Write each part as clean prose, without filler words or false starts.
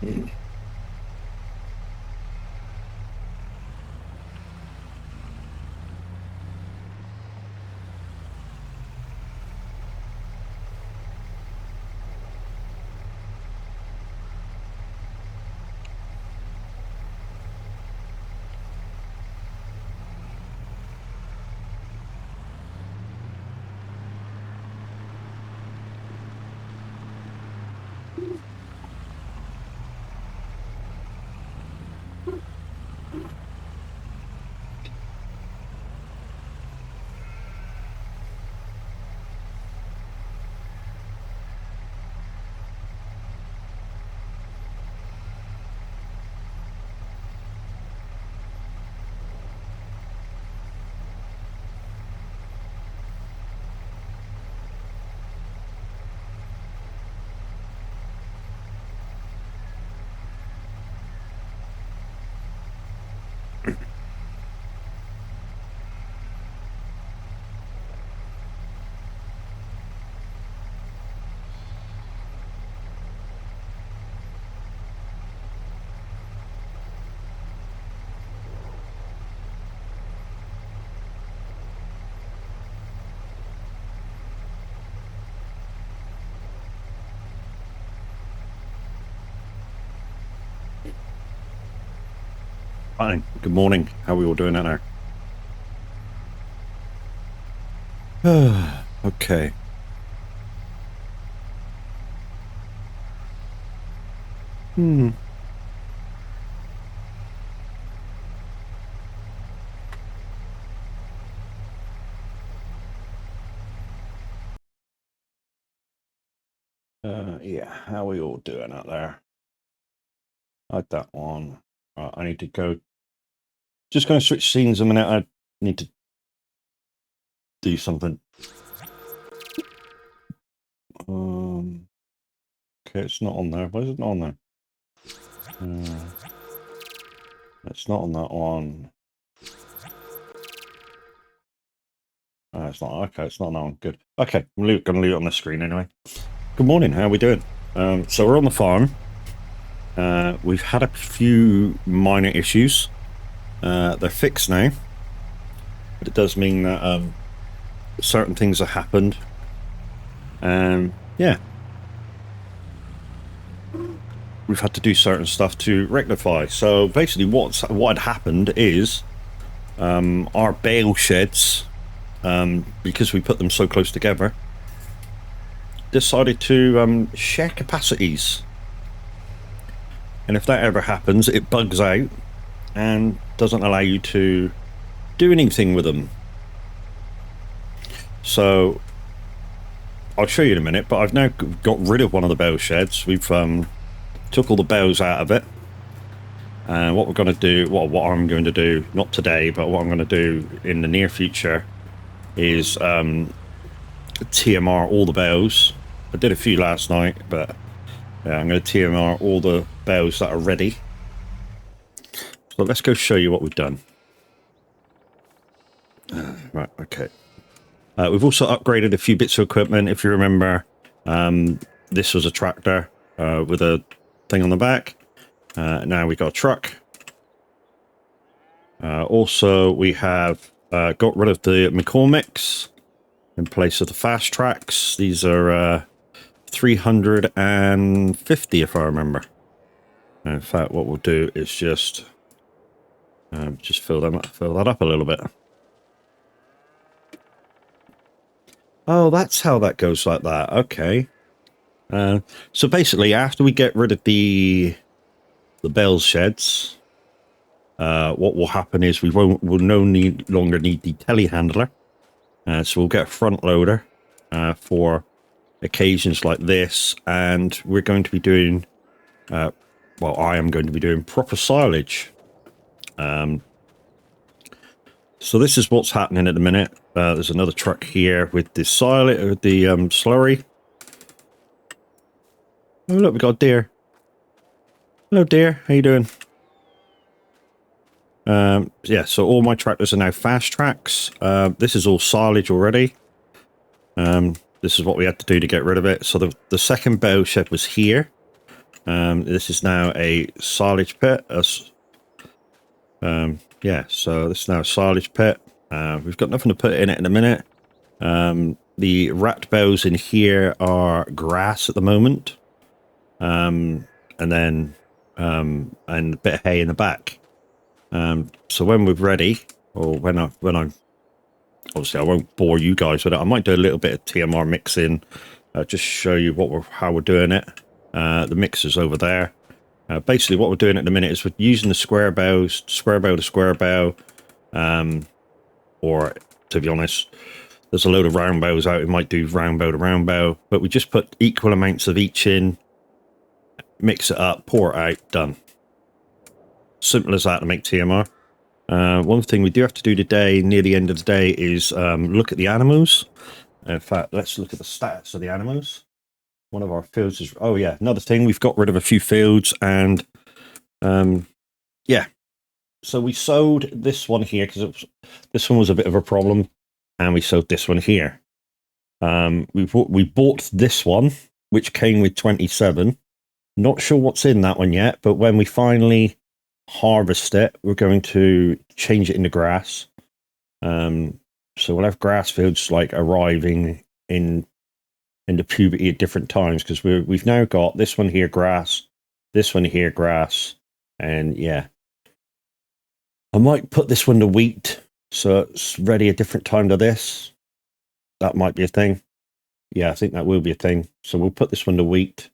Fine. Good morning. How are we all doing out there? Okay. Yeah. How are we all doing out there? Like that one. I need to go. Just going to switch scenes a minute. I need to do something. Okay, it's not on there. Why is it not on there? It's not on that one. It's not. Okay, it's not on that one. Good. Okay, I'm going to leave it on the screen anyway. Good morning. How are we doing? So we're on the farm. We've had a few minor issues. They're fixed now, but it does mean that certain things have happened. Yeah, we've had to do certain stuff to rectify. So basically, what had happened is our bale sheds, because we put them so close together, decided to share capacities. And if that ever happens, it bugs out and doesn't allow you to do anything with them. So I'll show you in a minute, but I've now got rid of one of the bale sheds. We've took all the bales out of it. And what we're going to do, what I'm going to do, not today, but what I'm going to do in the near future is TMR all the bales. I did a few last night, but yeah, I'm going to TMR all the bales that are ready. So let's go show you what we've done. Right, okay. We've also upgraded a few bits of equipment. If you remember, this was a tractor with a thing on the back. Now we got a truck. Also, we have got rid of the McCormick's in place of the fast tracks. These are 350, if I remember. In fact, what we'll do is just fill that up a little bit. Oh, that's how that goes like that. Okay. So basically, after we get rid of the bale sheds, what will happen is we'll no longer need the telehandler. So we'll get a front loader for occasions like this, and we're going to be doing, well, I am going to be doing proper silage. So this is what's happening at the minute. There's another truck here with the slurry. Oh look, we got a deer. Hello deer, how you doing? Yeah, so all my tractors are now fast tracks. This is all silage already. This is what we had to do to get rid of it. So the second bale shed was here. This is now a silage pit. Yeah, so this is now a silage pit. We've got nothing to put in it in a minute. The rat bells in here are grass at the moment. And then and a bit of hay in the back. So when we're ready, or when I'm obviously I won't bore you guys with it. I might do a little bit of TMR mixing, just show you how we're doing it. The mixer's over there. Basically, what we're doing at the minute is we're using the square bows, square bow to square bow, or to be honest, there's a load of round bows out. We might do round bow to round bow, but we just put equal amounts of each in, mix it up, pour it out, done. Simple as that to make TMR. One thing we do have to do today, near the end of the day, is look at the animals. In fact, let's look at the stats of the animals. One of our fields is... Oh, yeah, another thing. We've got rid of a few fields, and... yeah. So we sold this one here, because this one was a bit of a problem, and we sold this one here. We bought this one, which came with 27. Not sure what's in that one yet, but when we finally harvest it, we're going to change it into grass. So we'll have grass fields like arriving into puberty at different times, because we've now got this one here grass, this one here grass, and yeah. I might put this one to wheat, so it's ready a different time to this. That might be a thing. Yeah, I think that will be a thing. So we'll put this one to wheat,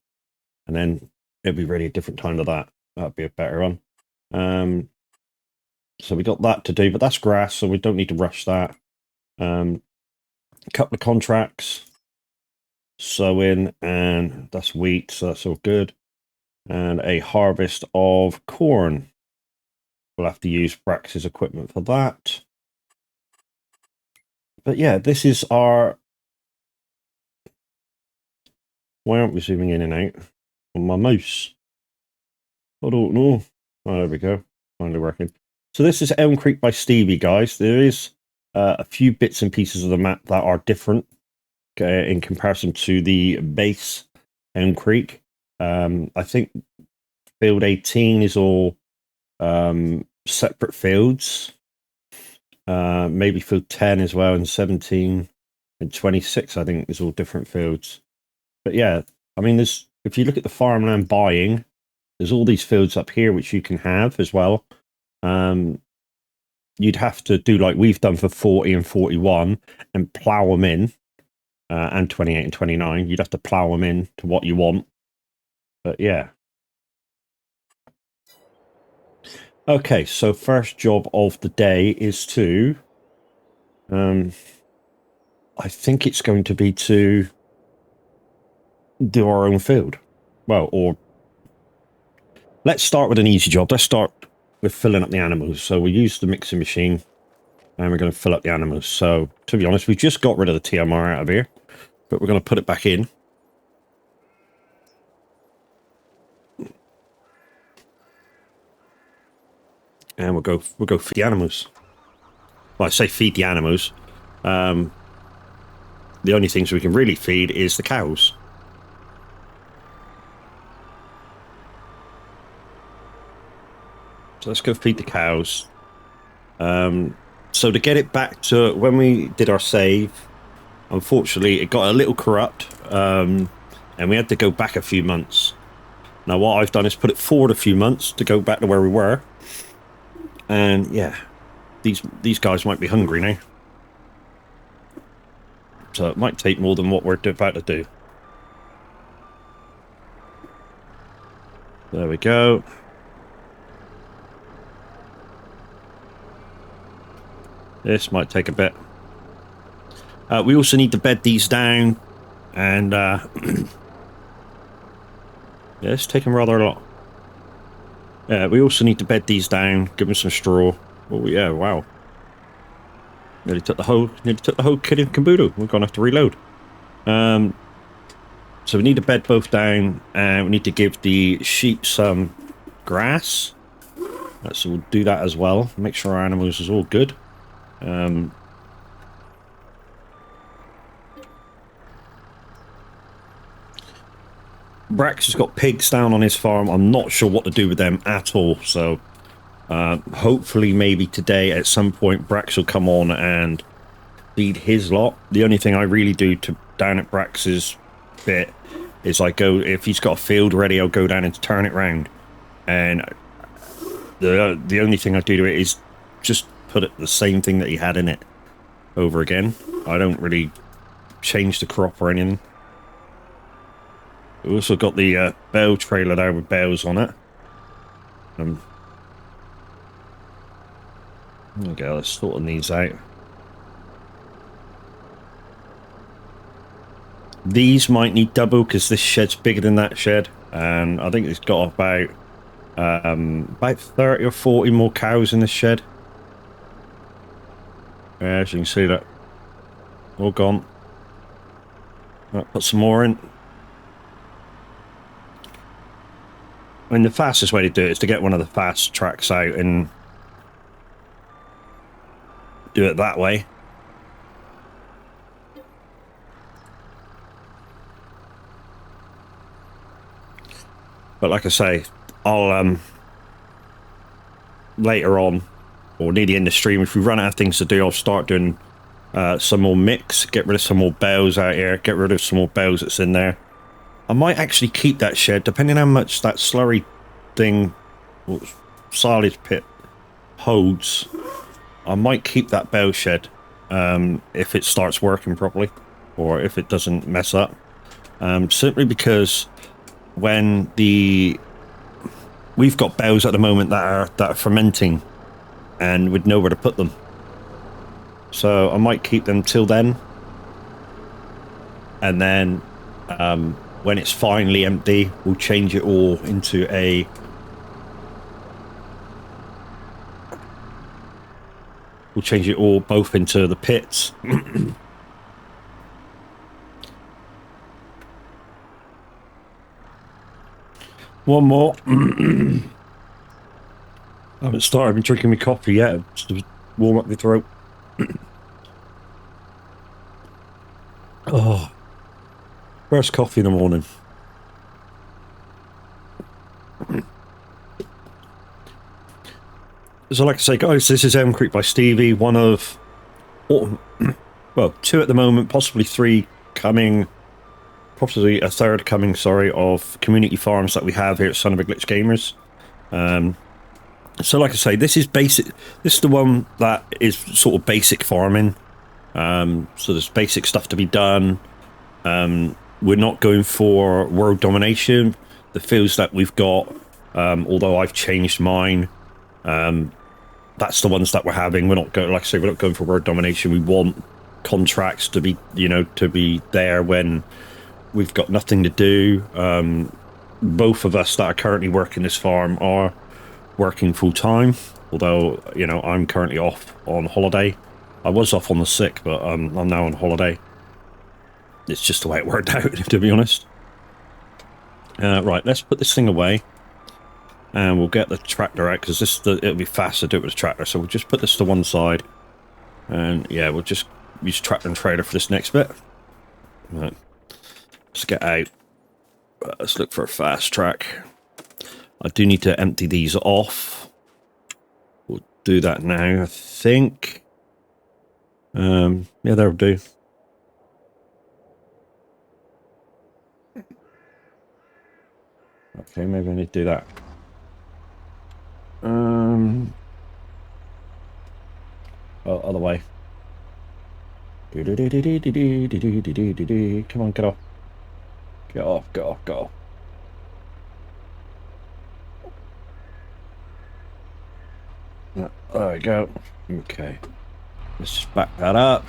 and then it'll be ready a different time to that. That'd be a better one. So we got that to do, but that's grass, so we don't need to rush that. A couple of contracts, sowing, and that's wheat, so that's all good. And a harvest of corn. We'll have to use Brax's equipment for that. But yeah, this is our... Why aren't we zooming in and out on my mouse? I don't know. Oh, there we go. Finally working. So this is Elm Creek by Stevie, guys. There is a few bits and pieces of the map that are different in comparison to the base Elm Creek. I think field 18 is all separate fields. Maybe field 10 as well, and 17 and 26, I think, is all different fields. But yeah, I mean, if you look at the farmland buying, there's all these fields up here which you can have as well. You'd have to do like we've done for 40 and 41 and plow them in, and 28 and 29. You'd have to plow them in to what you want. But yeah. Okay, so first job of the day is to... I think it's going to be to do our own field. Well, or... Let's start with an easy job. Let's start with filling up the animals. So we use the mixing machine, and we're going to fill up the animals. So, to be honest, we just got rid of the TMR out of here, but we're going to put it back in. And we'll go feed the animals. Well, I say feed the animals. The only things we can really feed is the cows. So let's go feed the cows. So to get it back to when we did our save, unfortunately it got a little corrupt, and we had to go back a few months. Now what I've done is put it forward a few months to go back to where we were. And yeah, these guys might be hungry now. So it might take more than what we're about to do. There we go. This might take a bit. We also need to bed these down, and yeah, it's taking rather a lot. We also need to bed these down, give them some straw. Oh yeah, wow. Nearly took the whole kit and caboodle. We're gonna have to reload. So we need to bed both down, and we need to give the sheep some grass. So we'll do that as well. Make sure our animals is all good. Brax has got pigs down on his farm. I'm not sure what to do with them at all. So hopefully maybe today at some point Brax will come on and feed his lot. The only thing I really do to down at Brax's bit is I go, if he's got a field ready, I'll go down and turn it round. And the only thing I do to it is just put it the same thing that he had in it over again. I don't really change the crop or anything. We also got the bale trailer there with bales on it. Okay, let's sort these out. These might need double because this shed's bigger than that shed, and I think it's got about 30 or 40 more cows in this shed. Yeah, as you can see, that all gone. I'll put some more in. I mean, the fastest way to do it is to get one of the fast tracks out and do it that way. But like I say, I'll later on, or near the end of the stream, if we run out of things to do, I'll start doing some more mix, get rid of some more bales out here, get rid of some more bales that's in there. I might actually keep that shed, depending on how much that slurry thing, or silage pit, holds. I might keep that bale shed if it starts working properly, or if it doesn't mess up. Simply because when we've got bales at the moment that are fermenting, and we'd know where to put them. So I might keep them till then, and then when it's finally empty, we'll change it all into a both into the pits. One more. I haven't started drinking my coffee yet, just to warm up my throat. Oh, first coffee in the morning. So like I say, guys, this is Elm Creek by Stevie, one of, well, 2 at the moment, possibly 3 coming, possibly a 3rd coming, sorry, of community farms that we have here at Son of a Glitch Gamers. So like I say, this is basic, this is the one that is sort of basic farming. So there's basic stuff to be done. We're not going for world domination. The fields that we've got, although I've changed mine, that's the ones that we're having. We're not going, like I say, we're not going for world domination. We want contracts to be, you know, to be there when we've got nothing to do. Both of us that are currently working this farm are working full time, although, you know, I'm currently off on holiday. I was off on the 6th, but I'm now on holiday. It's just the way it worked out, to be honest. Right, let's put this thing away, and we'll get the tractor out, because it'll be faster to do it with the tractor. So we'll just put this to one side, and yeah, we'll just use tractor and trailer for this next bit. Right, let's get out. Let's look for a fast track. I do need to empty these off. We'll do that now, I think. Yeah, that'll do. Okay, maybe I need to do that. Oh, other way. Come on, get off. Get off, get off, get off. There we go. Okay. Let's just back that up.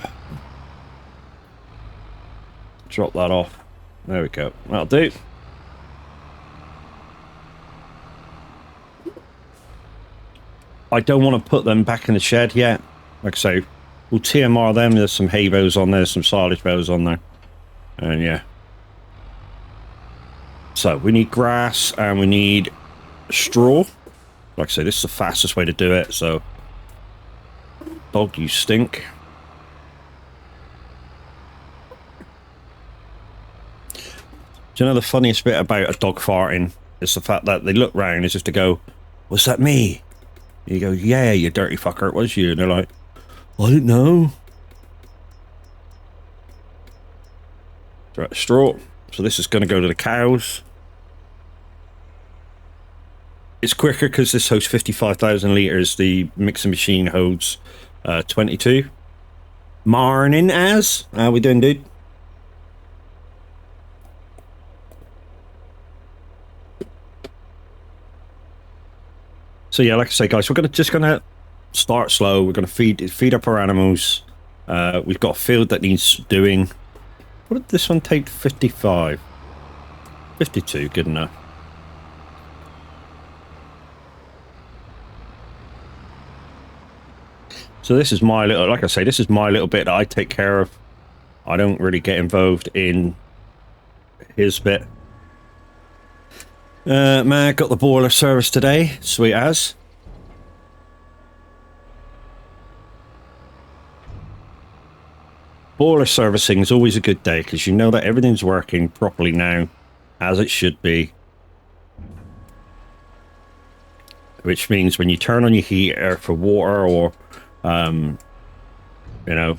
Drop that off. There we go. That'll do. I don't want to put them back in the shed yet. Like I say, we'll TMR them. There's some hay bales on there, some silage bales on there. And yeah. So we need grass and we need straw. Like I say, this is the fastest way to do it. So, dog, you stink. Do you know the funniest bit about a dog farting is the fact that they look round as if to go, "Was that me?" And you go, "Yeah, you dirty fucker, it was you." And they're like, "I didn't know." Right, straw. So this is going to go to the cows. It's quicker because this holds 55,000 litres. The mixing machine holds 22. Morning, Az. How we doing, dude? So yeah, like I say, guys, we're just gonna start slow. We're gonna feed up our animals. We've got a field that needs doing. What did this one take? 55, 52. Good enough. So this is my little, like I say, this is my little bit that I take care of. I don't really get involved in his bit. Man, got the boiler service today. Sweet as. Boiler servicing is always a good day because you know that everything's working properly now, as it should be. Which means when you turn on your heater for water or, you know,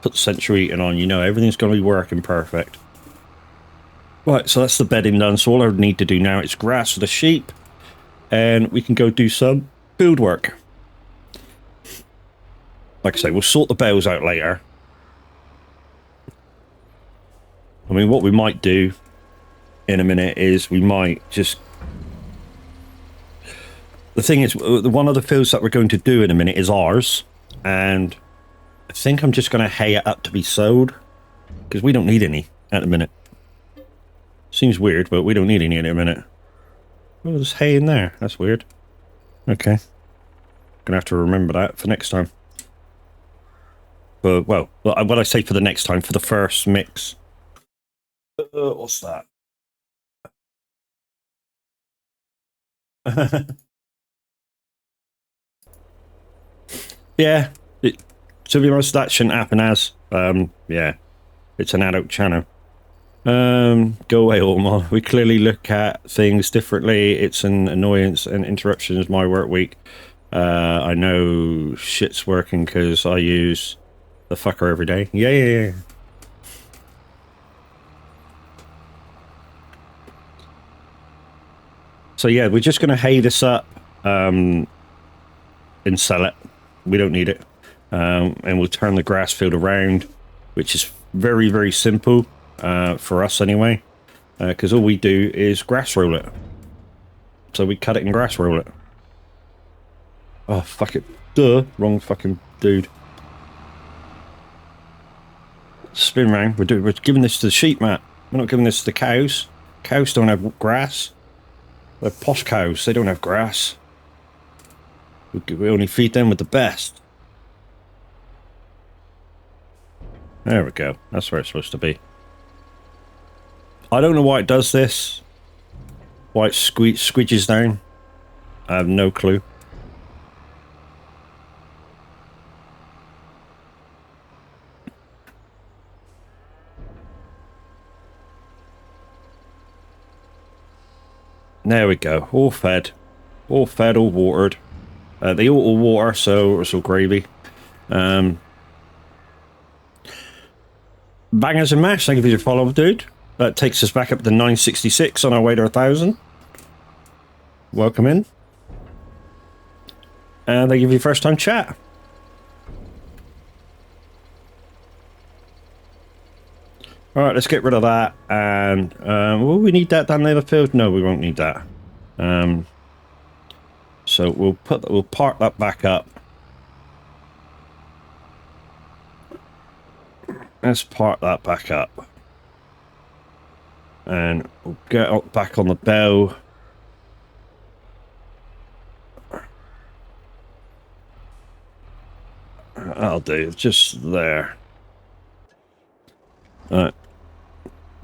put central heating on, you know everything's going to be working perfect. Right, so that's the bedding done. So all I need to do now is grass for the sheep, and we can go do some field work. Like I say, we'll sort the bales out later. I mean, what we might do in a minute is we might just... The thing is, one of the fields that we're going to do in a minute is ours, and I think I'm just going to hay it up to be sowed, because we don't need any at the minute. Seems weird, but we don't need any in a minute. Oh, there's hay in there. That's weird. Okay. Gonna have to remember that for next time. But, well, what I say for the next time, for the first mix. What's that? Yeah. To be honest, that shouldn't happen as. Yeah. It's an adult channel. Go away, Orma. We clearly look at things differently. It's an annoyance and interruption is my work week. I know shit's working because I use the fucker every day. Yeah. So yeah, we're just going to hay this up and sell it. We don't need it. And we'll turn the grass field around, which is very, very simple. For us anyway, because all we do is grass roll it. So we cut it and grass roll it. Oh, fuck it. Duh. Wrong fucking dude. Spin round. We're giving this to the sheep, Matt. We're not giving this to the cows. Cows don't have grass. They're posh cows. They don't have grass. We only feed them with the best. There we go. That's where it's supposed to be. I don't know why it does this. Why it squidges down. I have no clue. There we go. All fed. All fed, all watered. They all water, so it's all gravy. Bangers and mash, thank you for your follow-up, dude. That takes us back up to 966 on our way to 1,000. Welcome in. And they give you first time chat. Alright, let's get rid of that. And, will we need that down the other field? No, we won't need that. So we'll park that back up. Let's park that back up. And we'll get back on the bell. That'll do, just there. Alright.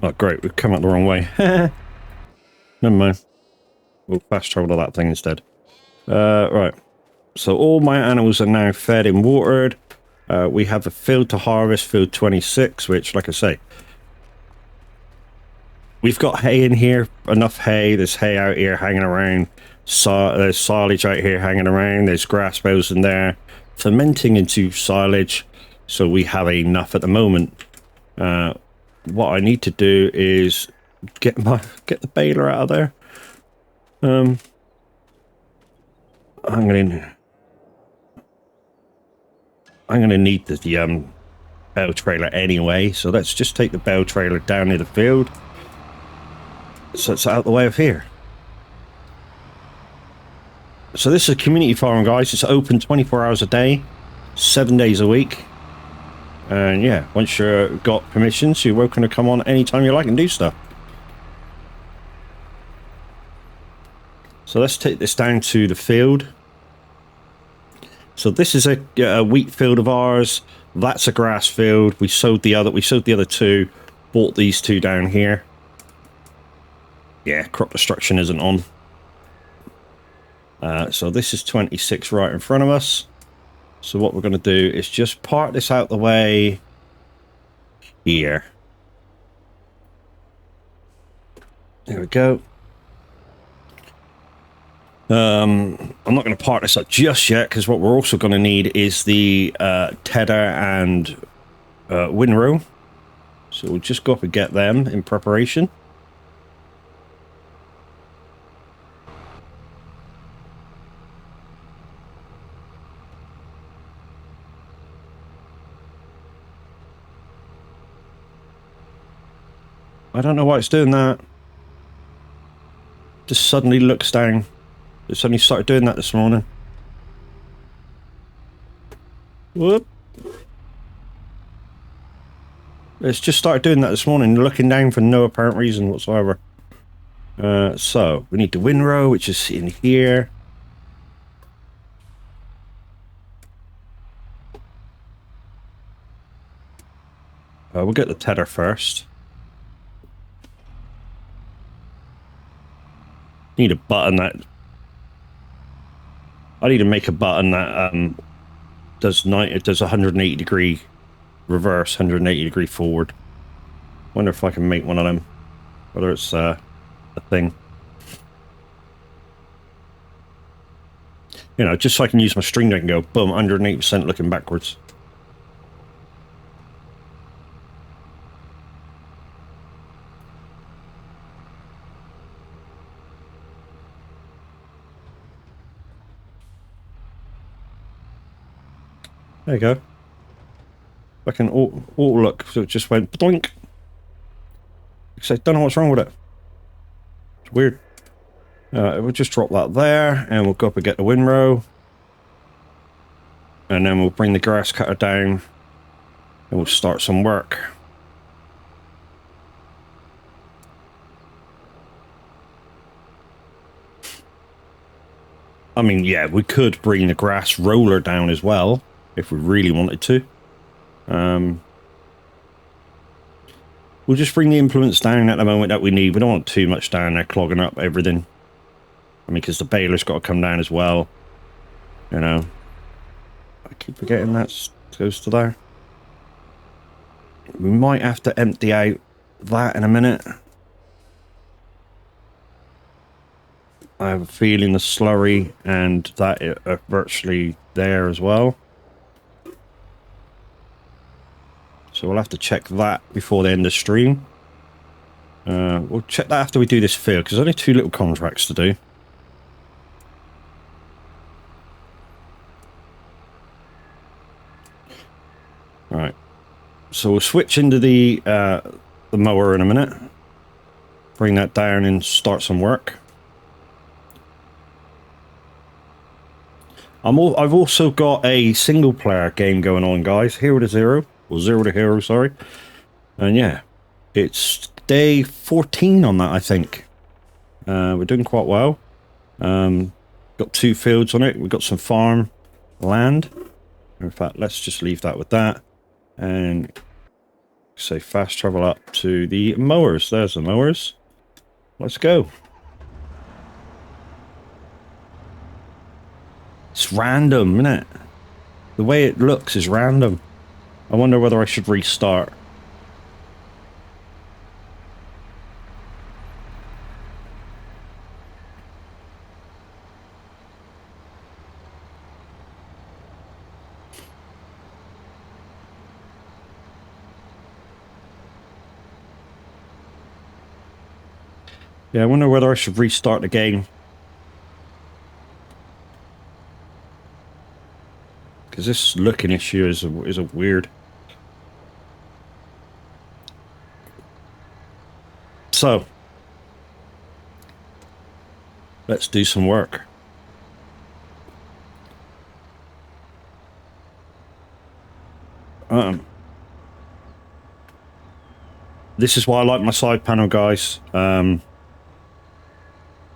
Oh, great, we've come out the wrong way. Never mind. We'll fast travel to that thing instead. Right. So all my animals are now fed and watered. We have a field to harvest, field 26, which, like I say, we've got hay in here, enough hay. There's hay out here hanging around. There's silage out here hanging around. There's grass bales in there, fermenting into silage. So we have enough at the moment. What I need to do is get the baler out of there. I'm gonna need the bale trailer anyway. So let's just take the bale trailer down near the field. So it's out the way of here. So this is a community farm, guys. It's open 24 hours a day, 7 days a week. And yeah, once you've got permissions, you're welcome to come on anytime you like and do stuff. So let's take this down to the field. So this is a wheat field of ours. That's a grass field. We sowed the other two, bought these two down here. Yeah, crop destruction isn't on. So this is 26 right in front of us. So what we're going to do is just part this out the way here. There we go. I'm not going to part this up just yet, because what we're also going to need is the tedder and windrow. So we'll just go up and get them in preparation. I don't know why it's doing that. Just suddenly looks down. It suddenly started doing that this morning. Whoop. It's just started doing that this morning, looking down for no apparent reason whatsoever. So, we need the windrow, which is in here. We'll get the tedder first. Need a button that... I need to make a button that does 180 degree reverse, 180 degree forward. Wonder if I can make one of them. Whether it's a thing. You know, just so I can use my string deck and go, boom, 108% looking backwards. There you go. I can look, so it just went blink. I don't know what's wrong with it. It's weird. We'll just drop that there, and we'll go up and get the windrow. And then we'll bring the grass cutter down, and we'll start some work. I mean, yeah, we could bring the grass roller down as well, if we really wanted to. We'll just bring the implements down at the moment that we need. We don't want too much down there clogging up everything. I mean, because the baler's got to come down as well. You know. I keep forgetting that goes to there. We might have to empty out that in a minute. I have a feeling the slurry and that are virtually there as well. So we'll have to check that before the end of the stream. We'll check that after we do this field, because there's only 2 little contracts to do. Alright. So we'll switch into the mower in a minute. Bring that down and start some work. I've also got a single player game going on, guys. Hero to Zero. Or Zero to Hero, sorry. And yeah, it's day 14 on that, I think. We're doing quite well. Got 2 fields on it. We've got some farm land. In fact, let's just leave that with that. And say fast travel up to the mowers. There's the mowers. Let's go. It's random, isn't it? The way it looks is random. I wonder whether I should restart. Yeah, I wonder whether I should restart the game. Because this looking issue is a weird. So, let's do some work. This is why I like my side panel, guys.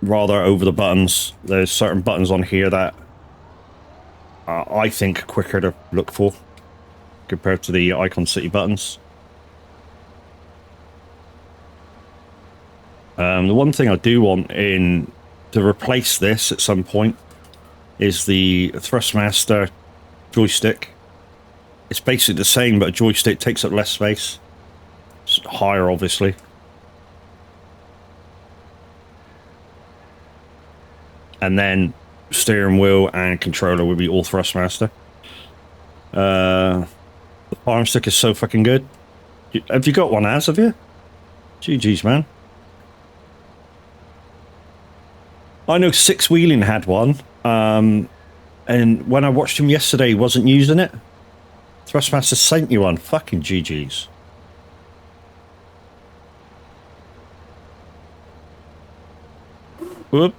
Rather over the buttons. There's certain buttons on here that I think are quicker to look for compared to the Icon City buttons. The one thing I do want to replace this at some point is the Thrustmaster joystick. It's basically the same, but a joystick takes up less space. It's higher, obviously. And then steering wheel and controller would be all Thrustmaster. The farm stick is so fucking good. Have you got one, Az? Have you? GG's, man. I know Six Wheeling had one, and when I watched him yesterday, he wasn't using it. Thrustmaster sent you one. Fucking GG's. Whoop.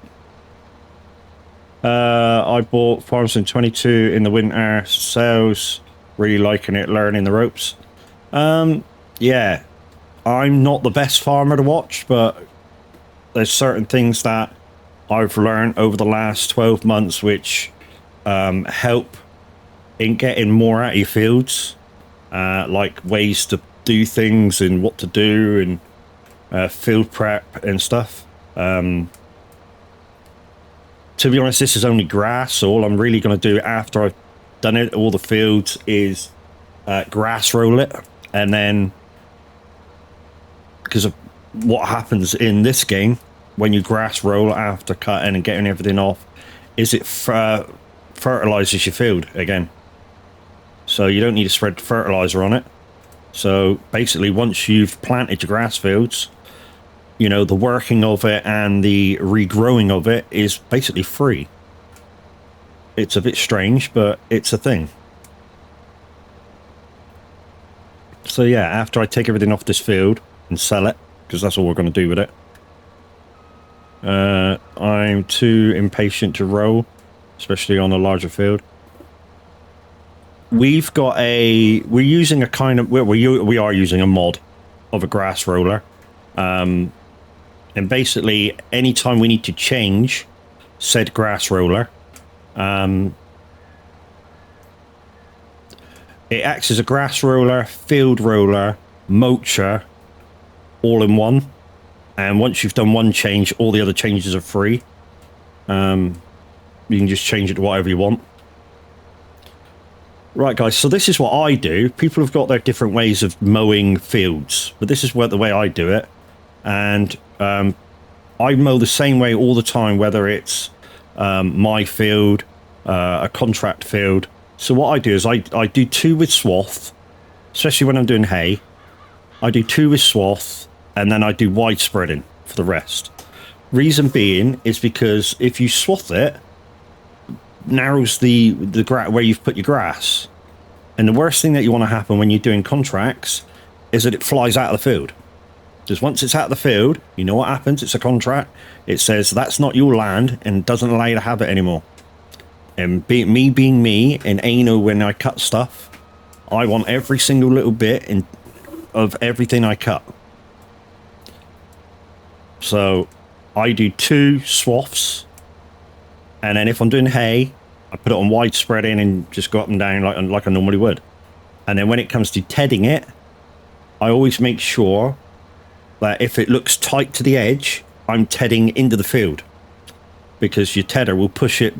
I bought Farm Sim 22 in the winter. Sales, really liking it, learning the ropes. Yeah, I'm not the best farmer to watch, but there's certain things that I've learned over the last 12 months which help in getting more out of your fields, like ways to do things and what to do and field prep and stuff. To be honest, this is only grass. All I'm really going to do after I've done it, all the fields, is grass roll it. And then, because of what happens in this game, when you grass roll after cutting and getting everything off, is it fertilizes your field again. So you don't need to spread fertilizer on it. So basically, once you've planted your grass fields, you know, the working of it and the regrowing of it is basically free. It's a bit strange, but it's a thing. So yeah, after I take everything off this field and sell it, because that's all we're going to do with it, I'm too impatient to roll, especially on a larger field. We're using a kind of, we are using a mod of a grass roller. And basically, anytime we need to change said grass roller, it acts as a grass roller, field roller, mulcher, all in one. And once you've done one change, all the other changes are free. You can just change it to whatever you want. Right, guys, so this is what I do. People have got their different ways of mowing fields, but this is the way I do it. And I mow the same way all the time, whether it's my field, a contract field. So what I do is I do 2 with swath, especially when I'm doing hay. I do 2 with swath, and then I do wide spreading for the rest. Reason being is because if you swath it, narrows the where you've put your grass. And the worst thing that you want to happen when you're doing contracts is that it flies out of the field. Because once it's out of the field, you know what happens? It's a contract. It says that's not your land and doesn't allow you to have it anymore. And being me, and anal when I cut stuff, I want every single little bit of everything I cut. So I do 2 swaths, and then if I'm doing hay, I put it on wide spreading and just go up and down like I normally would. And then when it comes to tedding it, I always make sure that if it looks tight to the edge, I'm tedding into the field, because your tedder will push it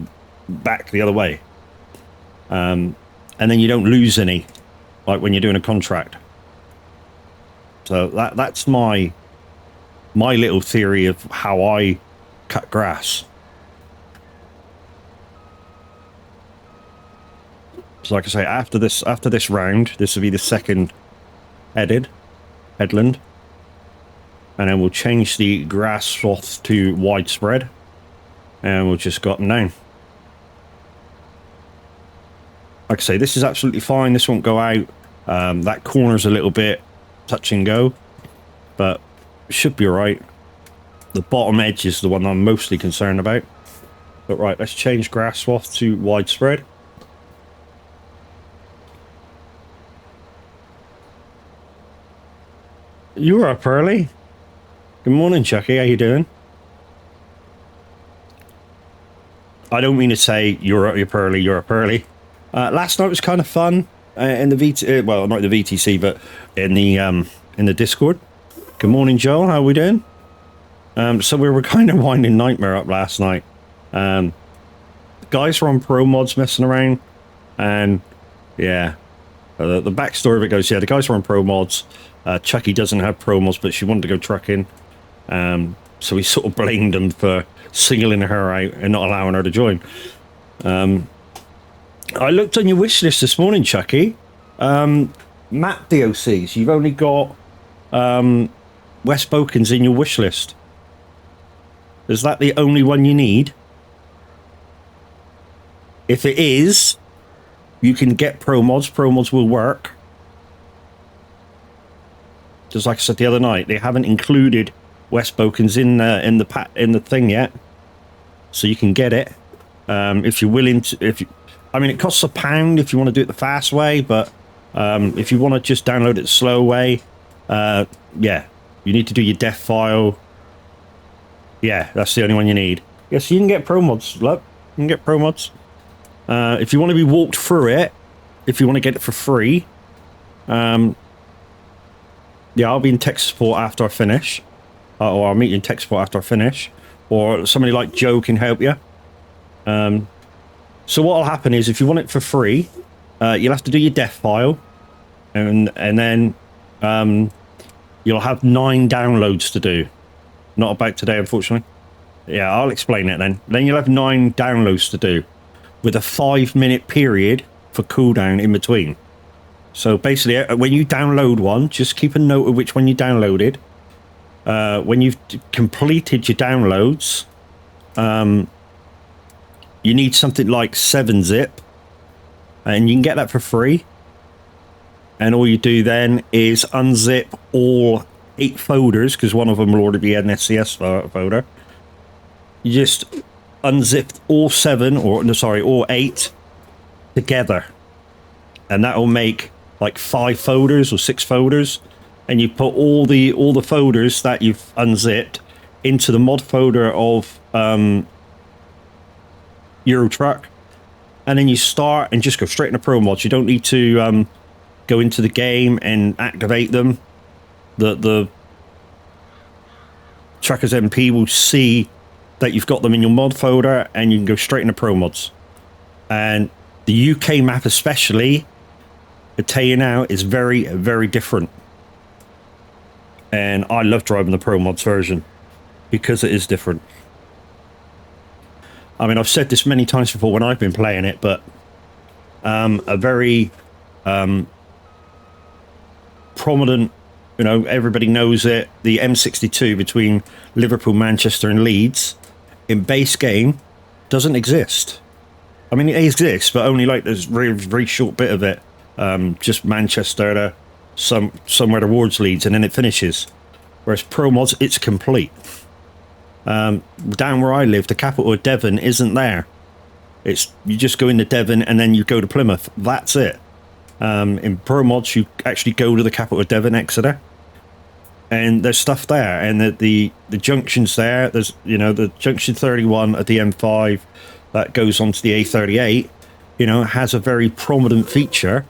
back the other way. And then you don't lose any, like when you're doing a contract. So that's my little theory of how I cut grass. So like I say, after this round, this will be the second headland. and then we'll change the grass swath to widespread, and we'll just go up and down. Like I say, this is absolutely fine. This won't go out. That corner's a little bit touch and go, but it should be all right. The bottom edge is the one I'm mostly concerned about. But right, let's change grass swath to widespread. You were up early. Good morning, Chucky. How you doing? I don't mean to say you're up early. You're up early. Last night was kind of fun in the VT. Well, not the VTC, but in the Discord. Good morning, Joel. How are we doing? So we were kind of winding Nightmare up last night. The guys were on pro mods messing around, and yeah, the backstory of it goes, yeah, the guys were on pro mods. Chucky doesn't have pro mods, but she wanted to go trucking, so we sort of blamed them for singling her out and not allowing her to join. I looked on your wish list this morning, Chucky. Map DOCs, you've only got West Bokens in your wish list. Is that the only one you need? If it is, you can get pro mods. Pro mods will work. Just like I said the other night, they haven't included West Bokens in the thing yet, so you can get it if you're willing to. I mean, it costs £1 if you want to do it the fast way, but if you want to just download it the slow way, yeah, you need to do your def file. Yeah, that's the only one you need. Yes, you can get pro mods. Look, you can get pro mods. If you want to be walked through it, if you want to get it for free, yeah, I'll be in tech support after I finish, or I'll meet you in tech support after I finish, or somebody like Joe can help you. So what will happen is, if you want it for free, you'll have to do your def file, and then you'll have 9 downloads to do. Not about today, unfortunately. Yeah, I'll explain it then. Then you'll have 9 downloads to do, with a 5-minute period for cooldown in between. So basically, when you download one, just keep a note of which one you downloaded. When you've completed your downloads, you need something like 7-zip, and you can get that for free. And all you do then is unzip all 8 folders, because one of them will already be an SCS folder. You just unzip all 7, or no, sorry, all 8 together, and that will make like 5 folders or 6 folders, and you put all the folders that you've unzipped into the mod folder of Euro Truck, and then you start and just go straight into pro mods. You don't need to go into the game and activate them. The Truckers MP will see that you've got them in your mod folder, and you can go straight into pro mods. And the UK map especially, I tell you now, is very, very different. And I love driving the pro mods version because it is different. I mean, I've said this many times before when I've been playing it, but a very prominent, you know, everybody knows it, the M62 between Liverpool, Manchester and Leeds in base game doesn't exist. I mean, it exists, but only like there's very, very short bit of it. Just Manchester to somewhere towards Leeds, and then it finishes. Whereas pro mods, it's complete. Down where I live, the capital of Devon isn't there. It's, you just go into Devon and then you go to Plymouth. That's it. In pro mods, you actually go to the capital of Devon, Exeter, and there's stuff there, and the junctions there. There's, you know, the junction 31 at the M5 that goes onto the A38. You know, has a very prominent feature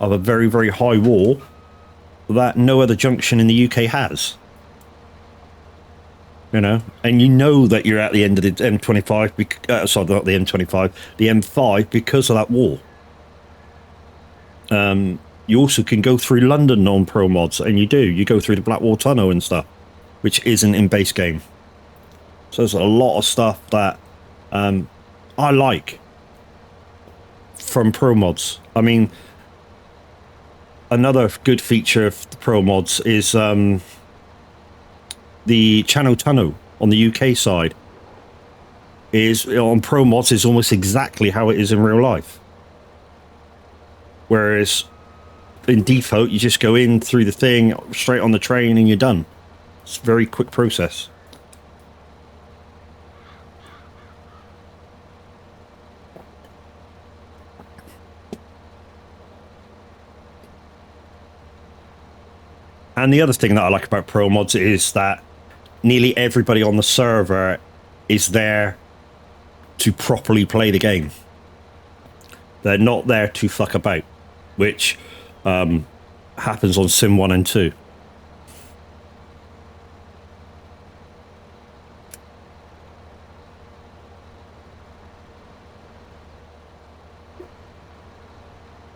of a very, very high wall that no other junction in the UK has. You know, and you know that you're at the end of the M25, sorry, not the M25, the M5, because of that wall. You also can go through London non-pro mods, and you do. You go through the Blackwall Tunnel and stuff, which isn't in base game. So there's a lot of stuff that I like from pro mods. I mean, another good feature of the pro mods is the Channel Tunnel on the UK side is on Pro Mods is almost exactly how it is in real life. Whereas in default, you just go in through the thing, straight on the train, and you're done. It's a very quick process. And the other thing that I like about Pro Mods is that nearly everybody on the server is there to properly play the game. They're not there to fuck about, which happens on Sim 1 and 2.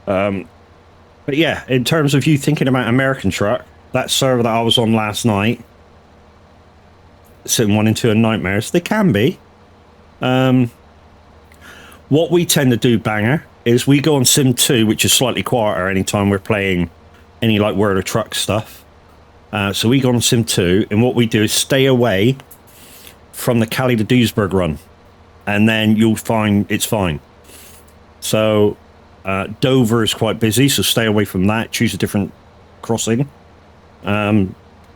But yeah, in terms of you thinking about American Truck, that server that I was on last night, Sim 1 and 2 are nightmares. They can be. What we tend to do, Banger, is we go on Sim 2, which is slightly quieter anytime we're playing any like World of Truck stuff. So we go on Sim 2, and what we do is stay away from the Cali to Duisburg run, and then you'll find it's fine. So Dover is quite busy, so stay away from that. Choose a different crossing. And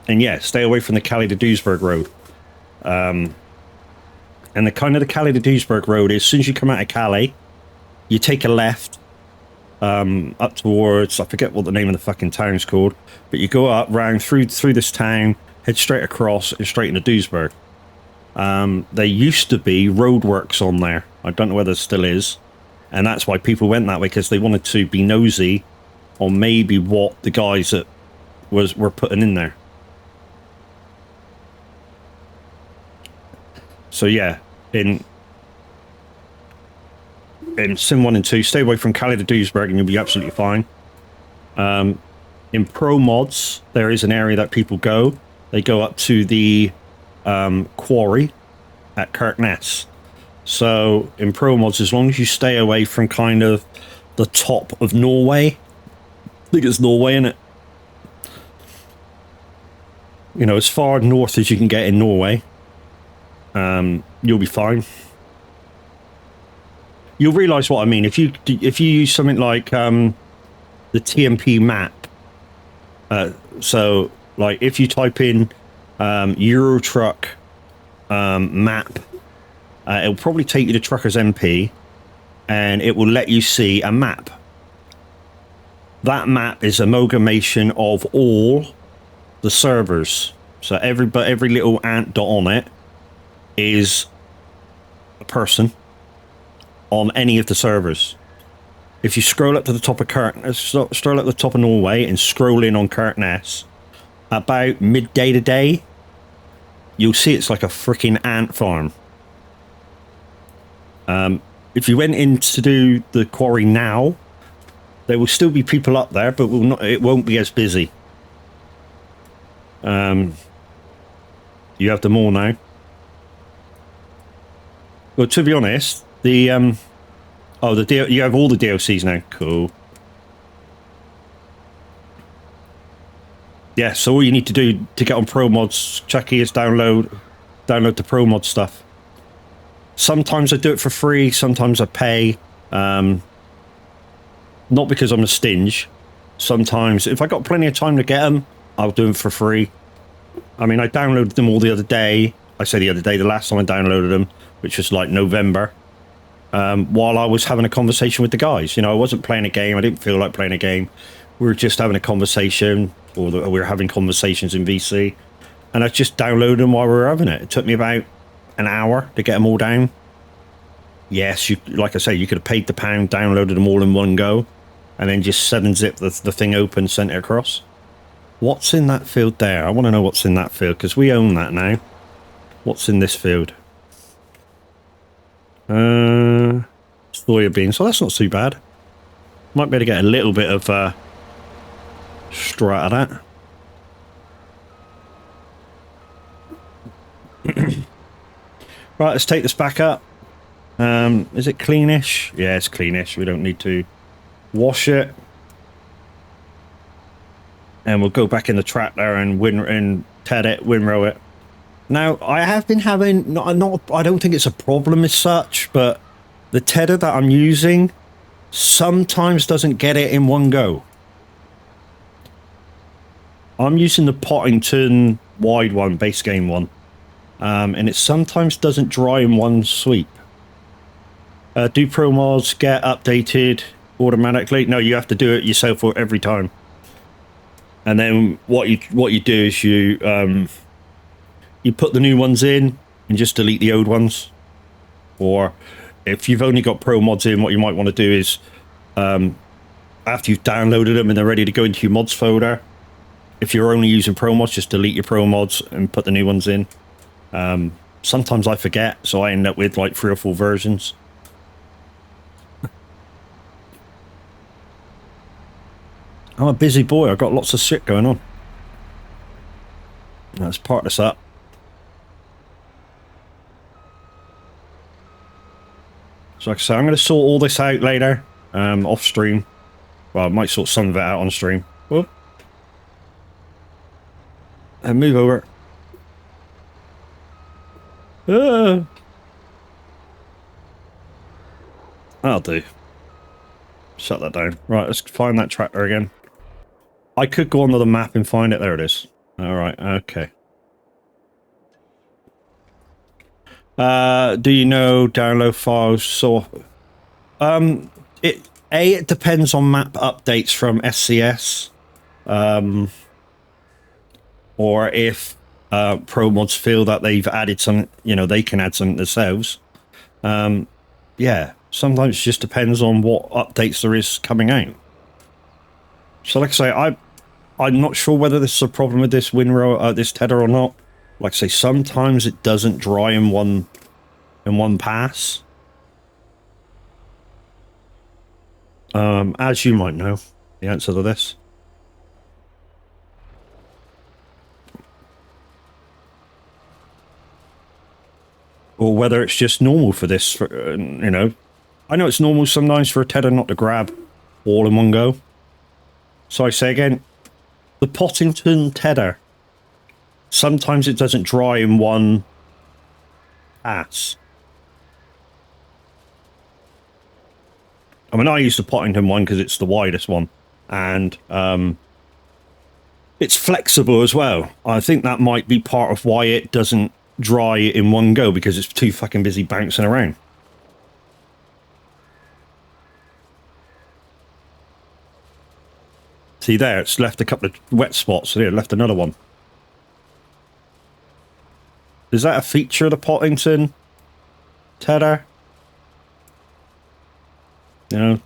yeah, stay away from the Cali to Duisburg road. And the kind of the Cali to Duisburg road is, as soon as you come out of Cali, you take a left up towards, I forget what the name of the fucking town's called, but you go up, round through this town, head straight across and straight into Duisburg. There used to be roadworks on there. I don't know whether there still is. And that's why people went that way, because they wanted to be nosy on maybe what the guys that were putting in there. So yeah, in Sim 1 and 2, stay away from Cali to Duisburg and you'll be absolutely fine. In Pro Mods, there is an area that people go. They go up to the quarry at Kirkness. So in Pro Mods, as long as you stay away from kind of the top of Norway, I think it's Norway, isn't it? You know, as far north as you can get in Norway, you'll be fine. You'll realise what I mean if you use something like the TMP map. So, like, if you type in Euro Truck map, it'll probably take you to Truckers MP, and it will let you see a map. That map is amalgamation of all the servers. So every little ant dot on it is a person on any of the servers. If you scroll up to the top of scroll up the top of Norway and scroll in on Kirkness, about midday today, you'll see it's like a freaking ant farm. If you went in to do the quarry now, there will still be people up there, but it won't be as busy. You have them all now. Well, to be honest, you have all the DLCs now. Cool. Yeah, so all you need to do to get on Pro Mods, Chucky, is download the Pro Mod stuff. Sometimes I do it for free, sometimes I pay. Not because I'm a stinge. Sometimes, if I got plenty of time to get them, I'll do them for free. I mean, I downloaded them all the other day. I say the other day, the last time I downloaded them, which was like November, while I was having a conversation with the guys. You know, I wasn't playing a game. I didn't feel like playing a game. We were just having a conversation, or we were having conversations in VC, and I just downloaded them while we were having it. It took me about an hour to get them all down. Yes, like I say, you could have paid the pound, downloaded them all in one go, and then just 7-zip the thing open, sent it across. What's in that field there? I want to know what's in that field, because we own that now. What's in this field? Soya beans. So that's not too bad. Might be able to get a little bit of straw out of that. Right, let's take this back up. Is it cleanish? Yeah, it's cleanish. We don't need to wash it. And we'll go back in the tractor and ted it, windrow it. Now, I have been having, I don't think it's a problem as such, but the tedder that I'm using sometimes doesn't get it in one go. I'm using the Pottington wide one, base game one, and it sometimes doesn't dry in one sweep. Do pro mods get updated automatically? No, you have to do it yourself every time. And then what you do is you put the new ones in and just delete the old ones. Or if you've only got pro mods in, what you might want to do is after you've downloaded them and they're ready to go into your mods folder, if you're only using pro mods, just delete your pro mods and put the new ones in. Sometimes I forget, so I end up with like 3 or 4 versions. I'm a busy boy. I've got lots of shit going on. Let's part this up. So like I say, I'm going to sort all this out later, off stream. Well, I might sort some of it out on stream. Whoop. And move over. That'll do. Shut that down. Right, let's find that tractor again. I could go onto the map and find it. There it is. Alright, okay. Do you know download files? So, it depends on map updates from SCS. Or if pro mods feel that they've added some, you know, they can add some themselves. Yeah, sometimes it just depends on what updates there is coming out. So like I say, I'm not sure whether this is a problem with this windrow, this tedder or not. Like I say, sometimes it doesn't dry in one pass. As you might know, the answer to this. Or whether it's just normal for this, you know. I know it's normal sometimes for a tedder not to grab all in one go. So I say again, the Pottington tedder, sometimes it doesn't dry in one pass. I mean, I use the Pottington one because it's the widest one. And it's flexible as well. I think that might be part of why it doesn't dry in one go, because it's too fucking busy bouncing around. See there, it's left a couple of wet spots. So here, left another one. Is that a feature of the Pottington tedder? You know,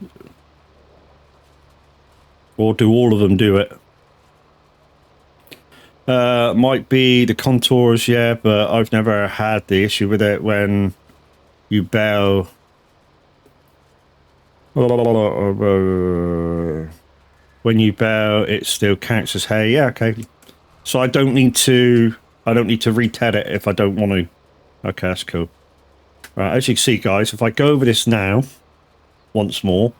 or do all of them do it? Might be the contours, yeah, but I've never had the issue with it when you bell. When you bell, it still counts as hay. Yeah, okay. So I don't need to re-ted it if I don't want to. Okay, that's cool. Right, as you can see, guys, if I go over this now, once more,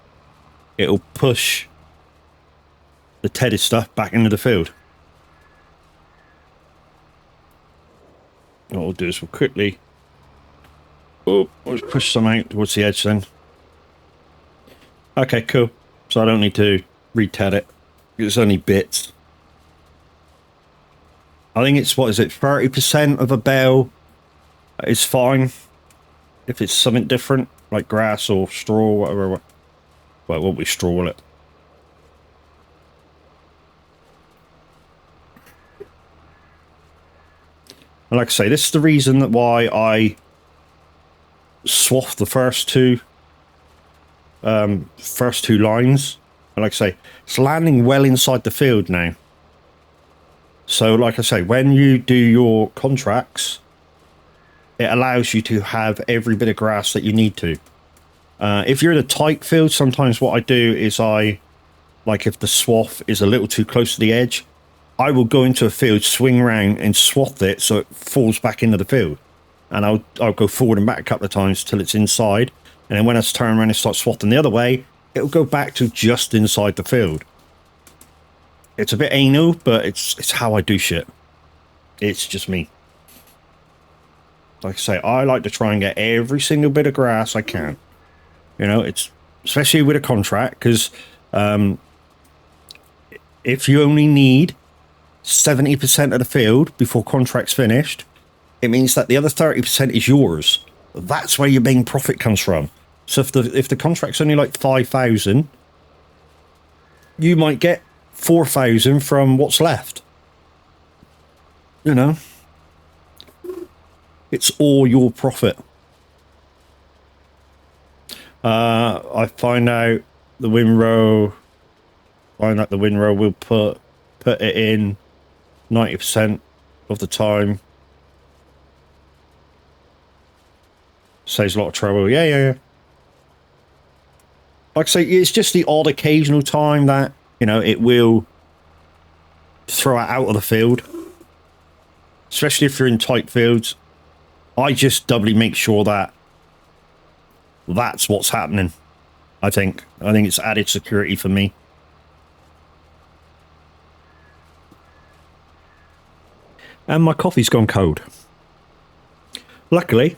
it'll push the tedded stuff back into the field. What we'll do is we'll quickly... Oh, let's push some out towards the edge then. Okay, cool. So I don't need to re-ted it. It's only bits. I think it's, what is it, 30% of a bale is fine. If it's something different, like grass or straw or whatever. Well, it won't be straw, will it? And like I say, this is the reason that why I swapped the first two lines. And like I say, it's landing well inside the field now. So like I say, when you do your contracts, it allows you to have every bit of grass that you need to. If you're in a tight field, sometimes what I do is like if the swath is a little too close to the edge, I will go into a field, swing around and swath it so it falls back into the field. And I'll go forward and back a couple of times till it's inside. And then when I turn around and start swathing the other way, it'll go back to just inside the field. It's a bit anal, but it's how I do shit. It's just me. Like I say, I like to try and get every single bit of grass I can. You know, it's especially with a contract, because if you only need 70% of the field before contract's finished, it means that the other 30% is yours. That's where your main profit comes from. So if the contract's only like 5,000, you might get 4,000 from what's left. You know, it's all your profit. I find out the windrow. Find that the windrow will put it in 90% of the time. Saves a lot of trouble. Yeah. Like I say, it's just the odd occasional time that, you know, it will throw it out of the field. Especially if you're in tight fields. I just doubly make sure that that's what's happening. I think it's added security for me. And my coffee's gone cold. Luckily,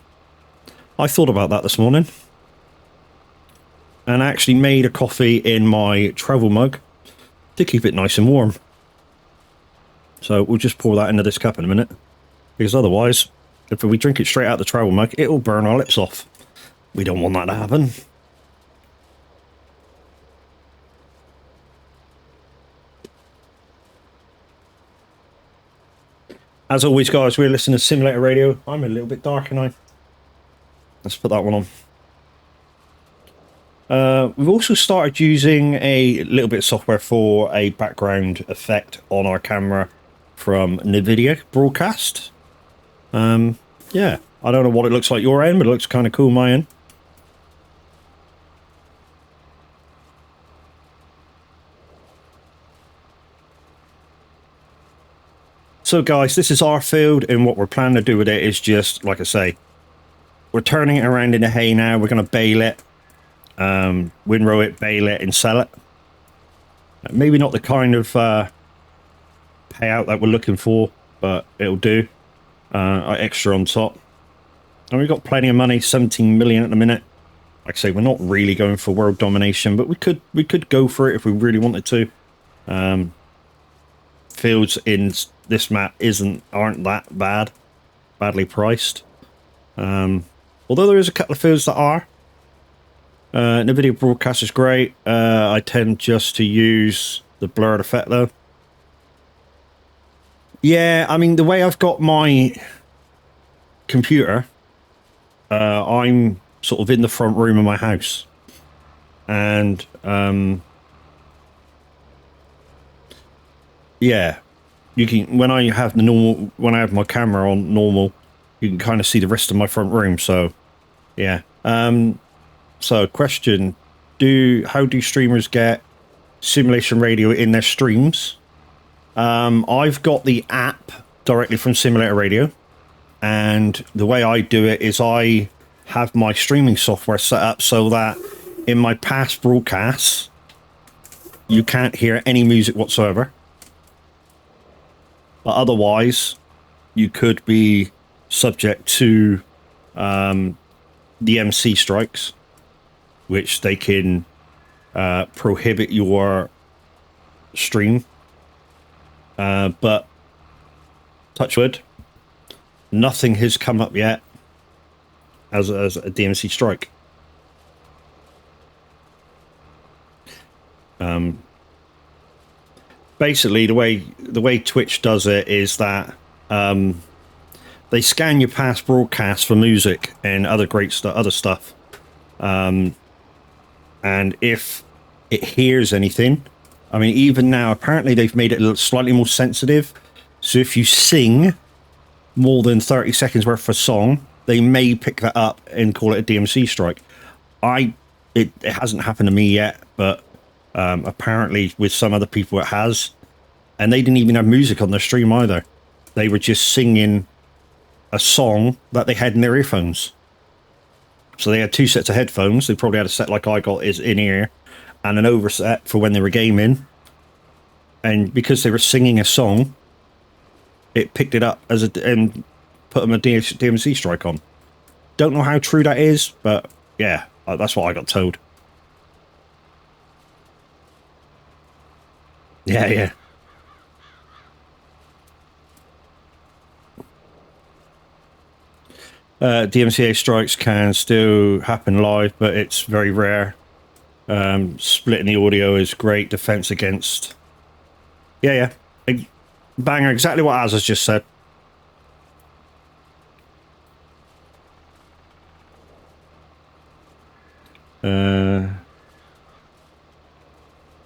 I thought about that this morning and actually made a coffee in my travel mug to keep it nice and warm. So we'll just pour that into this cup in a minute, because otherwise, if we drink it straight out the travel mug, it'll burn our lips off. We don't want that to happen. As always, guys, we're listening to Simulator Radio. I'm a little bit dark, and let's put that one on. We've also started using a little bit of software for a background effect on our camera from NVIDIA Broadcast. Yeah, I don't know what it looks like your end, but it looks kind of cool my end. So guys, this is our field, and what we're planning to do with it is just, like I say, we're turning it around into hay now. We're going to bale it, windrow it, bale it, and sell it. Maybe not the kind of payout that we're looking for, but it'll do. Extra on top. And we've got plenty of money, 17 million at the minute. Like I say, we're not really going for world domination, but we could go for it if we really wanted to. Fields in this map aren't that badly priced. Although there is a couple of fields that are. NVIDIA Broadcast is great. I tend just to use the blurred effect though. Yeah, I mean, the way I've got my computer, I'm sort of in the front room of my house. And, yeah, you can, when I have my camera on normal, you can kind of see the rest of my front room. So, yeah. So question, how do streamers get simulation radio in their streams? I've got the app directly from Simulator Radio, and the way I do it is I have my streaming software set up so that in my past broadcasts, you can't hear any music whatsoever. But otherwise, you could be subject to the MC strikes, which they can prohibit your stream. But touch wood, nothing has come up yet as a DMC strike. Basically, the way Twitch does it is that they scan your past broadcasts for music and other stuff, and if it hears anything, I mean, even now, apparently they've made it a little slightly more sensitive. So if you sing more than 30 seconds worth of a song, they may pick that up and call it a DMC strike. It hasn't happened to me yet, but apparently with some other people it has. And they didn't even have music on their stream either. They were just singing a song that they had in their earphones. So they had two sets of headphones. They probably had a set like I got is in ear, and an overset for when they were gaming. And because they were singing a song, it picked it up and put them a DMC strike on. Don't know how true that is, but yeah, that's what I got told. Yeah, yeah. DMCA strikes can still happen live, but it's very rare. Splitting the audio is great defense against. Yeah, yeah. Banger, exactly what Az has just said.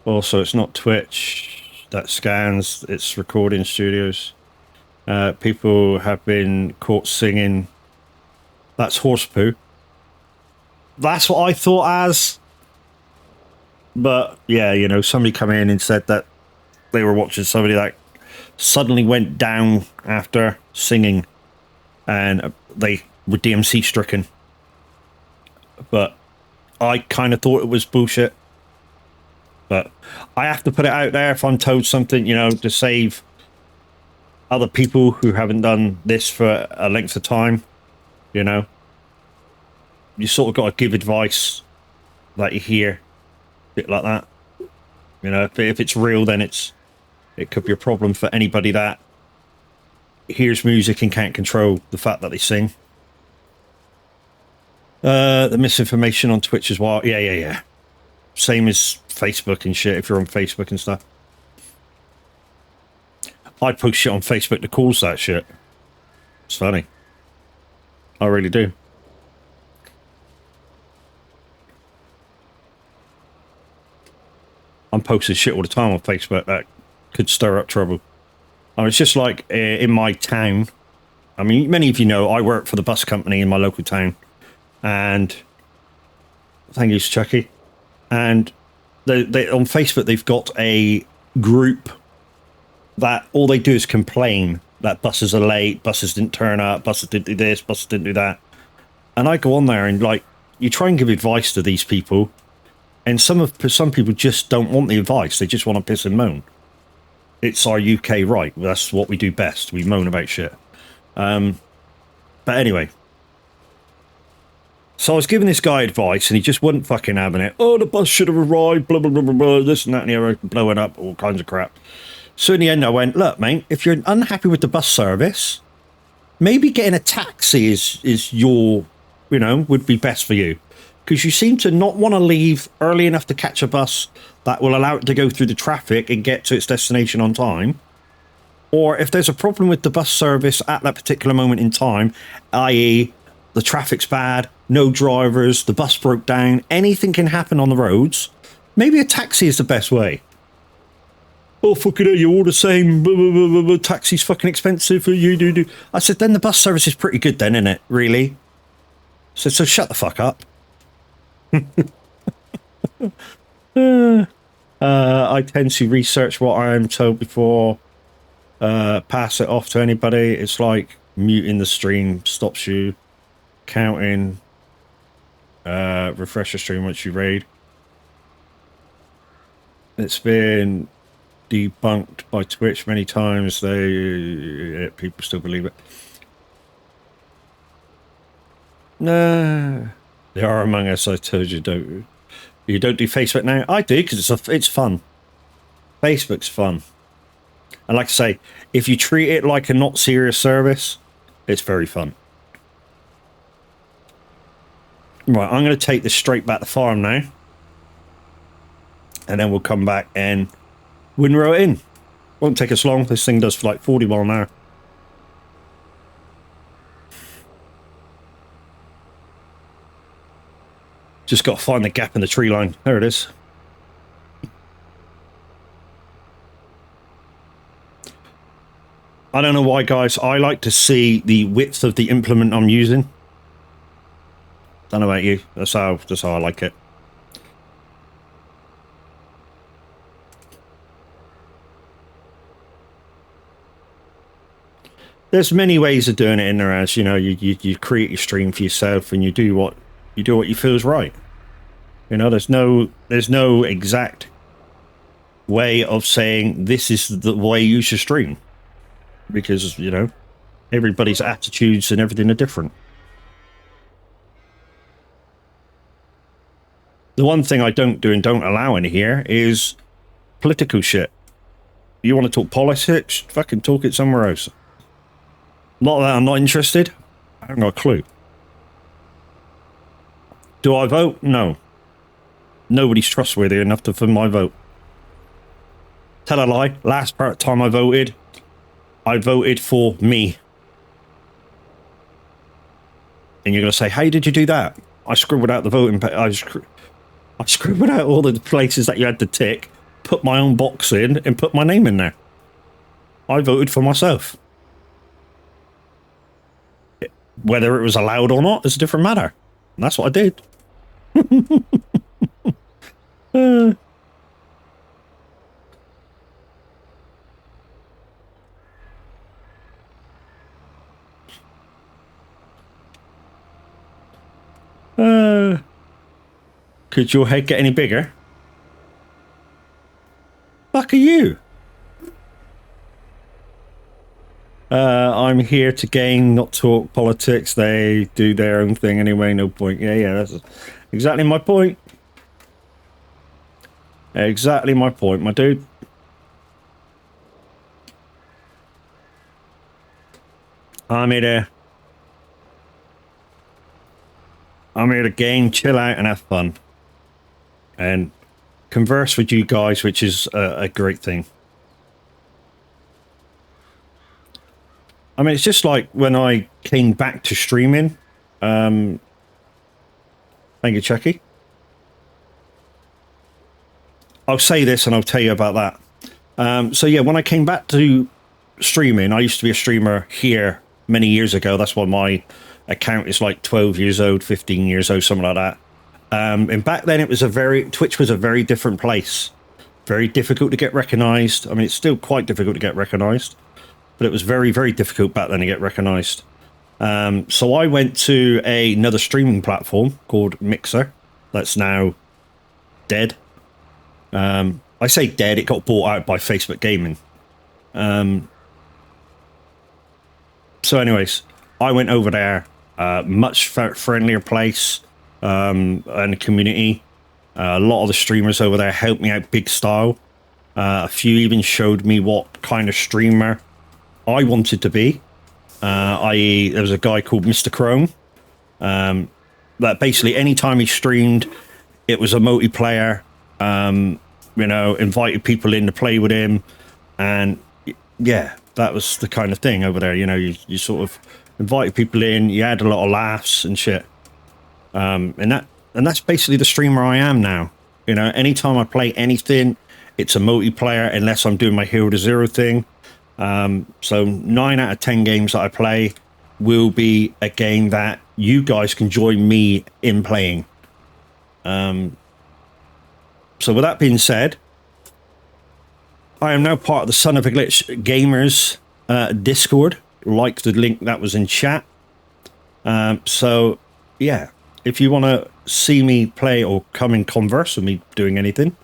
Also, it's not Twitch that scans, it's recording studios. People have been caught singing. That's horse poo. That's what I thought as. But yeah, you know, somebody come in and said that they were watching somebody that suddenly went down after singing and they were DMC stricken. But I kind of thought it was bullshit. But I have to put it out there if I'm told something, you know, to save other people who haven't done this for a length of time, you know. You sort of got to give advice that you hear, bit like that. You know, if it's real, then it could be a problem for anybody that hears music and can't control the fact that they sing. The misinformation on Twitch as well. Yeah. Same as Facebook and shit, if you're on Facebook and stuff. I post shit on Facebook that calls that shit. It's funny. I really do. I'm posting shit all the time on Facebook that could stir up trouble. I mean, it's just like in my town. I mean, many of you know I work for the bus company in my local town. And thank you, Chucky. And they on Facebook, they've got a group that all they do is complain that buses are late, buses didn't turn up, buses didn't do this, buses didn't do that. And I go on there and, like, you try and give advice to these people, and some people just don't want the advice. They just want to piss and moan. It's our UK right. That's what we do best. We moan about shit. But anyway. So I was giving this guy advice, and he just wasn't fucking having it. Oh, the bus should have arrived, blah, blah, blah, blah, blah, this and that, and the other, blowing up, all kinds of crap. So in the end, I went, look, mate, if you're unhappy with the bus service, maybe getting a taxi is your, you know, would be best for you. Because you seem to not want to leave early enough to catch a bus that will allow it to go through the traffic and get to its destination on time. Or if there's a problem with the bus service at that particular moment in time, i.e., the traffic's bad, no drivers, the bus broke down, anything can happen on the roads, maybe a taxi is the best way. Oh, fucking hell, you're all the same, blah, blah, blah, blah, blah. Taxi's fucking expensive, you do. I said, then the bus service is pretty good then, isn't it, really? I said, so shut the fuck up. I tend to research what I'm told before pass it off to anybody. It's like muting the stream stops you counting. Refresh the stream once you raid. It's been debunked by Twitch many times. People still believe it. No, they are among us. I told you don't. You don't do Facebook now. I do because it's fun. Facebook's fun, and like I say, if you treat it like a not serious service, it's very fun. Right, I'm going to take this straight back to farm now. And then we'll come back and windrow it in. Won't take us long. This thing does for like 40 miles an hour. Just got to find the gap in the tree line. There it is. I don't know why, guys. I like to see the width of the implement I'm using. Don't know about you. That's how I like it. There's many ways of doing it in there, as you know. You create your stream for yourself, and you do what you feel is right. You know, there's no exact way of saying this is the way you should stream, because you know Everybody's attitudes and everything are different. The one thing I don't do and don't allow in here is political shit. You want to talk politics? Fucking talk it somewhere else. Not that I'm not interested. I haven't got a clue. Do I vote? No. Nobody's trustworthy enough for my vote. Tell a lie. Last time I voted for me. And you're going to say, how did you do that? I scribbled out the voting. I scribbled out all the places that you had to tick, put my own box in, and put my name in there. I voted for myself. Whether it was allowed or not is a different matter. And that's what I did. Could your head get any bigger? Fuck are you? I'm here to game, not talk politics. They do their own thing anyway, no point. Yeah, that's exactly my point. Exactly my point, my dude. I'm here to game, chill out, and have fun. And converse with you guys, which is a great thing. I mean, it's just like when I came back to streaming. Thank you, Chucky. I'll say this and I'll tell you about that. So yeah, when I came back to streaming, I used to be a streamer here many years ago. That's why my account is like 12 years old, 15 years old, something like that. And back then Twitch was a very different place. Very difficult to get recognized. I mean, it's still quite difficult to get recognized, but it was very, very difficult back then to get recognized. So I went to another streaming platform called Mixer. That's now dead. I say dead, it got bought out by Facebook Gaming. So anyways, I went over there, much friendlier place, and community. A lot of the streamers over there helped me out big style. A few even showed me what kind of streamer I wanted to be. I.e., there was a guy called Mr. Chrome, that basically anytime he streamed, it was a multiplayer, you know, invited people in to play with him. And yeah, that was the kind of thing over there. You know, you sort of invited people in, you had a lot of laughs and shit. And that's basically the streamer I am now. You know, anytime I play anything, it's a multiplayer unless I'm doing my Hero to Zero thing. So 9 out of 10 games that I play will be a game that you guys can join me in playing. So with that being said, I am now part of the Son of a Glitch Gamers Discord, like the link that was in chat. So yeah, if you want to see me play or come and converse with me doing anything,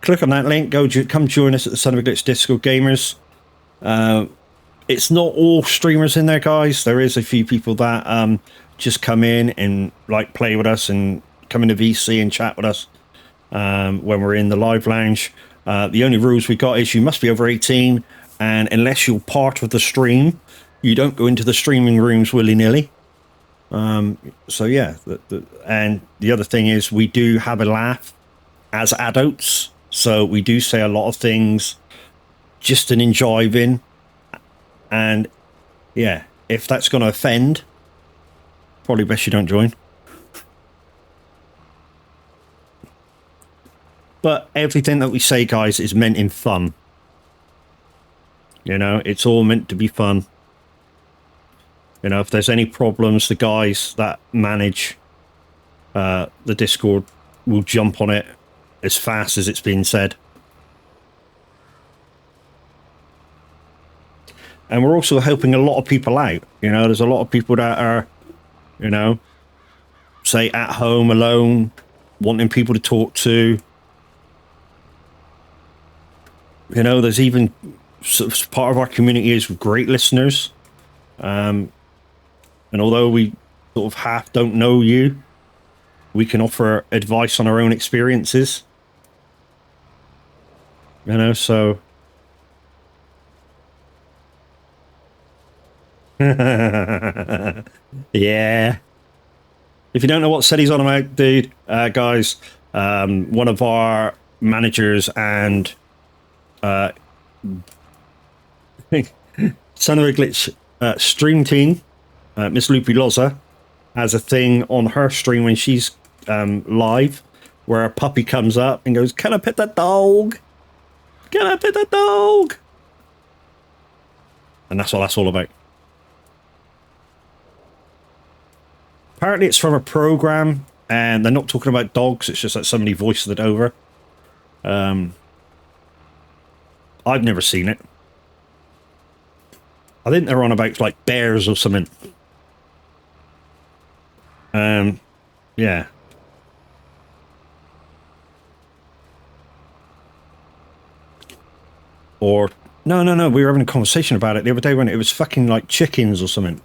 click on that link, come join us at the Son of a Glitch Discord Gamers. It's not all streamers in there, guys. There is a few people that just come in and like play with us and come into VC and chat with us when we're in the live lounge. The only rules we got is you must be over 18, and unless you're part of the stream, you don't go into the streaming rooms willy-nilly. So yeah, and the other thing is we do have a laugh as adults, so we do say a lot of things just an enjoying, and yeah, if that's going to offend, probably best you don't join. But everything that we say, guys, is meant in fun. You know, it's all meant to be fun. You know, if there's any problems, the guys that manage the Discord will jump on it as fast as it's been said. And we're also helping a lot of people out. You know, there's a lot of people that are, you know, say at home alone, wanting people to talk to. You know, there's even part of our community is great listeners. And although we sort of half don't know you, we can offer advice on our own experiences. You know, so... Yeah. If you don't know what city's on about, dude, guys, one of our managers and Son of a Glitch stream team, Miss Loopy Loza, has a thing on her stream when she's live where a puppy comes up and goes, "Can I pet that dog? Can I pet that dog?" And that's what that's all about. Apparently it's from a program, and they're not talking about dogs, it's just that somebody voiced it over. I've never seen it. I think they're on about, like, bears or something. Yeah. Or... No, we were having a conversation about it the other day when it was fucking, like, chickens or something.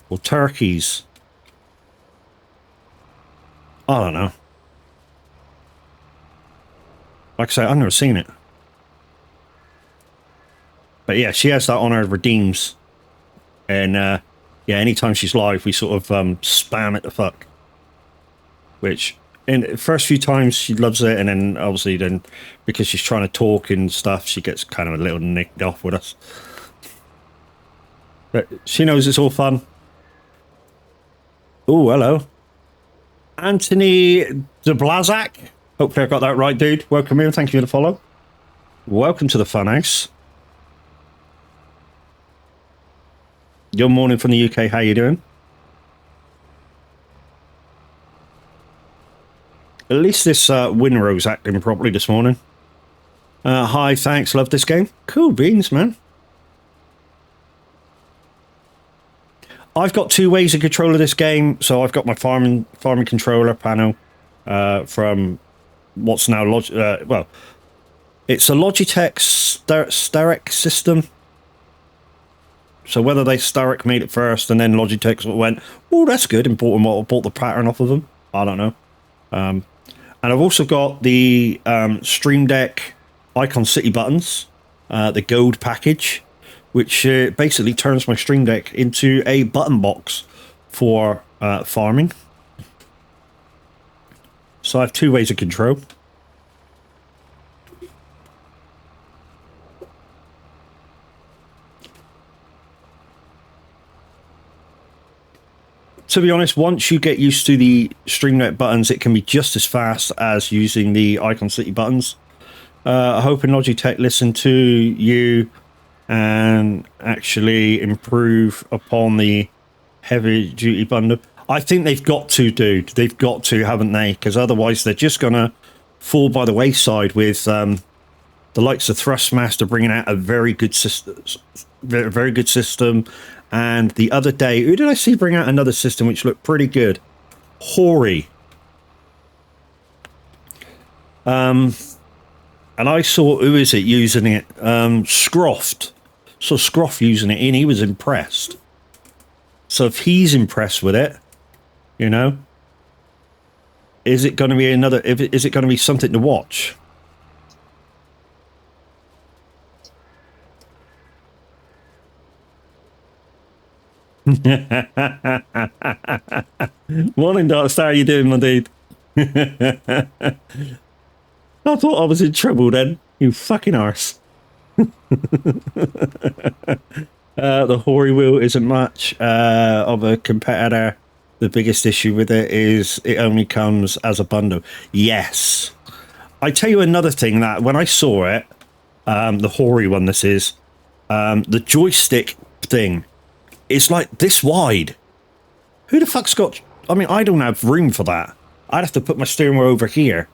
Or turkeys. I don't know. Like I say, I've never seen it. But yeah, she has that on her redeems. And yeah, anytime she's live, we sort of spam it the fuck. Which, in the first few times, she loves it. And then, obviously, then because she's trying to talk and stuff, she gets kind of a little nicked off with us. But she knows it's all fun. Oh, hello. Anthony de Blazak. Hopefully I got that right, dude. Welcome in. Thank you for the follow. Welcome to the funhouse. Good morning from the UK. How you doing? At least this Winrow's acting properly this morning. Hi, thanks. Love this game. Cool beans, man. I've got two ways of control of this game. So I've got my farming controller panel from what's now well, it's a Logitech Steric system. So whether they Steric made it first and then Logitech sort of went, "Oh, that's good," and bought the pattern off of them, I don't know. And I've also got the Stream Deck Icon City buttons, the Gold package, which basically turns my Stream Deck into a button box for farming. So I have two ways of control. To be honest, once you get used to the Stream Deck buttons, it can be just as fast as using the Icon City buttons. I hope Logitech listen to you and actually improve upon the heavy duty bundle. I think they've got to, dude. They've got to, haven't they? Because otherwise they're just going to fall by the wayside with the likes of Thrustmaster bringing out a very good system. Very good system. And the other day, who did I see bring out another system which looked pretty good? Hori. And I saw, who is it using it? Scroft. So Scroft using it, and he was impressed. So if he's impressed with it, you know, is it going to be another? Is it going to be something to watch? Morning, Dark Star. How you doing, my dude? I thought I was in trouble then. You fucking arse. The Hori wheel isn't much of a competitor. The biggest issue with it is it only comes as a bundle. Yes. I tell you another thing, that when I saw it, the Hori one this is, the joystick thing is like this wide. Who the fuck's got... I mean, I don't have room for that. I'd have to put my steering wheel over here.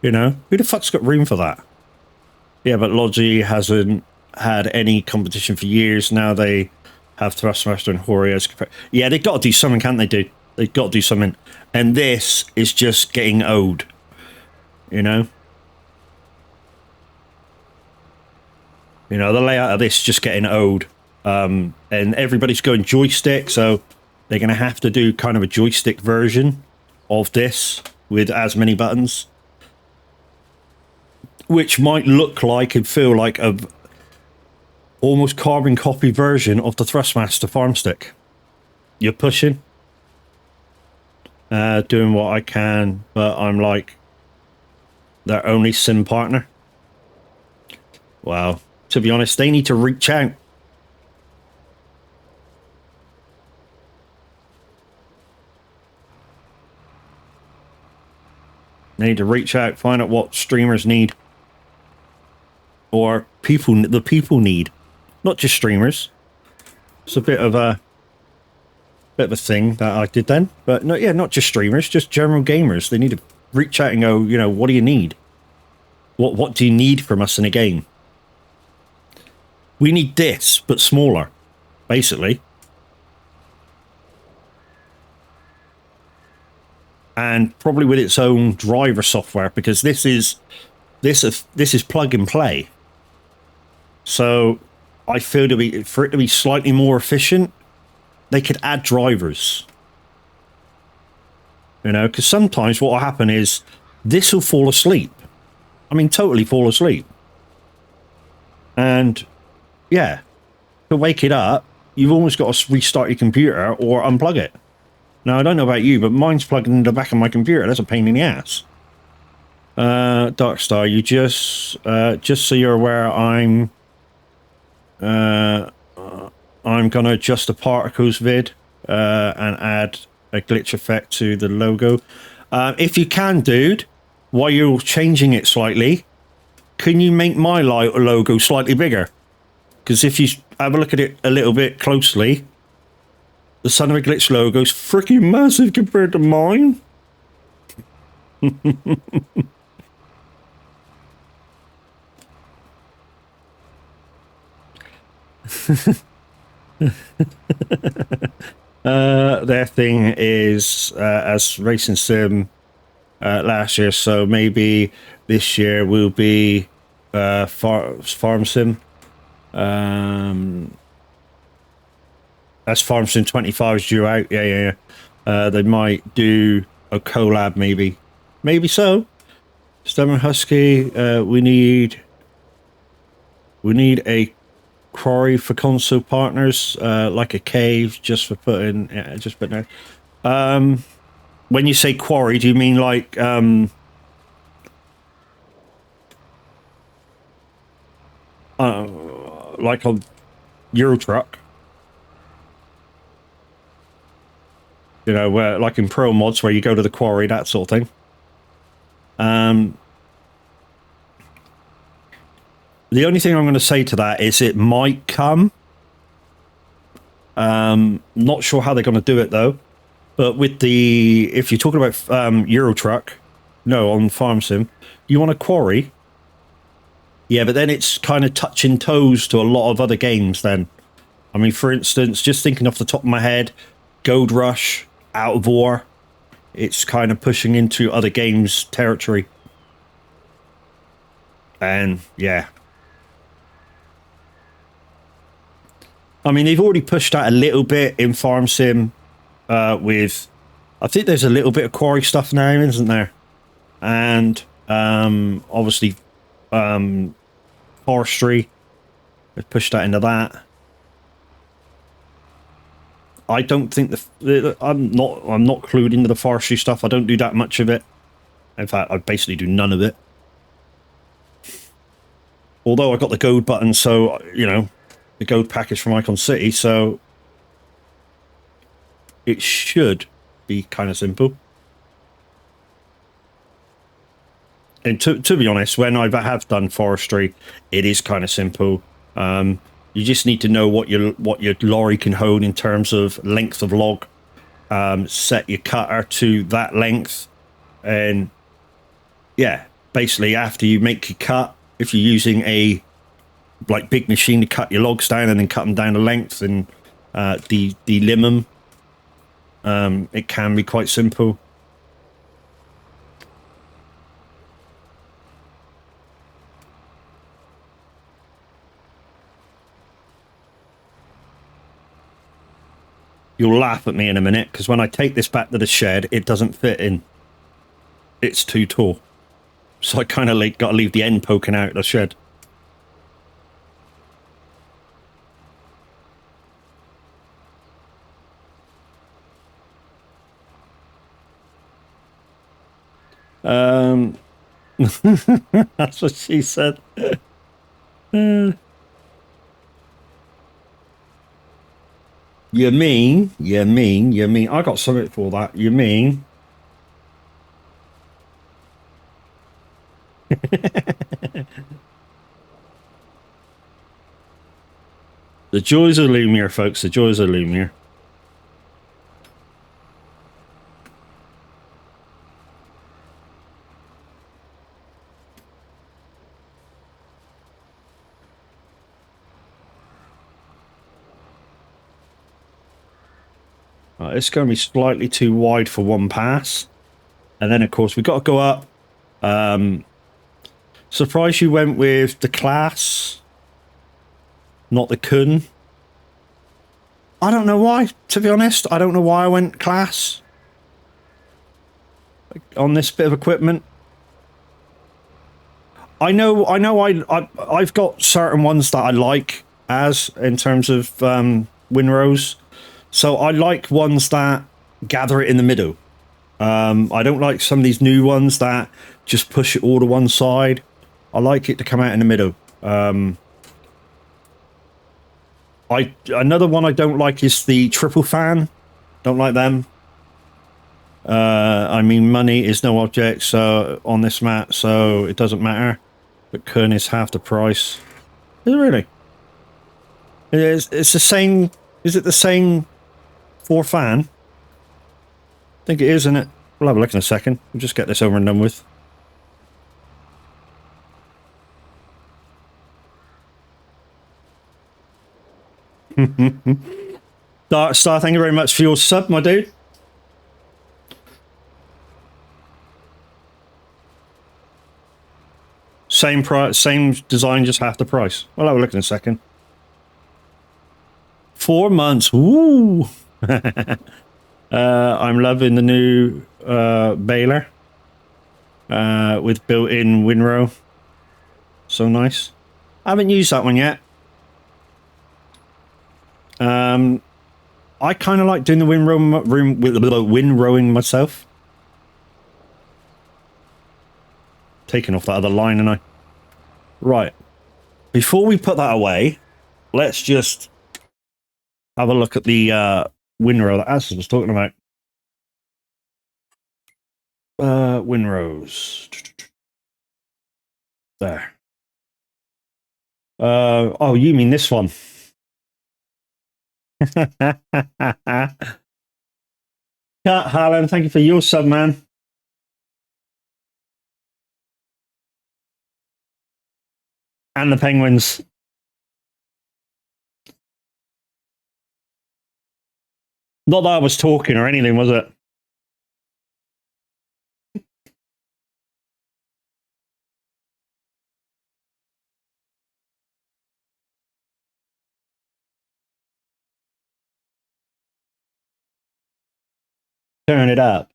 You know? Who the fuck's got room for that? Yeah, but Logi hasn't had any competition for years. Now they have Thrustmaster and Hori as... Yeah, they've got to do something, can't they, dude? They've got to do something. And this is just getting owed. You know? You know, the layout of this is just getting owed. and everybody's going joystick, so they're going to have to do kind of a joystick version of this with as many buttons, which might look like and feel like a almost carbon copy version of the Thrustmaster farm stick. You're pushing, doing what I can, but I'm like their only sim partner. Wow. To be honest, they need to reach out. They need to reach out, find out what streamers need. Or the people need. Not just streamers. It's a bit of a thing that I did then. But no, yeah, not just streamers, just general gamers. They need to reach out and go, you know, what do you need? What do you need from us in a game? We need this, but smaller, basically. And probably with its own driver software, because this is plug and play. So I feel for it to be slightly more efficient, they could add drivers. You know, because sometimes what will happen is this will fall asleep. I mean, totally fall asleep. And yeah, to wake it up, you've almost got to restart your computer or unplug it. Now, I don't know about you, but mine's plugged into the back of my computer. That's a pain in the ass. Darkstar, you just so you're aware, I'm gonna adjust the particles vid and add a glitch effect to the logo. If you can, dude, while you're changing it slightly, can you make my logo slightly bigger? Because if you have a look at it a little bit closely, the Son of a Glitch logo is freaking massive compared to mine. Their thing is as racing sim last year, so maybe this year will be farm sim. As Farm Sim 25 is due out, yeah. They might do a collab, maybe so. Stemmer Husky, we need a quarry for console partners, like a cave, just for putting, just putting there. When you say quarry, do you mean like a Euro truck? You know, where like in pro mods where you go to the quarry, that sort of thing. The only thing I'm going to say to that is it might come. Not sure how they're going to do it though. But with if you're talking about Euro truck, no, on Farm Sim, you want a quarry. Yeah, but then it's kind of touching toes to a lot of other games then. I mean, for instance, just thinking off the top of my head, Gold Rush, Out of War, it's kind of pushing into other games' territory. And yeah. I mean, they've already pushed out a little bit in Farm Sim with... I think there's a little bit of quarry stuff now, isn't there? And obviously forestry. They've pushed that into that. I don't think I'm not clued into the forestry stuff. I don't do that much of it. In fact, I basically do none of it. Although I got the gold button, so you know, the gold package from Icon City, so it should be kind of simple. And to be honest, when I have done forestry, it is kind of simple. You just need to know what your lorry can hold in terms of length of log. Set your cutter to that length, and yeah, basically after you make your cut, if you're using a like big machine to cut your logs down and then cut them down to length and delim them, it can be quite simple. You'll laugh at me in a minute, because when I take this back to the shed, it doesn't fit in. It's too tall. So I kind of like got to leave the end poking out of the shed. That's what she said. You mean? I got something for that. You mean? The joys of Lumiere, folks. The joys of Lumiere. It's going to be slightly too wide for one pass. And then, of course, we've got to go up. Surprised you went with the class, not the kun. I don't know why, to be honest. I don't know why I went class on this bit of equipment. I've got certain ones that I like as in terms of windrows. So I like ones that gather it in the middle. I don't like some of these new ones that just push it all to one side. I like it to come out in the middle. Another one I don't like is the triple fan. Don't like them. I mean, money is no object so on this map, so it doesn't matter. But kun is half the price. Is it really? It's the same. Is it the same for fan? I think it is, isn't it? We'll have a look in a second. We'll just get this over and done with. Dark Star, thank you very much for your sub, my dude. Same price, same design, just half the price. We'll have a look in a second. 4 months. Ooh. I'm loving the new baler with built-in windrow. So nice. I haven't used that one yet. I kind of like doing the windrowing myself. Taking off that other line, and right. Before we put that away, let's just have a look at the windrow that Aston was talking about. Windrows. There. Oh, you mean this one? Cat Harlan, thank you for your sub, man. And the penguins. Not that I was talking or anything, was it? Turn it up.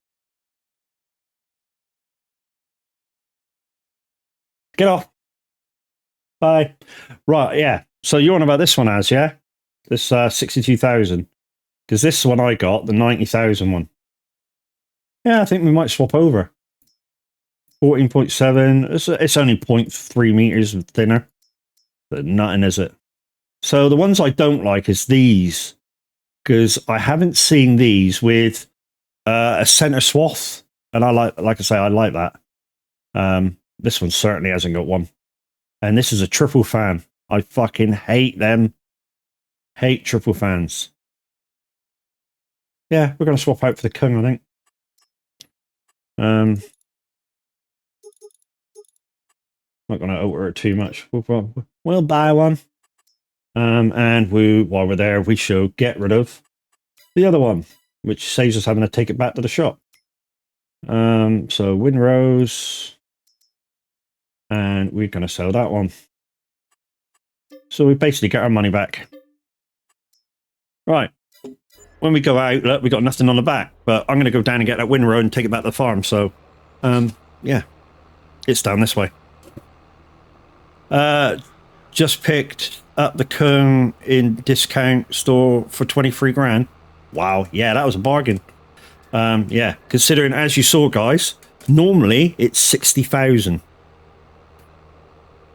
Get off. Bye. Right, yeah. So you're on about this one as, yeah? This 62,000. Because this one I got, the 90,000 one. Yeah, I think we might swap over. 14.7. It's only 0.3 meters thinner. But nothing, is it? So the ones I don't like is these. Because I haven't seen these with a center swath. And I like I say, I like that. This one certainly hasn't got one. And this is a triple fan. I fucking hate them. Hate triple fans. Yeah, we're going to swap out for the Kung, I think. Not going to alter it too much. We'll buy one. And while we're there, we shall get rid of the other one, which saves us having to take it back to the shop. So windrows. And we're going to sell that one. So we basically get our money back. Right. when we go out, look, we got nothing on the back. But I'm going to go down and get that windrow and take it back to the farm. So, yeah, it's down this way. Just picked up the cone in discount store for 23 grand. Wow, yeah, that was a bargain. Yeah, considering, as you saw, guys, normally it's 60,000.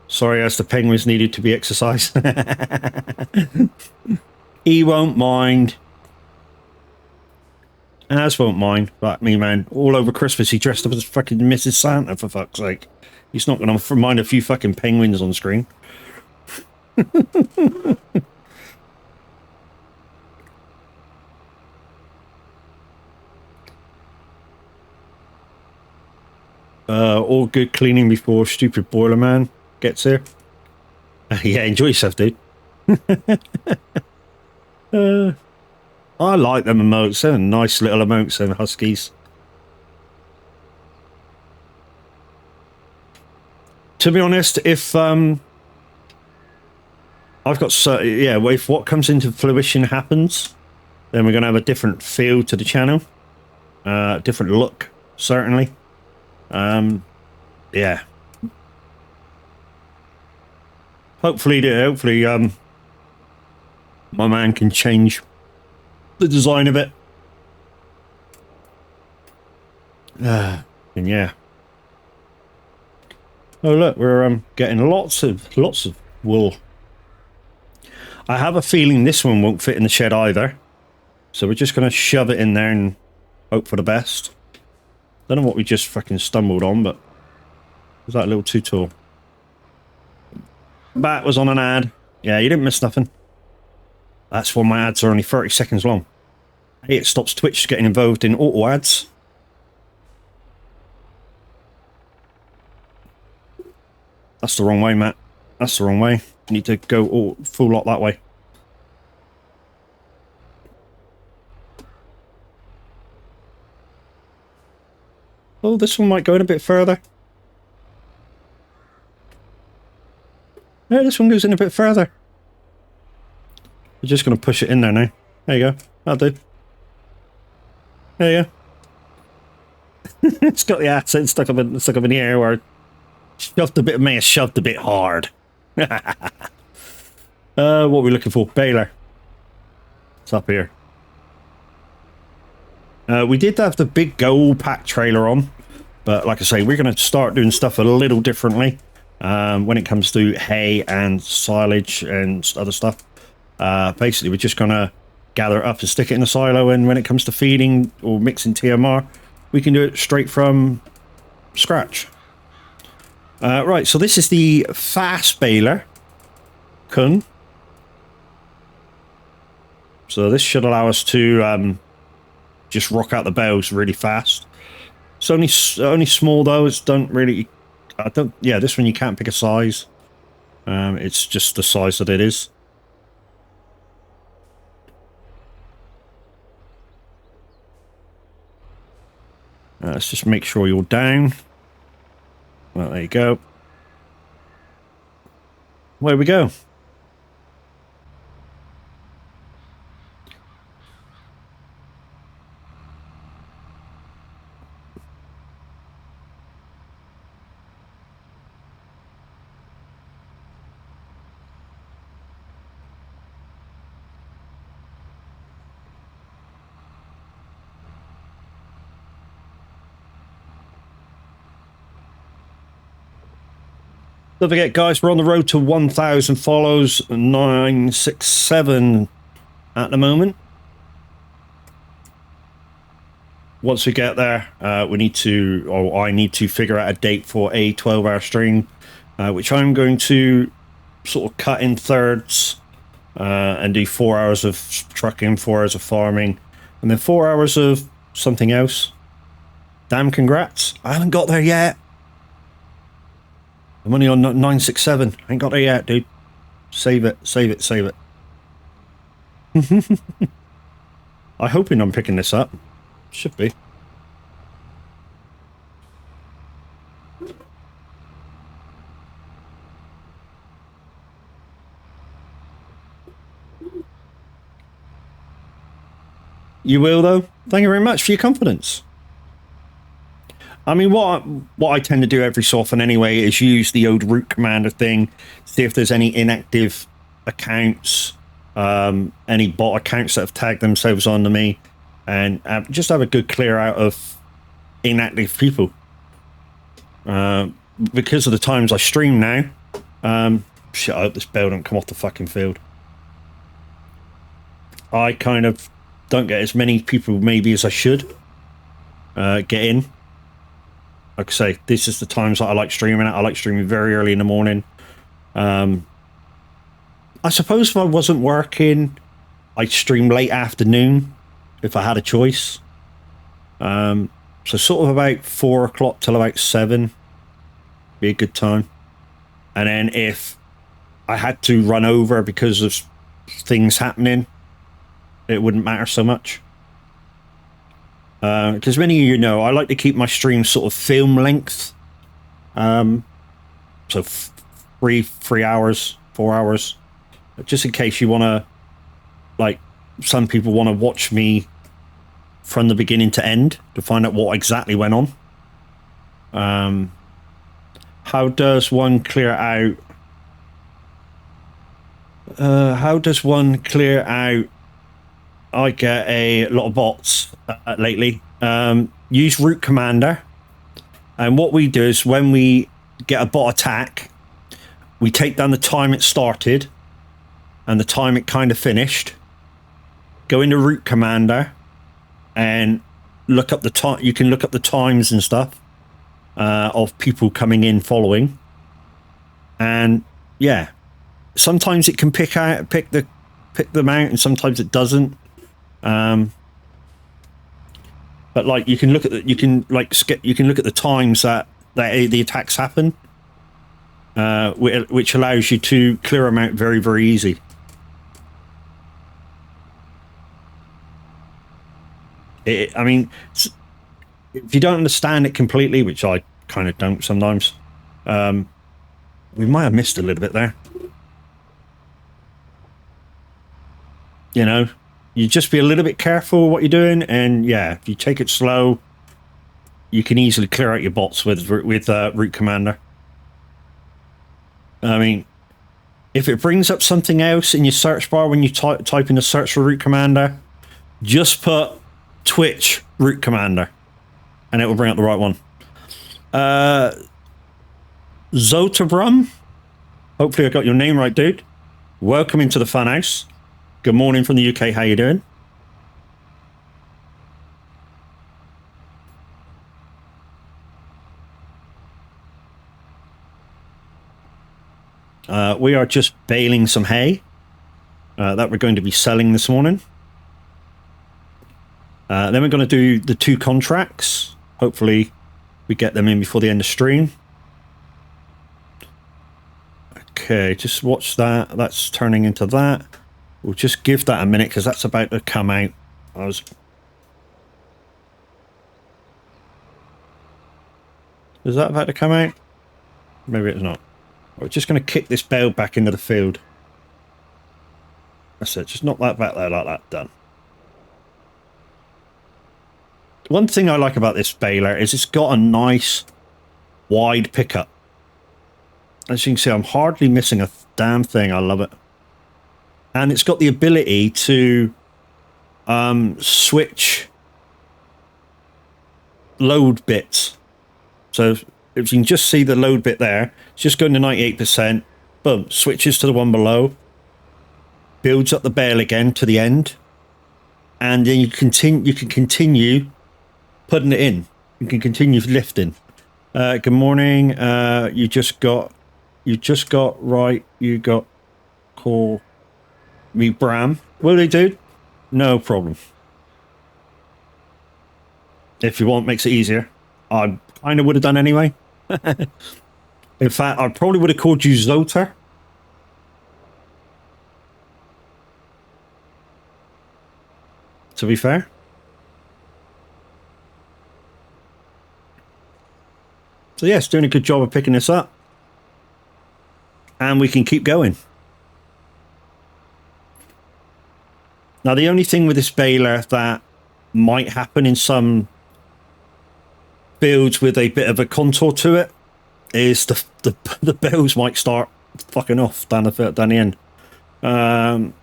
Sorry, as the penguins needed to be exercised. He won't mind. Az won't mind. But me, man, all over Christmas he dressed up as fucking Mrs. Santa, for fuck's sake. He's not going to mind a few fucking penguins on screen. All good cleaning before stupid boiler man gets here. Yeah, enjoy yourself, dude. I like them emotes. They're nice little emotes, them huskies. To be honest, if I've got yeah, well, if what comes into fruition happens, then we're going to have a different feel to the channel, different look, certainly. Yeah. Hopefully, my man can change the design of it. And yeah. Oh look, we're getting lots of wool. I have a feeling this one won't fit in the shed either, so we're just going to shove it in there and hope for the best. Don't know what we just fucking stumbled on, but was that a little too tall? That was on an ad. Yeah, you didn't miss nothing. That's why my ads are only 30 seconds long. Hey, it stops Twitch getting involved in auto ads. That's the wrong way, Matt. That's the wrong way. You need to go full lot that way. Oh, this one might go in a bit further. Yeah, this one goes in a bit further. We're just going to push it in there now. There you go. That'll do. There you go. It's got the accent stuck up in the air where shoved a bit, may have shoved a bit hard. What are we looking for? Baler. It's up here. We did have the big gold pack trailer on, but like I say, we're going to start doing stuff a little differently when it comes to hay and silage and other stuff. Basically, we're just going to gather it up and stick it in the silo, and when it comes to feeding or mixing TMR, we can do it straight from scratch. Right, so this is the fast baler Kun. So this should allow us to just rock out the bales really fast. It's only small though. It's don't really. Yeah, this one you can't pick a size. It's just the size that it is. Let's just make sure you're down. Well, there you go. Where we go? Don't forget, guys, we're on the road to 1,000 follows, 967 at the moment. Once we get there, we need to, or I need to figure out a date for a 12-hour stream, which I'm going to sort of cut in thirds and do 4 hours of trucking, 4 hours of farming, and then 4 hours of something else. Damn congrats. I haven't got there yet. I'm only on 967. I ain't got there yet, dude. Save it, save it, save it. I'm hoping I'm picking this up. Should be. You will, though. Thank you very much for your confidence. I mean, what I tend to do every so often anyway is use the old root commander thing, see if there's any inactive accounts, any bot accounts that have tagged themselves onto me, and just have a good clear out of inactive people. Because of the times I stream now, shit, I hope this bell don't come off the fucking field. I kind of don't get as many people maybe as I should get in. Like I say, this is the times that I like streaming at. I like streaming very early in the morning. I suppose if I wasn't working, I'd stream late afternoon if I had a choice. So sort of about 4 o'clock till about 7 be a good time. And then if I had to run over because of things happening, it wouldn't matter so much. Because many of you know, I like to keep my streams sort of film length. So 3 hours, 4 hours. Just in case you want to, like, some people want to watch me from the beginning to end to find out what exactly went on. How does one clear out? How does one clear out? I get a lot of bots lately. Use root commander, and what we do is when we get a bot attack, we take down the time it started and the time it kind of finished. Go into root commander and look up the time. You can look up the times and stuff of people coming in following, and yeah, sometimes it can pick them out, and sometimes it doesn't. But like you can look at you can look at the times that the attacks happen, which allows you to clear them out very, very easy. I mean, if you don't understand it completely, which I kind of don't sometimes, we might have missed a little bit there. You know, you just be a little bit careful what you're doing, and yeah, if you take it slow, you can easily clear out your bots with root commander. I mean, if it brings up something else in your search bar when you type in the search for root commander, just put Twitch root commander, and it will bring up the right one. Zotabrum, hopefully I got your name right, dude. Welcome into the fun house. Good morning from the UK. How you doing? We are just baling some hay that we're going to be selling this morning. Then we're going to do the 2 contracts. Hopefully we get them in before the end of stream. Okay, just watch that. That's turning into that. We'll just give that a minute because that's about to come out. Is that about to come out? Maybe it's not. We're just going to kick this bale back into the field. That's it. Just knock that back there like that. Done. One thing I like about this baler is it's got a nice wide pickup. As you can see, I'm hardly missing a damn thing. I love it. And it's got the ability to switch load bits. So if you can just see the load bit there, it's just going to 98%. Boom, switches to the one below. Builds up the bale again to the end. And then you can continue putting it in. You can continue lifting. Good morning. You got call me Bram. Will they, dude? No problem. If you want, makes it easier. I kind of would have done anyway. In fact, I probably would have called you Zoter. To be fair. So yes, doing a good job of picking this up. And we can keep going. Now, the only thing with this baler that might happen in some builds with a bit of a contour to it is the bells might start fucking off down the end.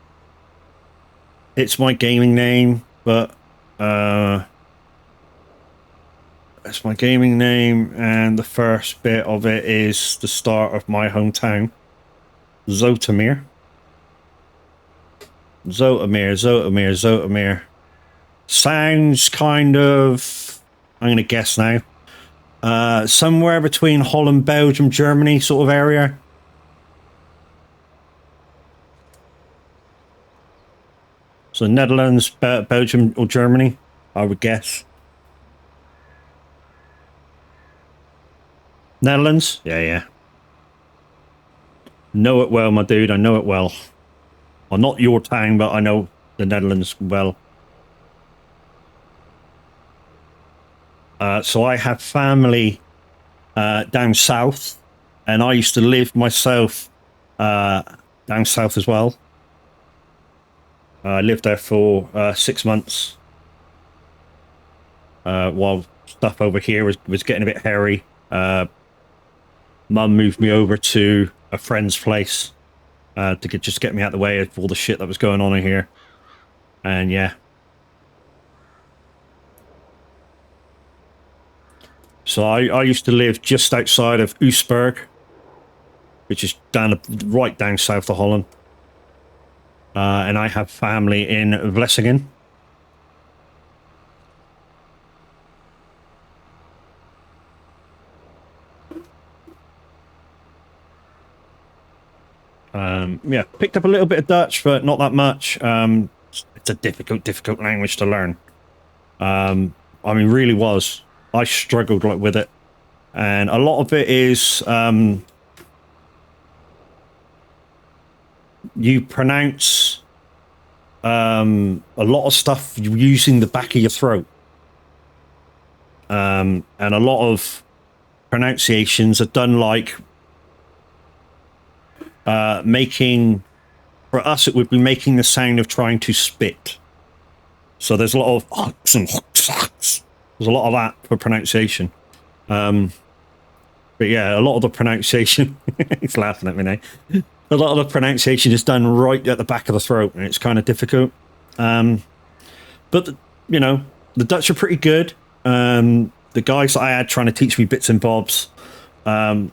It's my gaming name, but it's my gaming name, and the first bit of it is the start of my hometown, Zoetermeer. Zoetermeer. Sounds kind of, I'm going to guess now, somewhere between Holland, Belgium, Germany sort of area. So Netherlands, Belgium, or Germany, I would guess. Netherlands? Yeah. Know it well, my dude. I know it well. Well, not your town, but I know the Netherlands well. So I have family down south, and I used to live myself down south as well. I lived there for 6 months while stuff over here was getting a bit hairy. Mum moved me over to a friend's place to just get me out of the way of all the shit that was going on in here. And yeah. So I used to live just outside of Oostburg, which is right down south of Holland. And I have family in Vlissingen. Yeah, picked up a little bit of Dutch, but not that much. It's a difficult language to learn. I mean, really was. I struggled with it, and a lot of it is you pronounce a lot of stuff using the back of your throat, and a lot of pronunciations are done like making, for us it would be making the sound of trying to spit. So there's a lot of there's a lot of that for pronunciation. But yeah, a lot of the pronunciation he's laughing at me now. A lot of the pronunciation is done right at the back of the throat, and it's kind of difficult. But you know, the Dutch are pretty good. The guys that I had trying to teach me bits and bobs, you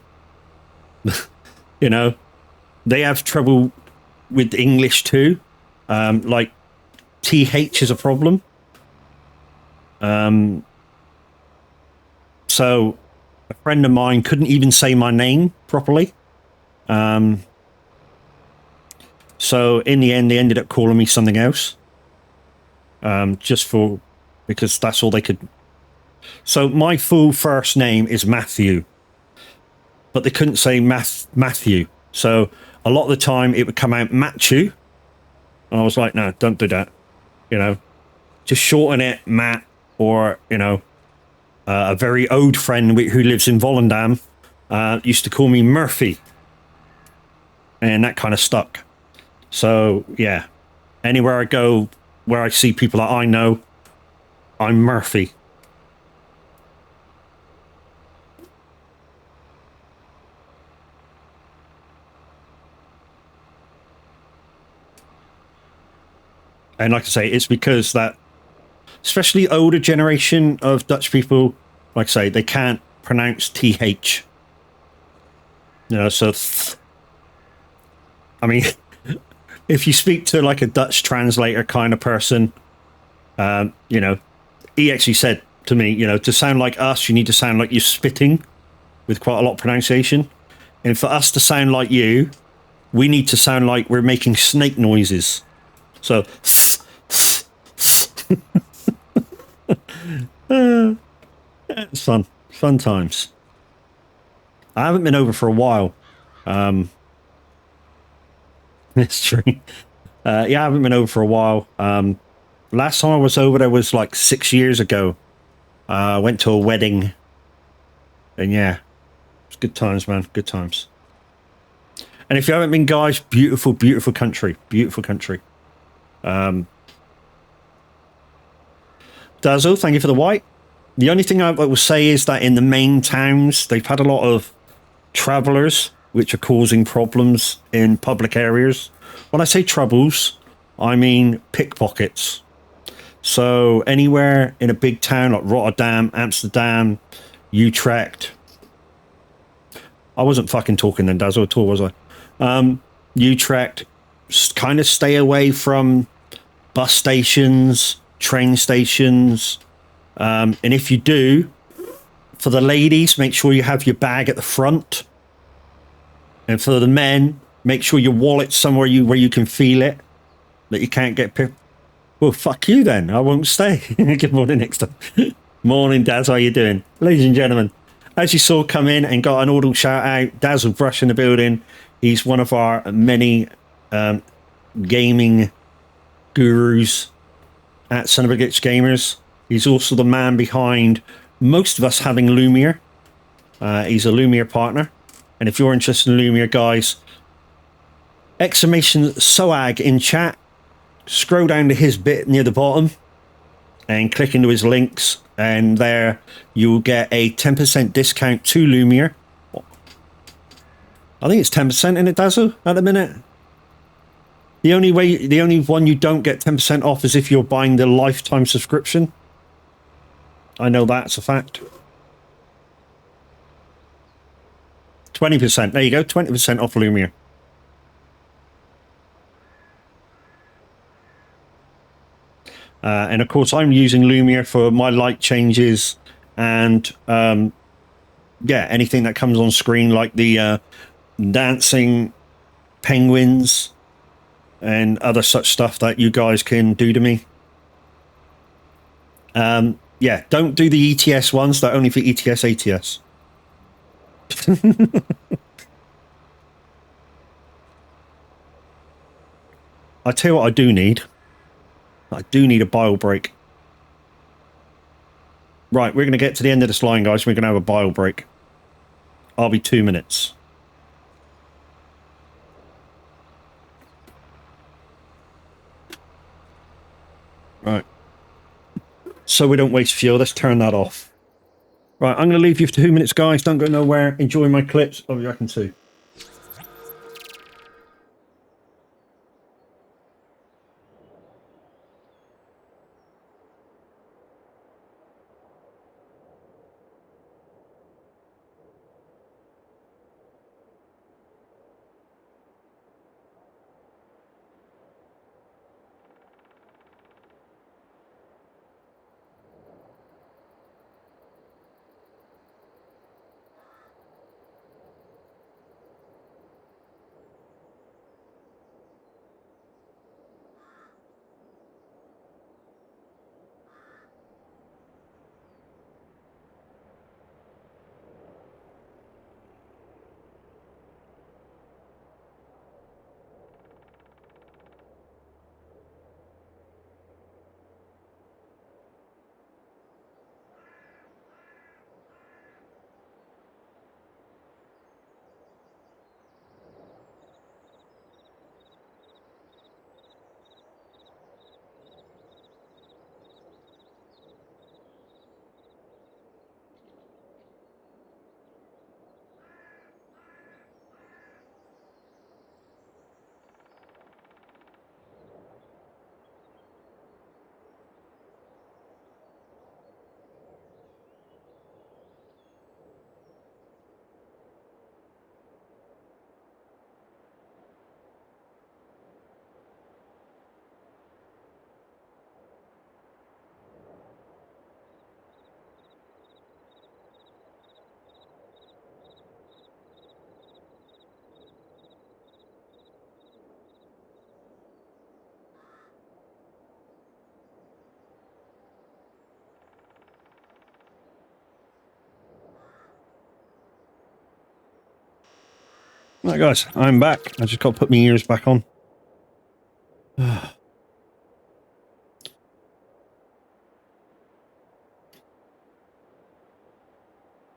know, they have trouble with English too. Like TH is a problem. So a friend of mine couldn't even say my name properly. So in the end, they ended up calling me something else. Because that's all they could. So my full first name is Matthew, but they couldn't say Matthew. So a lot of the time it would come out Matthew. And I was like, no, don't do that. You know, just shorten it, Matt, or, you know, a very old friend who lives in Volendam used to call me Murphy. And that kind of stuck. So, yeah, anywhere I go where I see people that I know, I'm Murphy. And like I say, it's because that, especially older generation of Dutch people, like I say, they can't pronounce TH. You know, so, I mean, if you speak to like a Dutch translator kind of person, you know, he actually said to me, you know, to sound like us, you need to sound like you're spitting with quite a lot of pronunciation. And for us to sound like you, we need to sound like we're making snake noises. So, it's fun times. I haven't been over for a while. It's true. Yeah, I haven't been over for a while. Last time I was over there was like 6 years ago. I went to a wedding, and yeah, it's good times, man. Good times. And if you haven't been, guys, beautiful country. Dazzle, thank you for the white. The only thing I will say is that in the main towns, they've had a lot of travelers, which are causing problems in public areas. When I say troubles, I mean pickpockets. So anywhere in a big town like Rotterdam, Amsterdam, Utrecht. I wasn't fucking talking then, Dazzle, at all, was I? Utrecht, kind of stay away from bus stations, train stations. And if you do, for the ladies, make sure you have your bag at the front. And for the men, make sure your wallet's somewhere where you can feel it, that you can't get picked. Well, fuck you then. I won't stay. Good morning, next time. Morning, Daz. How you doing? Ladies and gentlemen, as you saw come in and got an audible shout out, Dazzle Brush in the building. He's one of our many gaming gurus at Son of a Glitch Gamers. He's also the man behind most of us having Lumiere. He's a Lumiere partner. And if you're interested in Lumiere, guys, exclamation SOAG in chat. Scroll down to his bit near the bottom and click into his links. And there you'll get a 10% discount to Lumiere. I think it's 10% in it, Dazzle, at the minute. The only one you don't get 10% off is if you're buying the lifetime subscription. I know that's a fact. 20%. There you go. 20% off Lumiere. And of course, I'm using Lumiere for my light changes and yeah, anything that comes on screen, like the dancing penguins and other such stuff that you guys can do to me. Yeah, don't do the ETS ones. They're only for ETS, ATS. I tell you what I do need. I do need a bile break. Right, we're going to get to the end of this line, guys. We're going to have a bile break. I'll be 2 minutes. Right. So we don't waste fuel, let's turn that off. Right, I'm going to leave you for 2 minutes, guys. Don't go nowhere. Enjoy my clips. I'll be back in 2. Right, guys, I'm back. I just got to put my ears back on.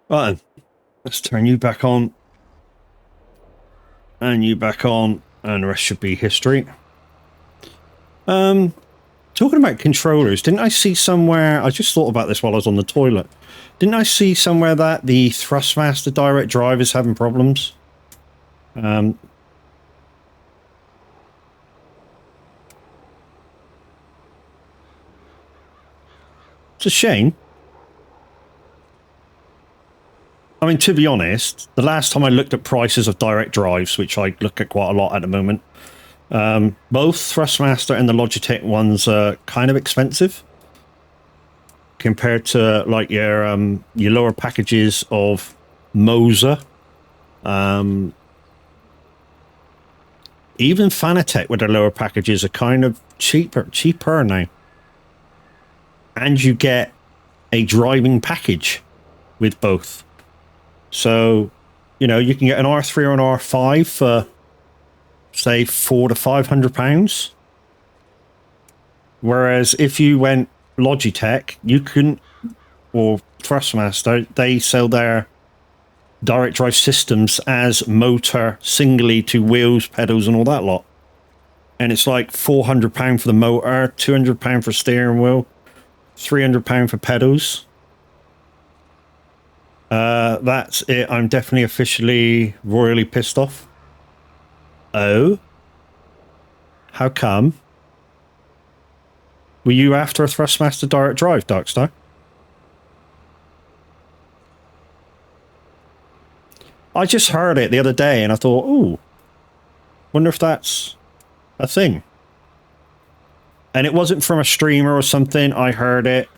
Right, let's turn you back on. And you back on. And the rest should be history. Just Talking about controllers, didn't I see somewhere, I just thought about this while I was on the toilet. Didn't I see somewhere that the Thrustmaster direct drive is having problems? It's a shame. I mean, to be honest, the last time I looked at prices of direct drives, which I look at quite a lot at the moment, both Thrustmaster and the Logitech ones are kind of expensive compared to like your lower packages of Moser. Even Fanatec with their lower packages are kind of cheaper now. And you get a driving package with both. So, you know, you can get an R3 or an R5 for, say, £400 to £500. Whereas if you went Logitech, you couldn't, or Thrustmaster, they sell their direct drive systems as motor singly to wheels, pedals, and all that lot. And it's like £400 for the motor, £200 for steering wheel, £300 for pedals. That's it. I'm definitely officially royally pissed off. Oh? How come? Were you after a Thrustmaster direct drive, Darkstar? I just heard it the other day and I thought, ooh, wonder if that's a thing. And it wasn't from a streamer or something. I heard it.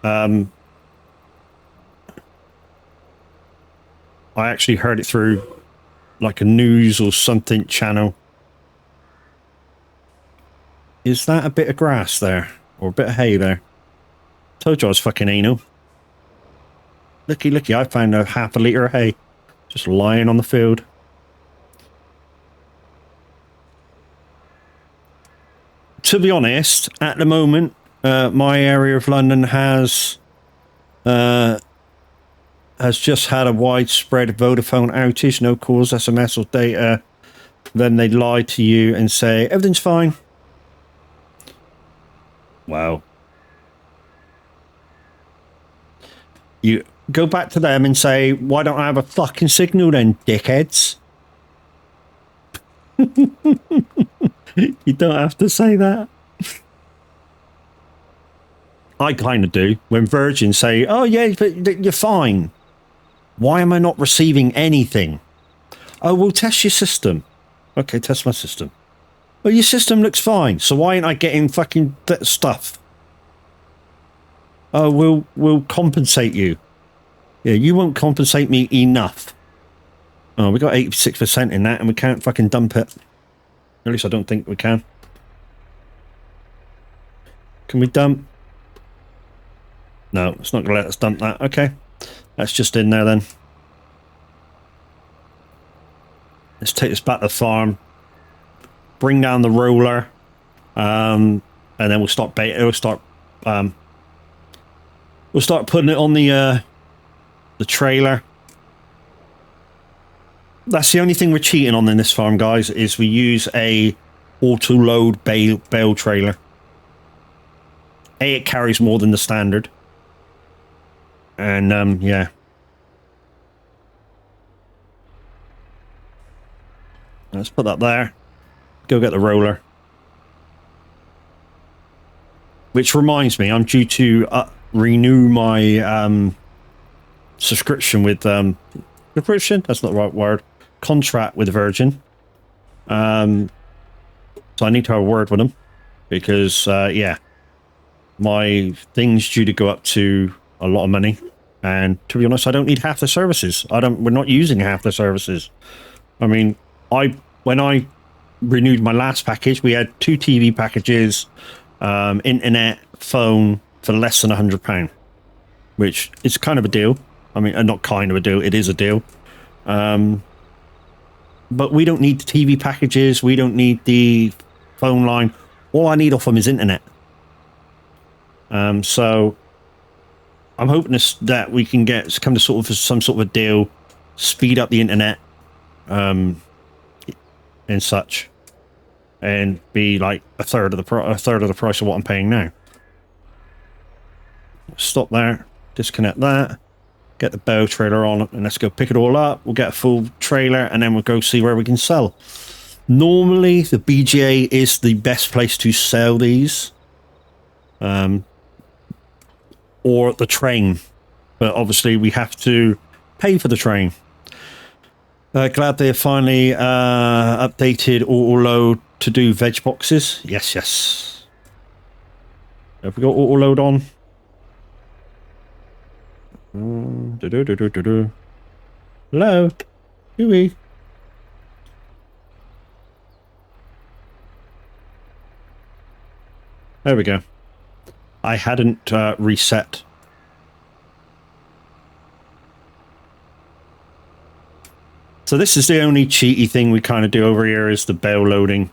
I actually heard it through like a news or something channel. Is that a bit of grass there? Or a bit of hay there? Told you I was fucking anal. Looky, looky, I found a half a litre of hay. Just lying on the field. To be honest, at the moment, my area of London has just had a widespread Vodafone outage, no calls, SMS or data. Then they lie to you and say, everything's fine. Wow. You go back to them and say, why don't I have a fucking signal then, dickheads? You don't have to say that. I kind of do. When Virgin say, oh yeah, but you're fine. Why am I not receiving anything? Oh, we'll test your system. Okay, test my system. Well, your system looks fine, so why ain't I getting fucking stuff? Oh, we'll compensate you. Yeah, you won't compensate me enough. Oh, we got 86% in that and we can't fucking dump it. At least I don't think we can. Can we dump? No, it's not going to let us dump that. Okay. That's just in there then. Let's take this back to the farm. Bring down the roller. And then we'll start baiting. We'll start putting it on the trailer. That's the only thing we're cheating on in this farm, guys, is we use a auto-load bale trailer. It carries more than the standard. And, yeah. Let's put that there. Go get the roller. Which reminds me, I'm due to renew my subscription with... subscription? That's not the right word. Contract with Virgin. So I need to have a word with them. Because, yeah. My thing's due to go up to a lot of money. And to be honest, I don't need half the services. We're not using half the services. I mean, when I renewed my last package, we had 2 TV packages, internet, phone for less than £100, which is kind of a deal. I mean, not kind of a deal, it is a deal. But we don't need the TV packages, we don't need the phone line. All I need off them is internet. So I'm hoping that we can come to some sort of a deal, speed up the internet, and such. and be like a third of the price of what I'm paying now. Stop there, disconnect that, get the bow trailer on, and let's go pick it all up. We'll get a full trailer, and then we'll go see where we can sell. Normally, the BGA is the best place to sell these, or the train, but obviously we have to pay for the train. Glad they have finally updated auto load to do veg boxes. Yes, yes. Have we got auto load on? Hello? Huey? There we go. I hadn't reset. So this is the only cheaty thing we kind of do over here is the bale loading.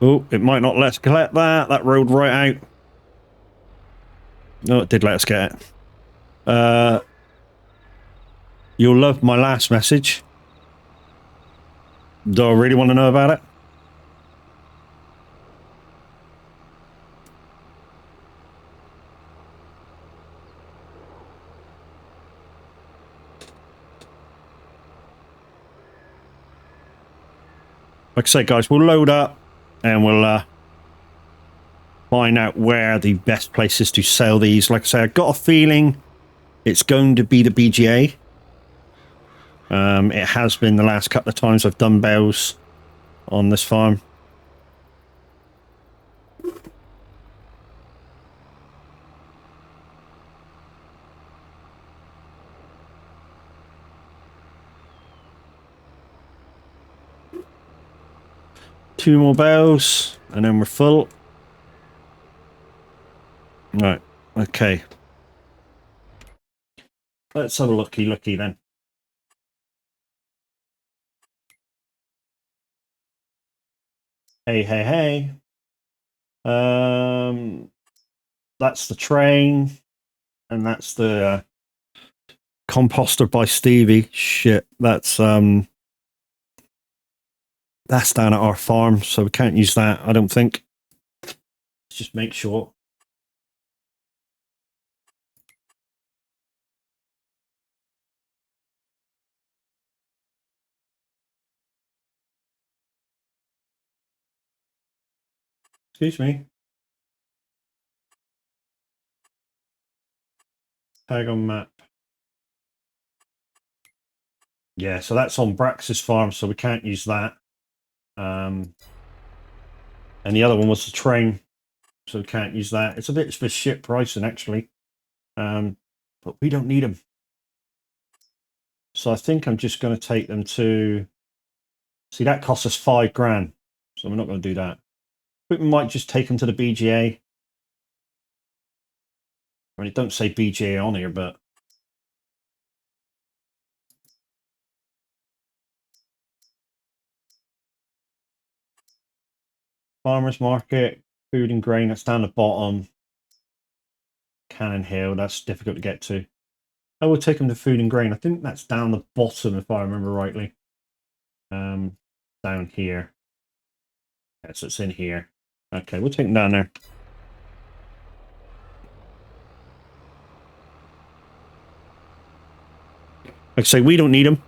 Oh, it might not let us collect that. That rode right out. No, it did let us get it. You'll love my last message. Do I really want to know about it? Like I say, guys, we'll load up and we'll find out where the best place is to sell these. Like I say, I got a feeling it's going to be the BGA. It has been the last couple of times I've done bales on this farm. Two more bales, and then we're full. Right, okay. Let's have a looky then. Hey. That's the train, and that's the composter by Stevie. Shit, that's down at our farm, so we can't use that, I don't think. Let's just make sure. Excuse me. Tag on map. Yeah, so that's on Brax's farm, so we can't use that. And the other one was the train, so we can't use that. It's a bit of a shit pricing, actually. But we don't need them. So I think I'm just going to take them to... See, that costs us $5,000, so we're not going to do that. But we might just take them to the BGA. I mean, it don't say BGA on here, but... Farmers Market, food and grain, that's down the bottom. Cannon Hill, that's difficult to get to. I will take them to food and grain. I think that's down the bottom, if I remember rightly. Down here. Yeah, so it's in here. Okay, we'll take them down there. Like I say, we don't need them.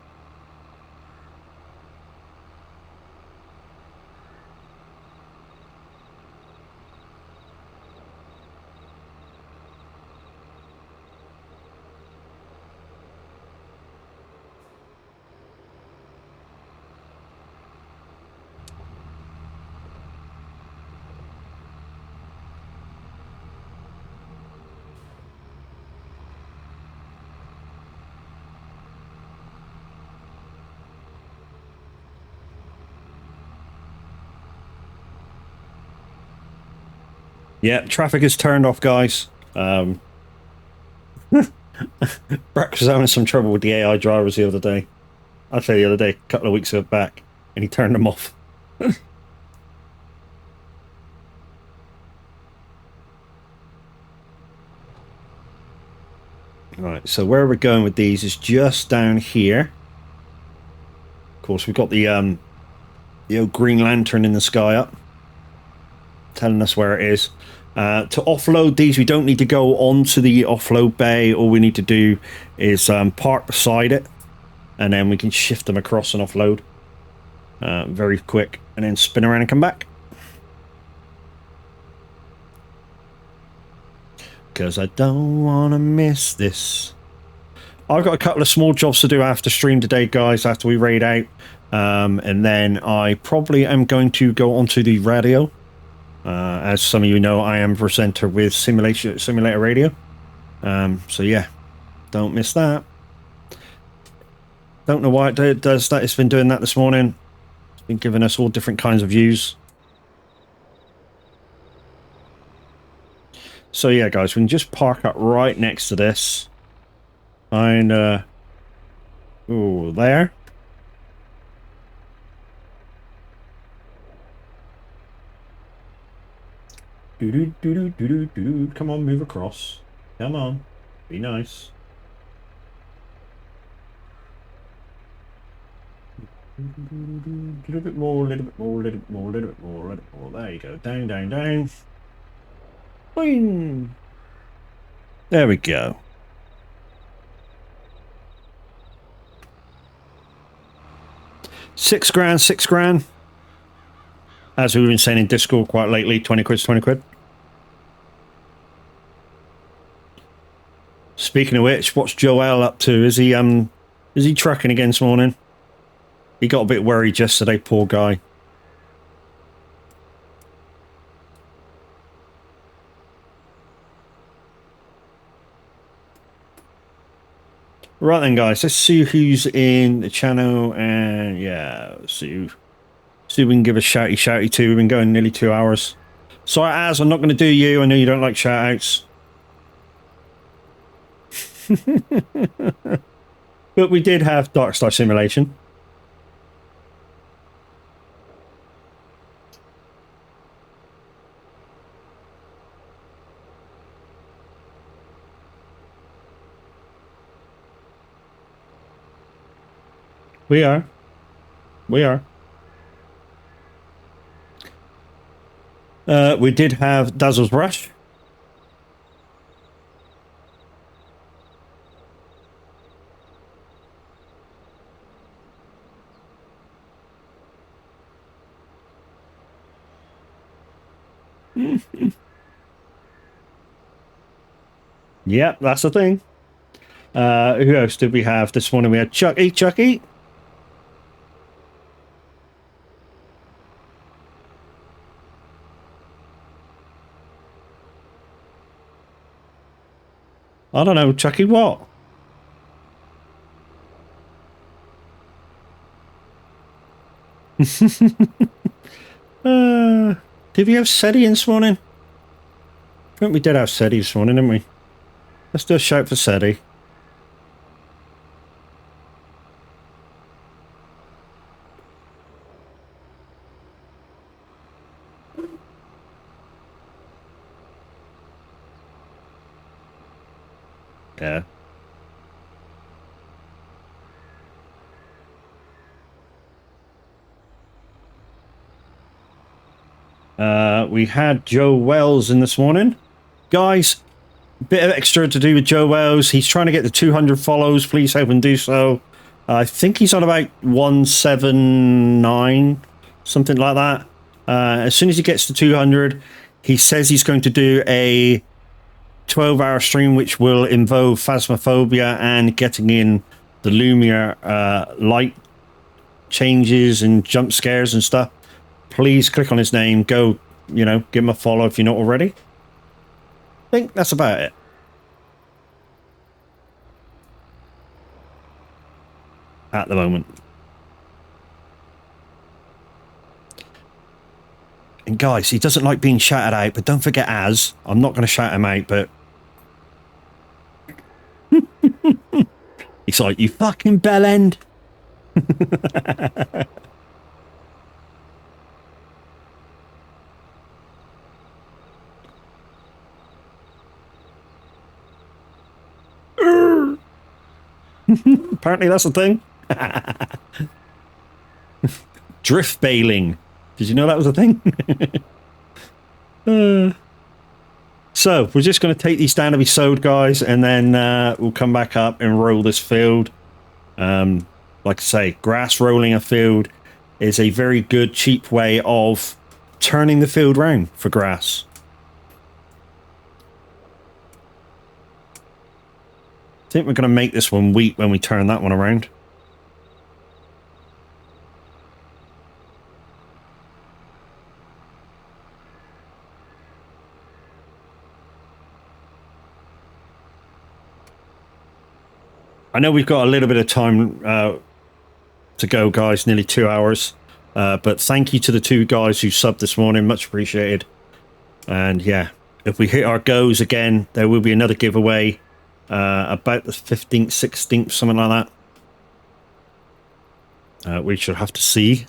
Yeah, traffic is turned off, guys. Brax was having some trouble with the AI drivers the other day. I'll say the other day, a couple of weeks back, and he turned them off. Right, so where we're going with these is just down here. Of course, we've got the old green lantern in the sky up, telling us where it is. To offload these, we don't need to go onto the offload bay. All we need to do is park beside it, and then we can shift them across and offload very quick, and then spin around and come back. Because I don't want to miss this. I've got a couple of small jobs to do after stream today, guys, after we raid out. And then I probably am going to go onto the radio. As some of you know, I am presenter with Simulator Radio. So yeah, don't miss that. Don't know why it does that. It's been doing that this morning. It's been giving us all different kinds of views. So yeah, guys, we can just park up right next to this. And ooh, there. Come on, move across. Come on, be nice. A little bit more, a little bit more, a little bit more, a little bit more, a little bit more. There you go. Down, down, down. Boing. There we go. £6,000. As we've been saying in Discord quite lately, 20 quid, 20 quid. Speaking of which, what's Joel up to? Is he trucking again this morning? He got a bit worried yesterday, poor guy. Right then, guys, let's see who's in the channel, and yeah, see if we can give a shouty to. We've been going nearly 2 hours. Sorry, Az, I'm not going to do you. I know you don't like shout-outs. But we did have Dark Star Simulation. We are. We are. We did have Dazzle's Rush. Yep, that's the thing. Who else did we have this morning? We had Chucky. I don't know, Chucky what? Did we have Seti this morning? I think we did have Seti this morning, didn't we? Let's do a shout for Seti. Yeah. We had Joe Wells in this morning. Guys, bit of extra to do with Joe Wells. He's trying to get the 200 follows. Please help him do so. I think he's on about 179, something like that. As soon as he gets to 200, he says he's going to do a 12-hour stream, which will involve Phasmophobia and getting in the Lumia light changes and jump scares and stuff. Please click on his name. Go, you know, give him a follow if you're not already. I think that's about it. At the moment. And guys, he doesn't like being shouted out, but don't forget Az. I'm not going to shout him out, but he's like, you fucking bellend. Apparently that's a thing. Drift baling. Did you know that was a thing? So we're just going to take these down to be sowed, guys, and then we'll come back up and roll this field. Like I say, grass rolling a field is a very good, cheap way of turning the field round for grass. I think we're going to make this one wheat when we turn that one around. I know we've got a little bit of time to go, guys, nearly 2 hours. But thank you to the 2 guys who subbed this morning. Much appreciated. And yeah, if we hit our goals again, there will be another giveaway about the 15th, 16th, something like that. We should have to see.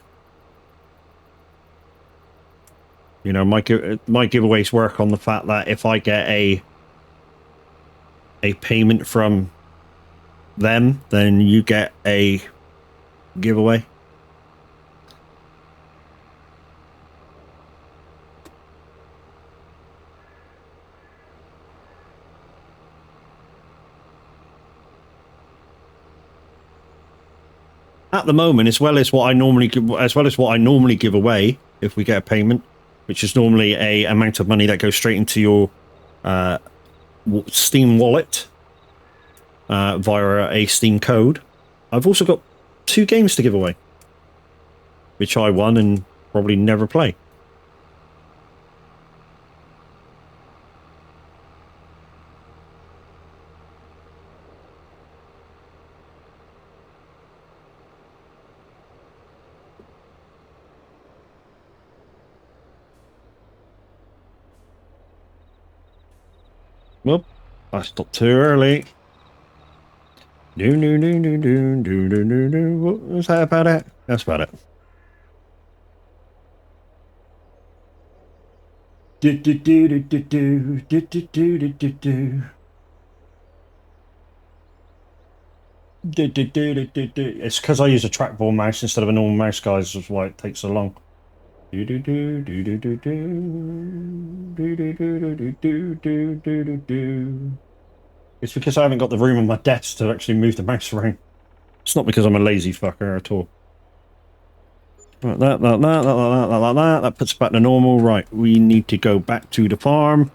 You know, my giveaways work on the fact that if I get a payment from them, then you get a giveaway. At the moment, as well as what I normally give away, if we get a payment, which is normally a amount of money that goes straight into your Steam wallet via a Steam code, I've also got 2 games to give away, which I won and probably never play. Well, I stopped too early. What was that about it? That's about it. It's because I use a trackball mouse instead of a normal mouse, guys. That's why it takes so long. It's because I haven't got the room on my desk to actually move the mouse around. It's not because I'm a lazy fucker at all. Right, that puts us back to normal. Right, we need to go back to the farm.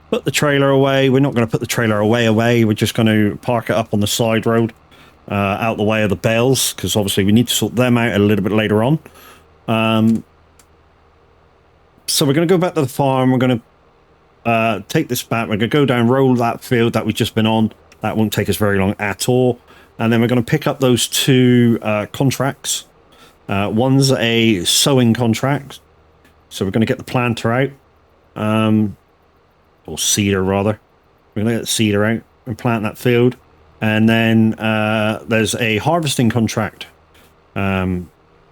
Put the trailer away. We're not going to put the trailer away. We're just going to park it up on the side road, out the way of the bales, because obviously we need to sort them out a little bit later on. So we're going to go back to the farm. We're going to take this back. We're going to go down, roll that field that we've just been on. That won't take us very long at all. And then we're going to pick up those 2 contracts. One's a sowing contract, so we're going to get the planter out, or seeder rather. We're going to get the seeder out and plant that field. And then there's a harvesting contract,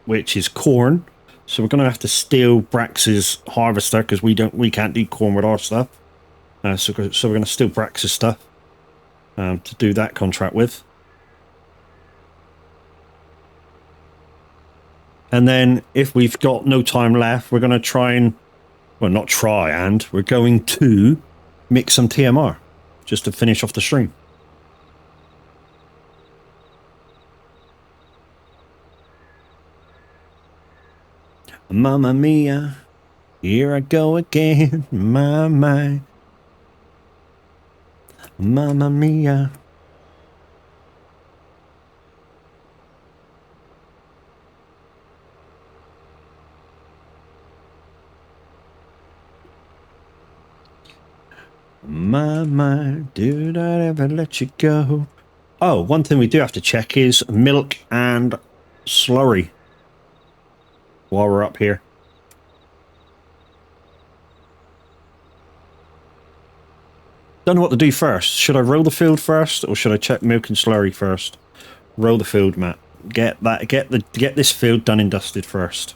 which is corn. So we're going to have to steal Brax's harvester because we can't do corn with our stuff. So we're going to steal Brax's stuff to do that contract with. And then if we've got no time left, we're going to try and, well, not try and, we're going to mix some TMR just to finish off the stream. Mamma mia, here I go again, my. Mamma mia. My, did I ever let you go? Oh, one thing we do have to check is milk and slurry while we're up here. Don't know what to do first. Should I roll the field first, or should I check milk and slurry first? Roll the field, Matt. Get this field done and dusted first.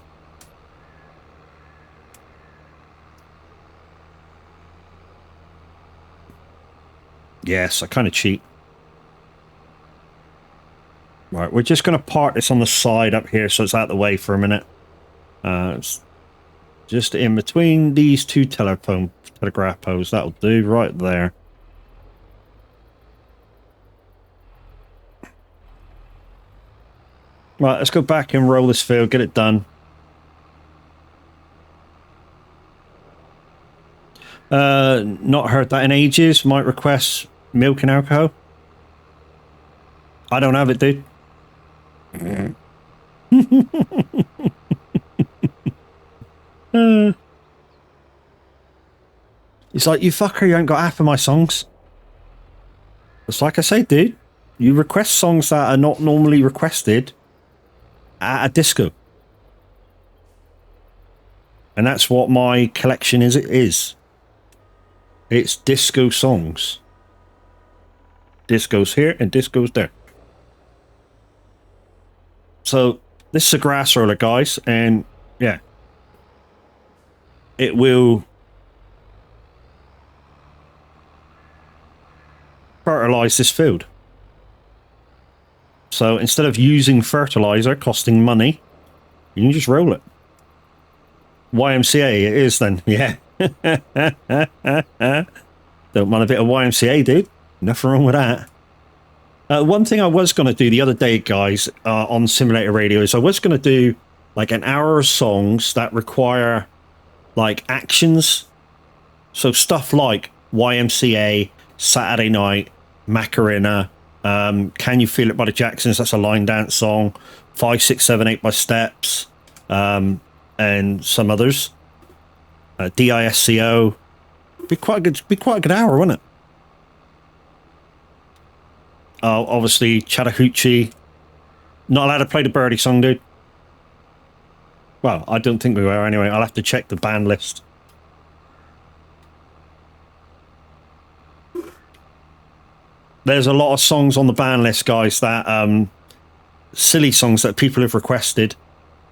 Yes, I kind of cheat. Right, we're just going to park this on the side up here so it's out of the way for a minute. It's just in between these two telegraph poles. That'll do right there. Right, let's go back and roll this field, get it done. Not heard that in ages. Might request milk and alcohol. I don't have it, dude. It's like, you fucker, you ain't got half of my songs. It's like I say, dude. You request songs that are not normally requested at a disco. And that's what my collection is. It is. It's disco songs. Disco's here and disco's there. So this is a grass roller, guys, and yeah, it will fertilize this field. So instead of using fertilizer costing money, you can just roll it. YMCA it is then, yeah. Don't mind a bit of YMCA, dude. Nothing wrong with that. One thing I was going to do the other day, guys, on Simulator Radio is I was going to do like an hour of songs that require like actions. So stuff like YMCA, Saturday Night, Macarena, Can You Feel It by the Jacksons, that's a line dance song, 5, 6, 7, 8 by Steps, and some others. DISCO. Be quite a good hour, wouldn't it? Obviously, Chattahoochee. Not allowed to play the Birdie song, dude. Well, I don't think we were anyway. I'll have to check the band list. There's a lot of songs on the band list, guys, that silly songs that people have requested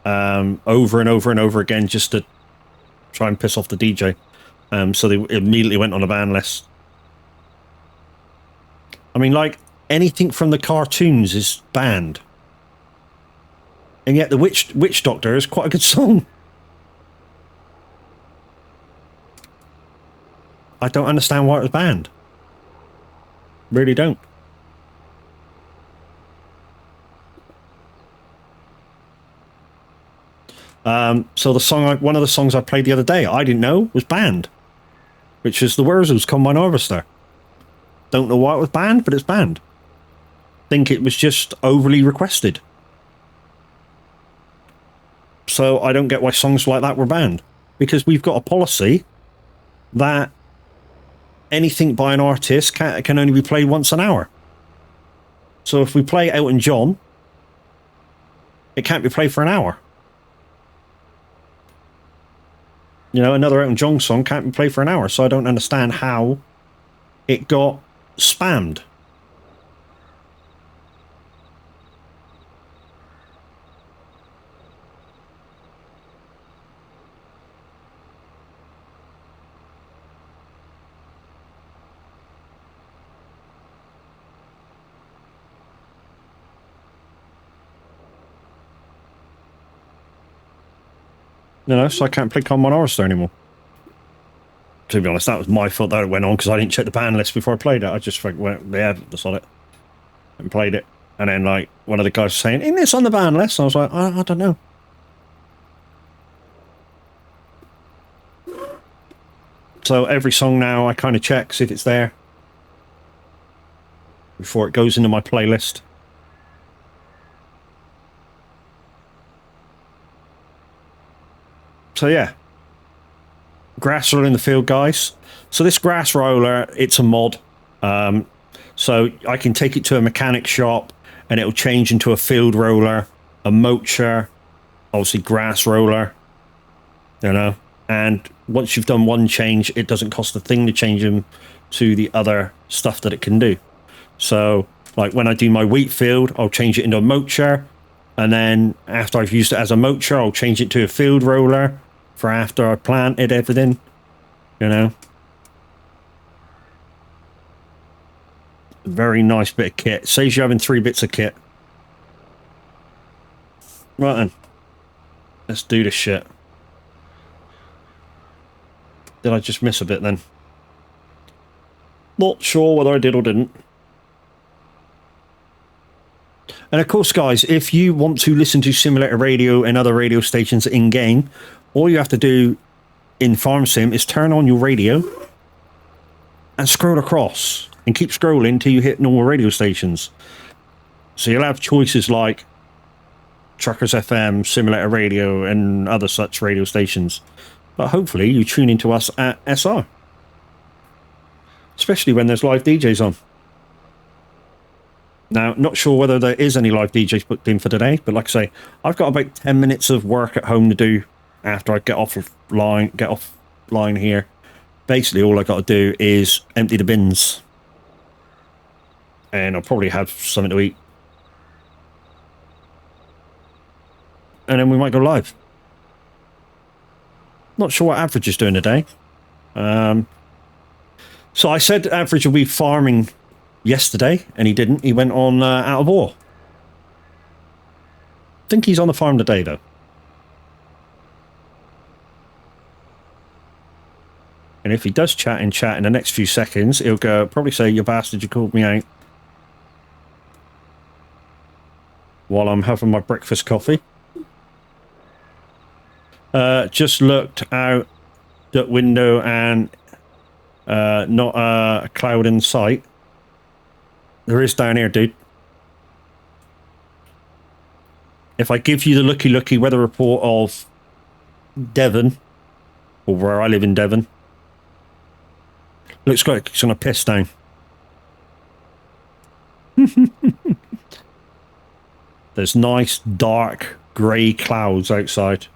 over and over and over again just to try and piss off the DJ. So they immediately went on the ban list. I mean, like, anything from the cartoons is banned. And yet the Witch Doctor is quite a good song. I don't understand why it was banned. Really don't. So the song, one of the songs I played the other day, I didn't know was banned, which is the Wurzels Combine Harvester. Don't know why it was banned, but it's banned. Think it was just overly requested. So I don't get why songs like that were banned, because we've got a policy that anything by an artist can only be played once an hour. So if we play Elton John, it can't be played for an hour. You know, another Elton John song can't be played for an hour, so I don't understand how it got spammed. You know, so I can't play Common Harvester anymore. To be honest, that was my fault that it went on, because I didn't check the ban list before I played it. I just went, yeah, that's on it, and played it. And then, like, one of the guys was saying, isn't this on the ban list? And I was like, I don't know. So every song now, I kind of check, see if it's there before it goes into my playlist. So yeah, grass roller in the field, guys. So this grass roller, it's a mod. So I can take it to a mechanic shop and it'll change into a field roller, a mulcher, obviously grass roller, you know. And once you've done one change, it doesn't cost a thing to change them to the other stuff that it can do. So like when I do my wheat field, I'll change it into a mulcher. And then after I've used it as a mulcher, I'll change it to a field roller for after I planted everything, you know. Very nice bit of kit. Saves you having 3 bits of kit. Right then. Let's do this shit. Did I just miss a bit then? Not sure whether I did or didn't. And of course, guys, if you want to listen to Simulator Radio and other radio stations in-game, all you have to do in Farm Sim is turn on your radio and scroll across and keep scrolling till you hit normal radio stations. So you'll have choices like Truckers FM, Simulator Radio, and other such radio stations. But hopefully you tune into us at SR. Especially when there's live DJs on. Now, not sure whether there is any live DJs booked in for today, but like I say, I've got about 10 minutes of work at home to do after I get offline here. Basically, all I got to do is empty the bins. And I'll probably have something to eat. And then we might go live. Not sure what Average is doing today. So I said Average will be farming yesterday, and he didn't. He went on out of war. I think he's on the farm today, though. And if he does chat in the next few seconds, he'll go probably say, "You bastard, you called me out," while I'm having my breakfast coffee. Just looked out the window and not a cloud in sight. There is down here, dude. If I give you the looky weather report of Devon, or where I live in Devon, looks like it's going to piss down. There's nice, dark, grey clouds outside.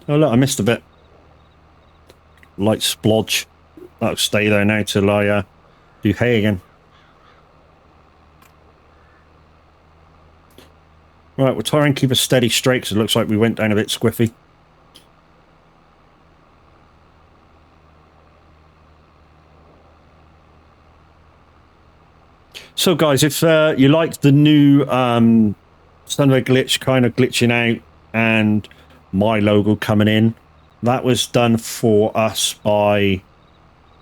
Oh look, I missed a bit. Light splodge. That'll stay there now till I do hay again. Right, we'll try and keep a steady straight because it looks like we went down a bit squiffy. So guys, if you liked the new Sunway glitch kind of glitching out and my logo coming in, that was done for us by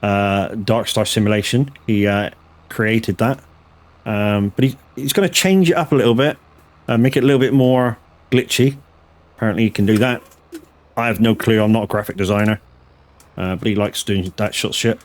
Dark Star Simulation. He created that, but he's going to change it up a little bit, make it a little bit more glitchy. Apparently he can do that. I have no clue, I'm not a graphic designer, but he likes doing that sort of shit.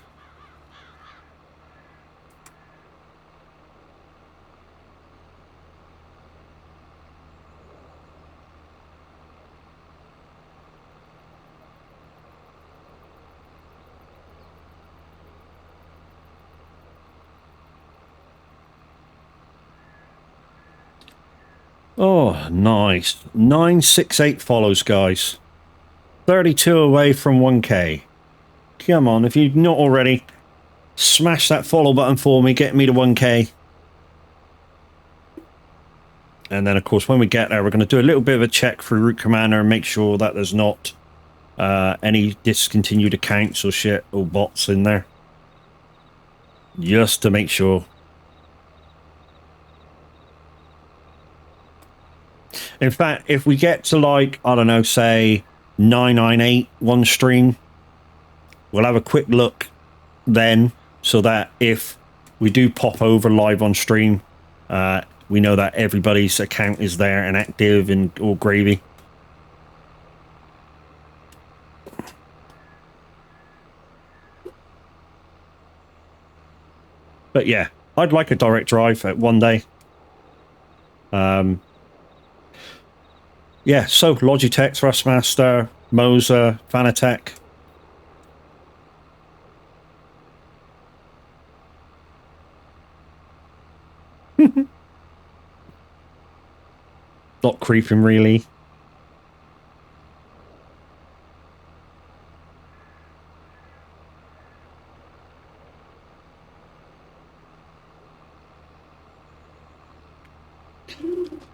Oh, nice. 968 follows, guys. 32 away from 1k. Come on, if you've not already, smash that follow button for me, get me to 1k. And then, of course, when we get there, we're going to do a little bit of a check through Root Commander and make sure that there's not any discontinued accounts or shit or bots in there. Just to make sure. In fact, if we get to like, I don't know, say 998 one stream, we'll have a quick look then, so that if we do pop over live on stream, we know that everybody's account is there and active and all gravy. But yeah, I'd like a direct drive at one day. Yeah, so Logitech, Thrustmaster, Moser, Fanatec. Not creeping, really.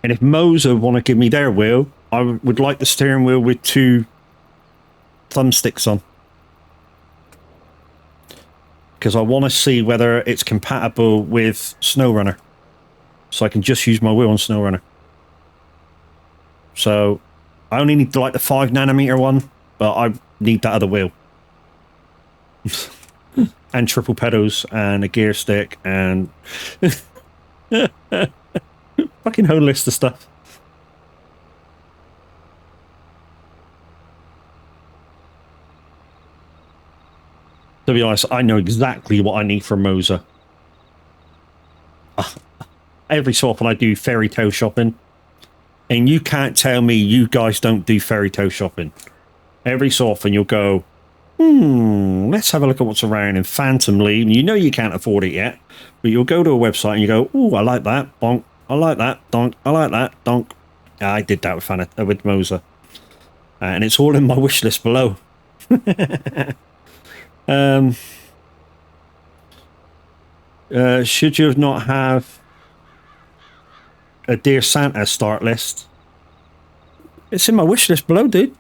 And if Moser want to give me their wheel, I would like the steering wheel with 2 thumbsticks on. because I want to see whether it's compatible with SnowRunner. So I can just use my wheel on SnowRunner. So I only need like the 5 nanometer one, but I need that other wheel. And triple pedals and a gear stick and fucking whole list of stuff. To be honest, I know exactly what I need from Moser. Every so often I do fairy tale shopping. And you can't tell me you guys don't do fairy tale shopping. Every so often you'll go, let's have a look at what's around in Phantom Lead. You know you can't afford it yet, but you'll go to a website and you go, oh, I like that, bonk. I like that, donk. I like that, donk. Yeah, I did that with Moser. And it's all in my wish list below. Should you not have a Dear Santa start list? It's in my wish list below, dude.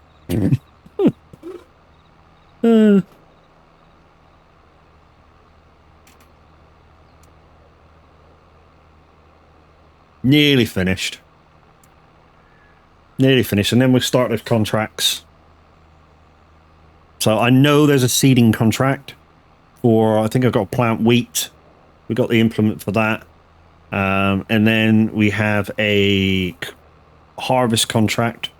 Nearly finished. Nearly finished, and then we'll start with contracts. So I know there's a seeding contract for, I think I've got to plant wheat. We got the implement for that. And then we have a harvest contract.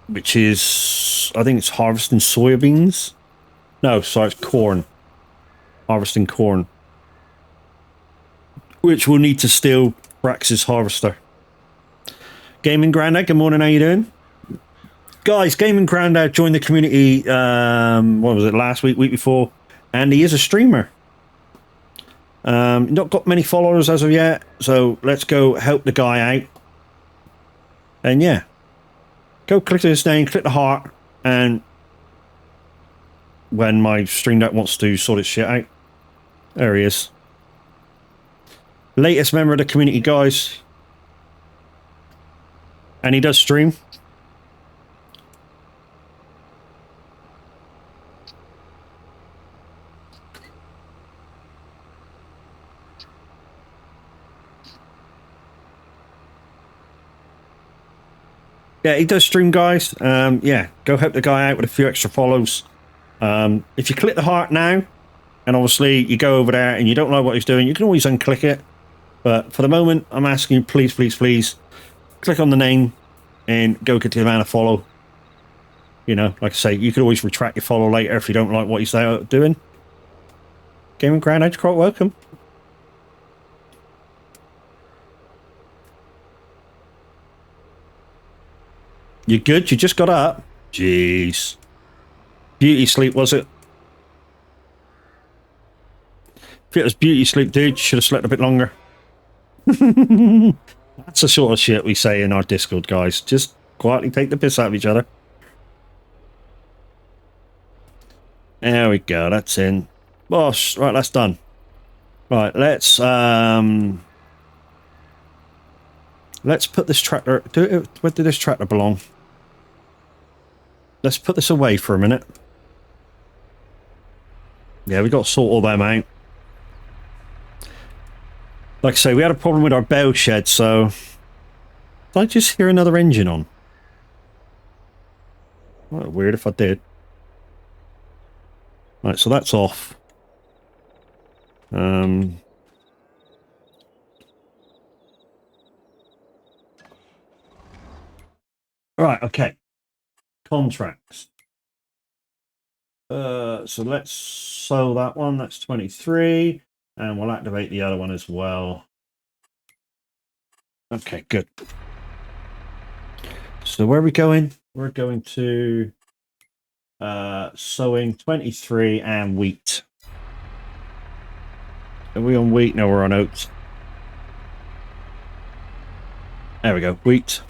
Which is, I think it's harvesting soybeans. No, sorry, it's corn. Harvesting corn. Which we'll need to steal Brax's harvester. Gaming Grandad, good morning, how you doing? Guys, Gaming Grandad joined the community, what was it, last week, week before, and he is a streamer. Not got many followers as of yet, so let's go help the guy out. And yeah, go click his name, click the heart, and when my stream deck wants to sort its shit out, there he is. Latest member of the community, guys. And he does stream. Yeah, he does stream, guys. Yeah, go help the guy out with a few extra follows. If you click the heart now, and obviously you go over there and you don't like what he's doing, you can always unclick it. But for the moment, I'm asking you, please, please, please, click on the name and go get the man a follow. You know, like I say, you can always retract your follow later if you don't like what he's doing. Gaming Grand Edge, quite welcome. You good? You just got up? Jeez. Beauty sleep, was it? If it was beauty sleep, dude, you should have slept a bit longer. That's the sort of shit we say in our Discord, guys. Just quietly take the piss out of each other. There we go, that's in. Boss, right, that's done. Right, let's put this tractor, where did this tractor belong? Let's put this away for a minute. Yeah, we got to sort all them out. Like I say, we had a problem with our bale shed, so... Did I just hear another engine on? Well, weird if I did. Right, so that's off. Right, okay. Contracts. So let's sow that one. That's 23. And we'll activate the other one as well. Okay, good. So where are we going? We're going to sowing 23 and wheat. Are we on wheat? No, we're on oats. There we go, wheat.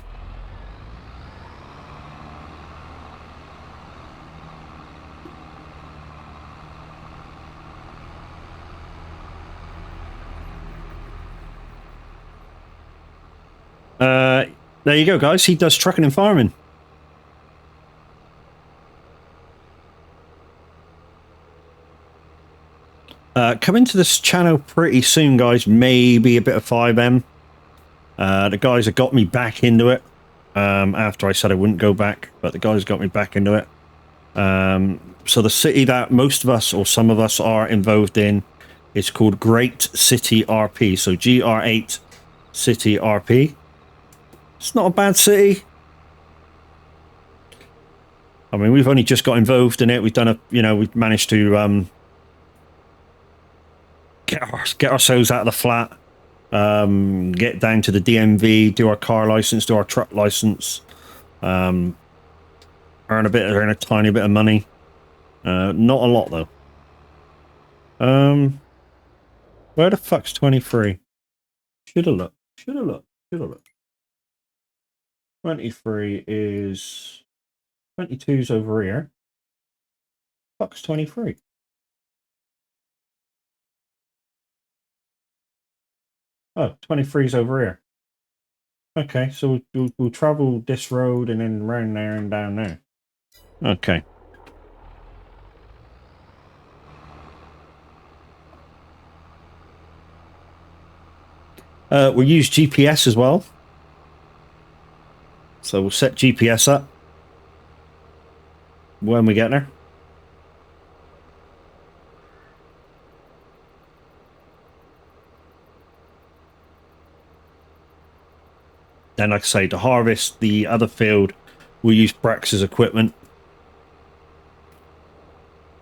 There you go, guys. He does trucking and farming. Coming to this channel pretty soon, guys. Maybe a bit of 5M. The guys have got me back into it after I said I wouldn't go back, but the guys got me back into it. So the city that most of us or some of us are involved in is called Great City RP. So GR8 City RP. It's not a bad city. I mean, we've only just got involved in it. We've done we've managed to get ourselves out of the flat, get down to the DMV, do our car license, do our truck license, earn a tiny bit of money. Not a lot though. Where the fuck's 23? Should have looked. 23 is 22's over here. Fuck's 23. Oh, 23's over here. Okay, so we'll travel this road and then round there and down there. Okay. We'll use GPS as well. So we'll set GPS up when we get there. Then, like I say, to harvest the other field, we'll use Brex's equipment.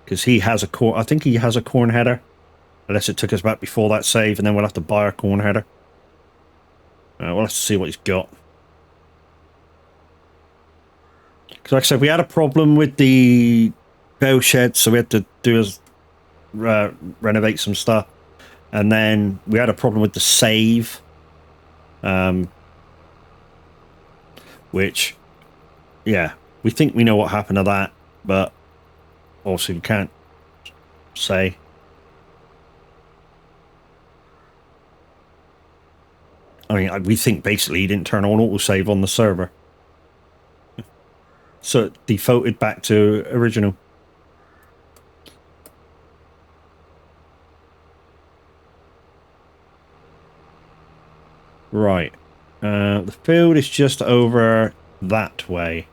Because he has a corn... I think he has a corn header. Unless it took us back before that save, and then we'll have to buy our corn header. We'll have to see what he's got. Because like I said, we had a problem with the bale shed, so we had to do renovate some stuff. And then we had a problem with the save. Which, yeah, we think we know what happened to that, but obviously we can't say. I mean, we think basically he didn't turn on autosave on the server. So it defaulted back to original. Right. The field is just over that way.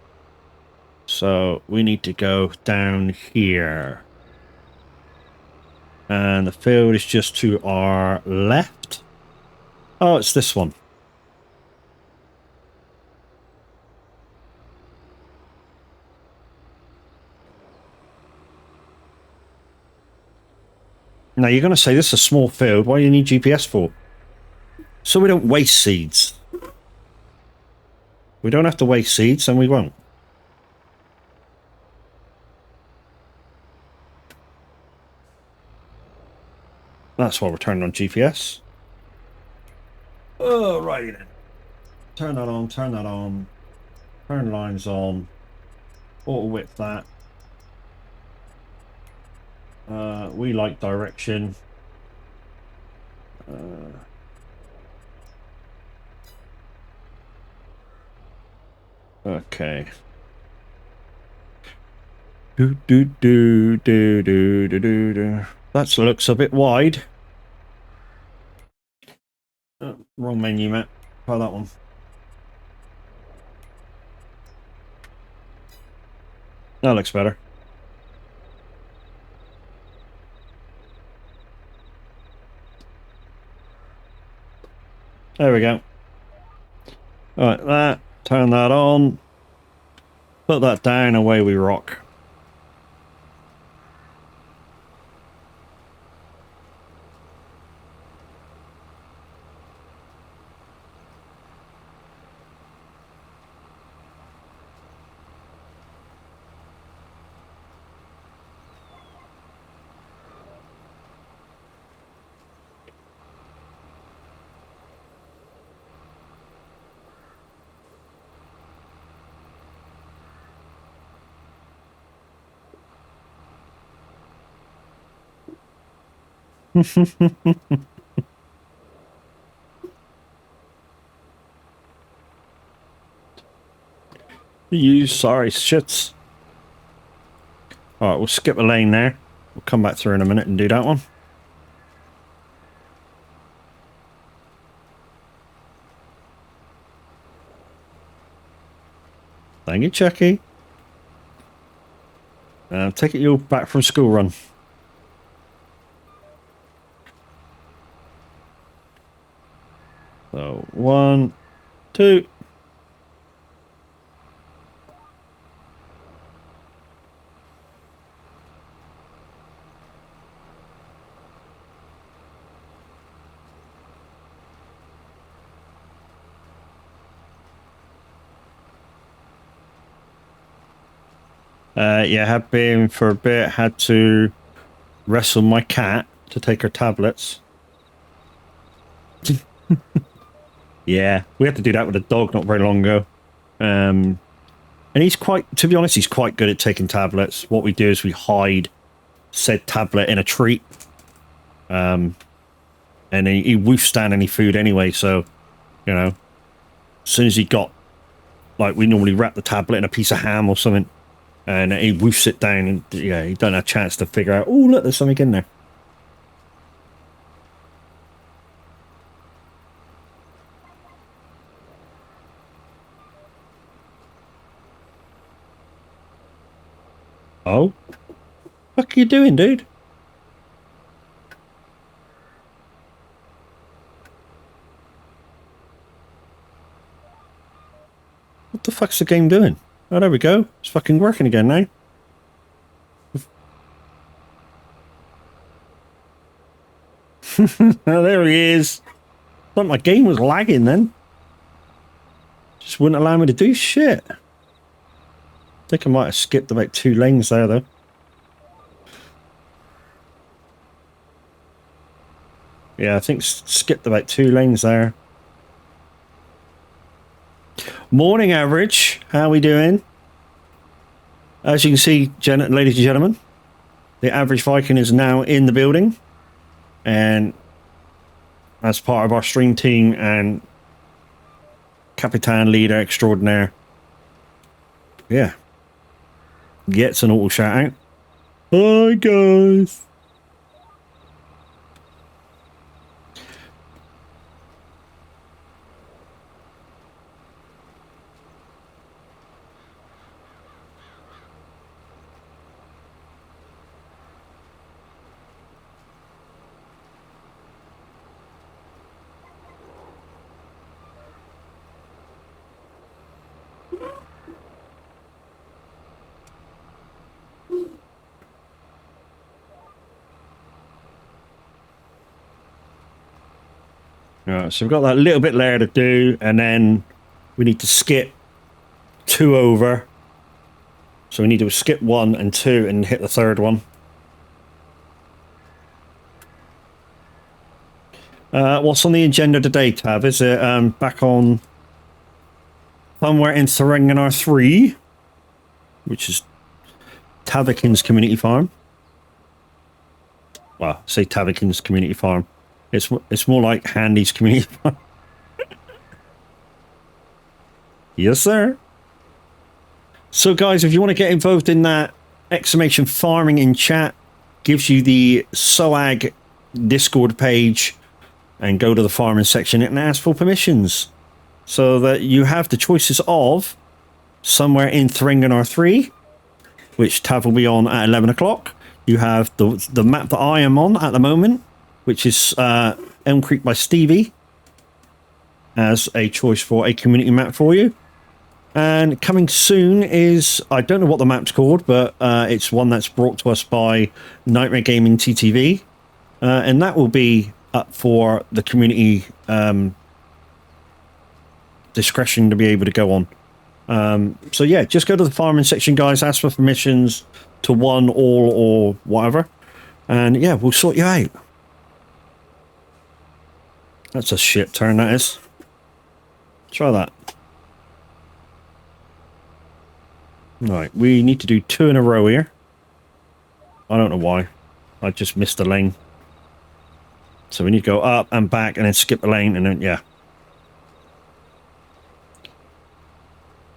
So we need to go down here. And the field is just to our left. Oh, it's this one. Now you're going to say this is a small field. What do you need GPS for? So we don't waste seeds. We don't have to waste seeds, and we won't. That's why we're turning on GPS. Oh, right then. Turn that on, turn that on. Turn lines on. Auto width that. We like direction. Okay. That looks a bit wide. Oh, wrong menu, Matt. Try that one. That looks better. There we go. Alright, that. Turn that on. Put that down, away we rock. You sorry shits. Alright, we'll skip a lane there. We'll come back through in a minute and do that one. Thank you, Chucky. Take it you're back from school run. So 1, 2. Yeah, have been for a bit. Had to wrestle my cat to take her tablets. Yeah, we had to do that with a dog not very long ago. And he's quite, to be honest, he's quite good at taking tablets. What we do is we hide said tablet in a treat. And he won't stand any food anyway, so, you know, as soon as he got, like, we normally wrap the tablet in a piece of ham or something, and he woofs it down, and yeah, he don't have a chance to figure out, oh, look, there's something in there. Oh? What are you doing, dude? What the fuck's the game doing? Oh, there we go. It's fucking working again now. Oh, there he is. Thought my game was lagging then. Just wouldn't allow me to do shit. I think I might have skipped about 2 lanes there, though. Yeah, I think skipped about 2 lanes there. Morning, Average. How we doing? As you can see, ladies and gentlemen, the Average Viking is now in the building. And as part of our stream team and Capitan Leader Extraordinaire, yeah, gets an auto shout out. Hi, guys. Right, so we've got that little bit there to do, and then we need to skip 2 over. So we need to skip 1 and 2 and hit the 3rd one. What's on the agenda today, Tav? Is it back on somewhere in Thuringonar 3, which is Tavikin's Community Farm? Well, I say Tavikin's Community Farm. It's more like Handy's Community Farm. Yes, sir. So, guys, if you want to get involved in that, exclamation farming in chat gives you the SOAG Discord page, and go to the farming section and ask for permissions, so that you have the choices of somewhere in Thuringonar 3, which Tav will be on at 11 o'clock. You have the map that I am on at the moment, which is Elm Creek by Stevie, as a choice for a community map for you. And coming soon is, I don't know what the map's called, but it's one that's brought to us by Nightmare Gaming TTV. And that will be up for the community discretion to be able to go on. So yeah, just go to the farming section, guys, ask for permissions to 1, all, or whatever. And yeah, we'll sort you out. That's a shit turn, that is. Try that. Right, we need to do 2 in a row here. I don't know why. I just missed the lane. So we need to go up and back and then skip the lane, and then, yeah.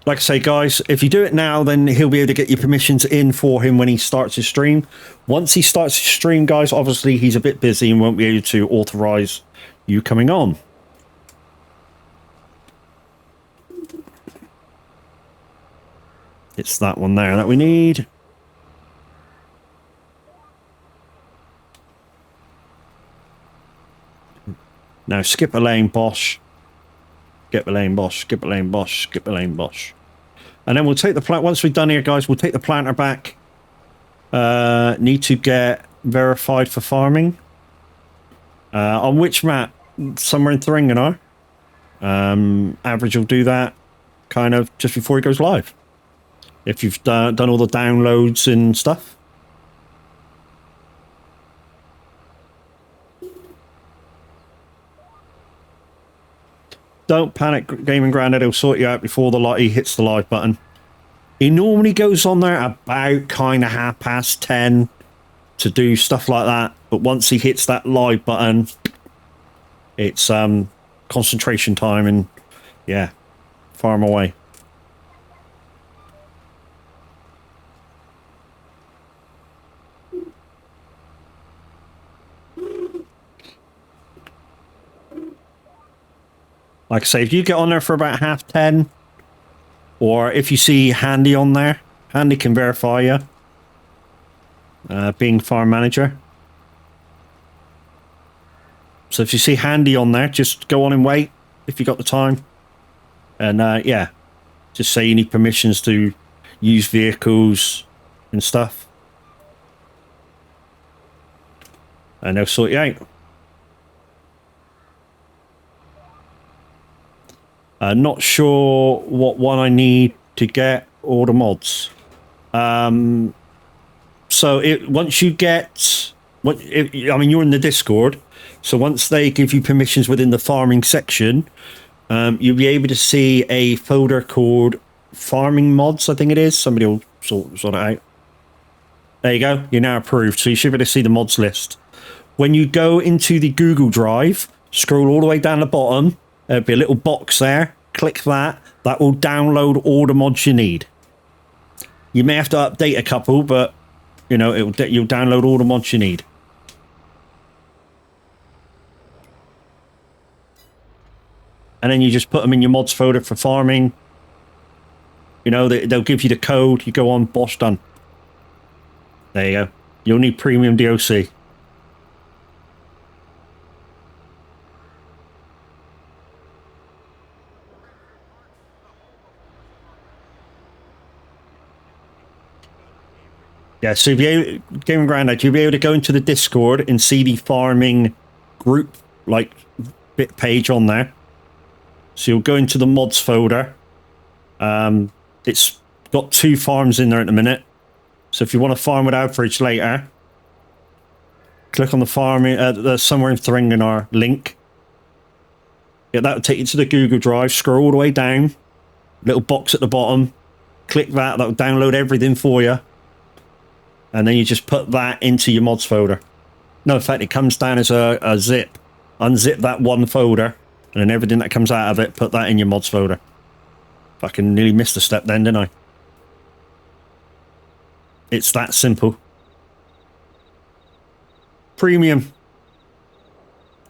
Like I say, guys, if you do it now, then he'll be able to get your permissions in for him when he starts his stream. Once he starts his stream, guys, obviously he's a bit busy and won't be able to authorize you coming on. It's that one there that we need. Now skip a lane, Bosch. Skip a lane, Bosch. Skip a lane, Bosch. Skip a lane, Bosch. And then we'll take the plant. Once we've done here, guys, we'll take the planter back. Need to get verified for farming. On which map? Somewhere in Thuringonar. Average will do that kind of just before it goes live. If you've done all the downloads and stuff. Don't panic, Gaming Grandad. He'll sort you out before he hits the live button. He normally goes on there about kind of 10:30 to do stuff like that. But once he hits that live button, it's concentration time and yeah, farm away. Like I say, if you get on there for about 10:30, or if you see Handy on there, Handy can verify you, being farm manager. So if you see Handy on there, just go on and wait if you got the time. And yeah, just say you need permissions to use vehicles and stuff. And they'll sort you out. Not sure what one I need to get all the mods. So once you get, I mean, you're in the Discord. So once they give you permissions within the farming section, you'll be able to see a folder called farming mods, I think it is. Somebody will sort it out. There you go. You're now approved. So you should be able to see the mods list. When you go into the Google Drive, scroll all the way down the bottom. There'll be a little box there. Click that. That will download all the mods you need. You may have to update a couple, but you know you'll download all the mods you need. And then you just put them in your mods folder for farming. You know, they'll give you the code. You go on, Bosch, done. There you go. You'll need premium DOC. Yeah, so Gaming Grandad, you'll be able to go into the Discord and see the farming group, like, bit page on there. So you'll go into the mods folder. It's got 2 farms in there at the minute. So if you want to farm with Outbridge later, click on the farming, somewhere in Thuringonar link. Yeah, that'll take you to the Google Drive. Scroll all the way down. Little box at the bottom. Click that. That'll download everything for you. And then you just put that into your mods folder. No, in fact, it comes down as a zip. Unzip that one folder. And then everything that comes out of it, put that in your mods folder. Fucking nearly missed a step then, didn't I? It's that simple. Premium.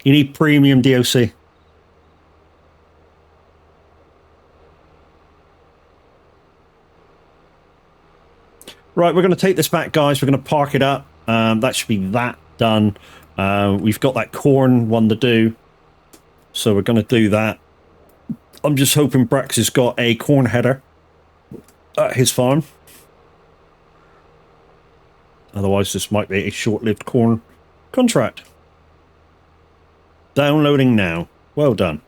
You need premium DOC. Right, we're going to take this back, guys. We're going to park it up. That should be that done. We've got that corn one to do. So we're going to do that. I'm just hoping Brax has got a corn header at his farm. Otherwise, this might be a short-lived corn contract. Downloading now. Well done.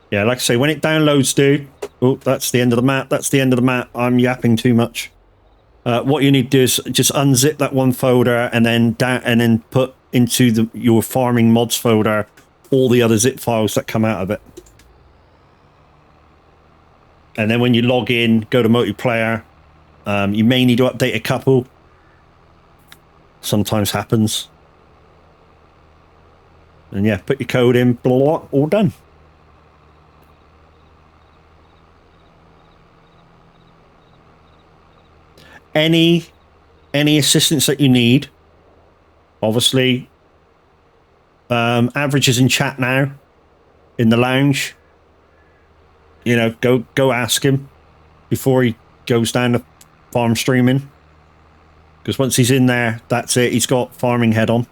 Yeah, like I say, when it downloads, dude. Oh, that's the end of the map. That's the end of the map. I'm yapping too much. What you need to do is just unzip that one folder and then put into your farming mods folder all the other zip files that come out of it. And then when you log in, go to multiplayer. You may need to update a couple. Sometimes happens. And yeah, put your code in, blah, blah, blah, all done. Any assistance that you need, obviously, Average is in chat now, in the lounge. you know, go ask him before he goes down the farm streaming. Because once he's in there, that's it. He's got farming head on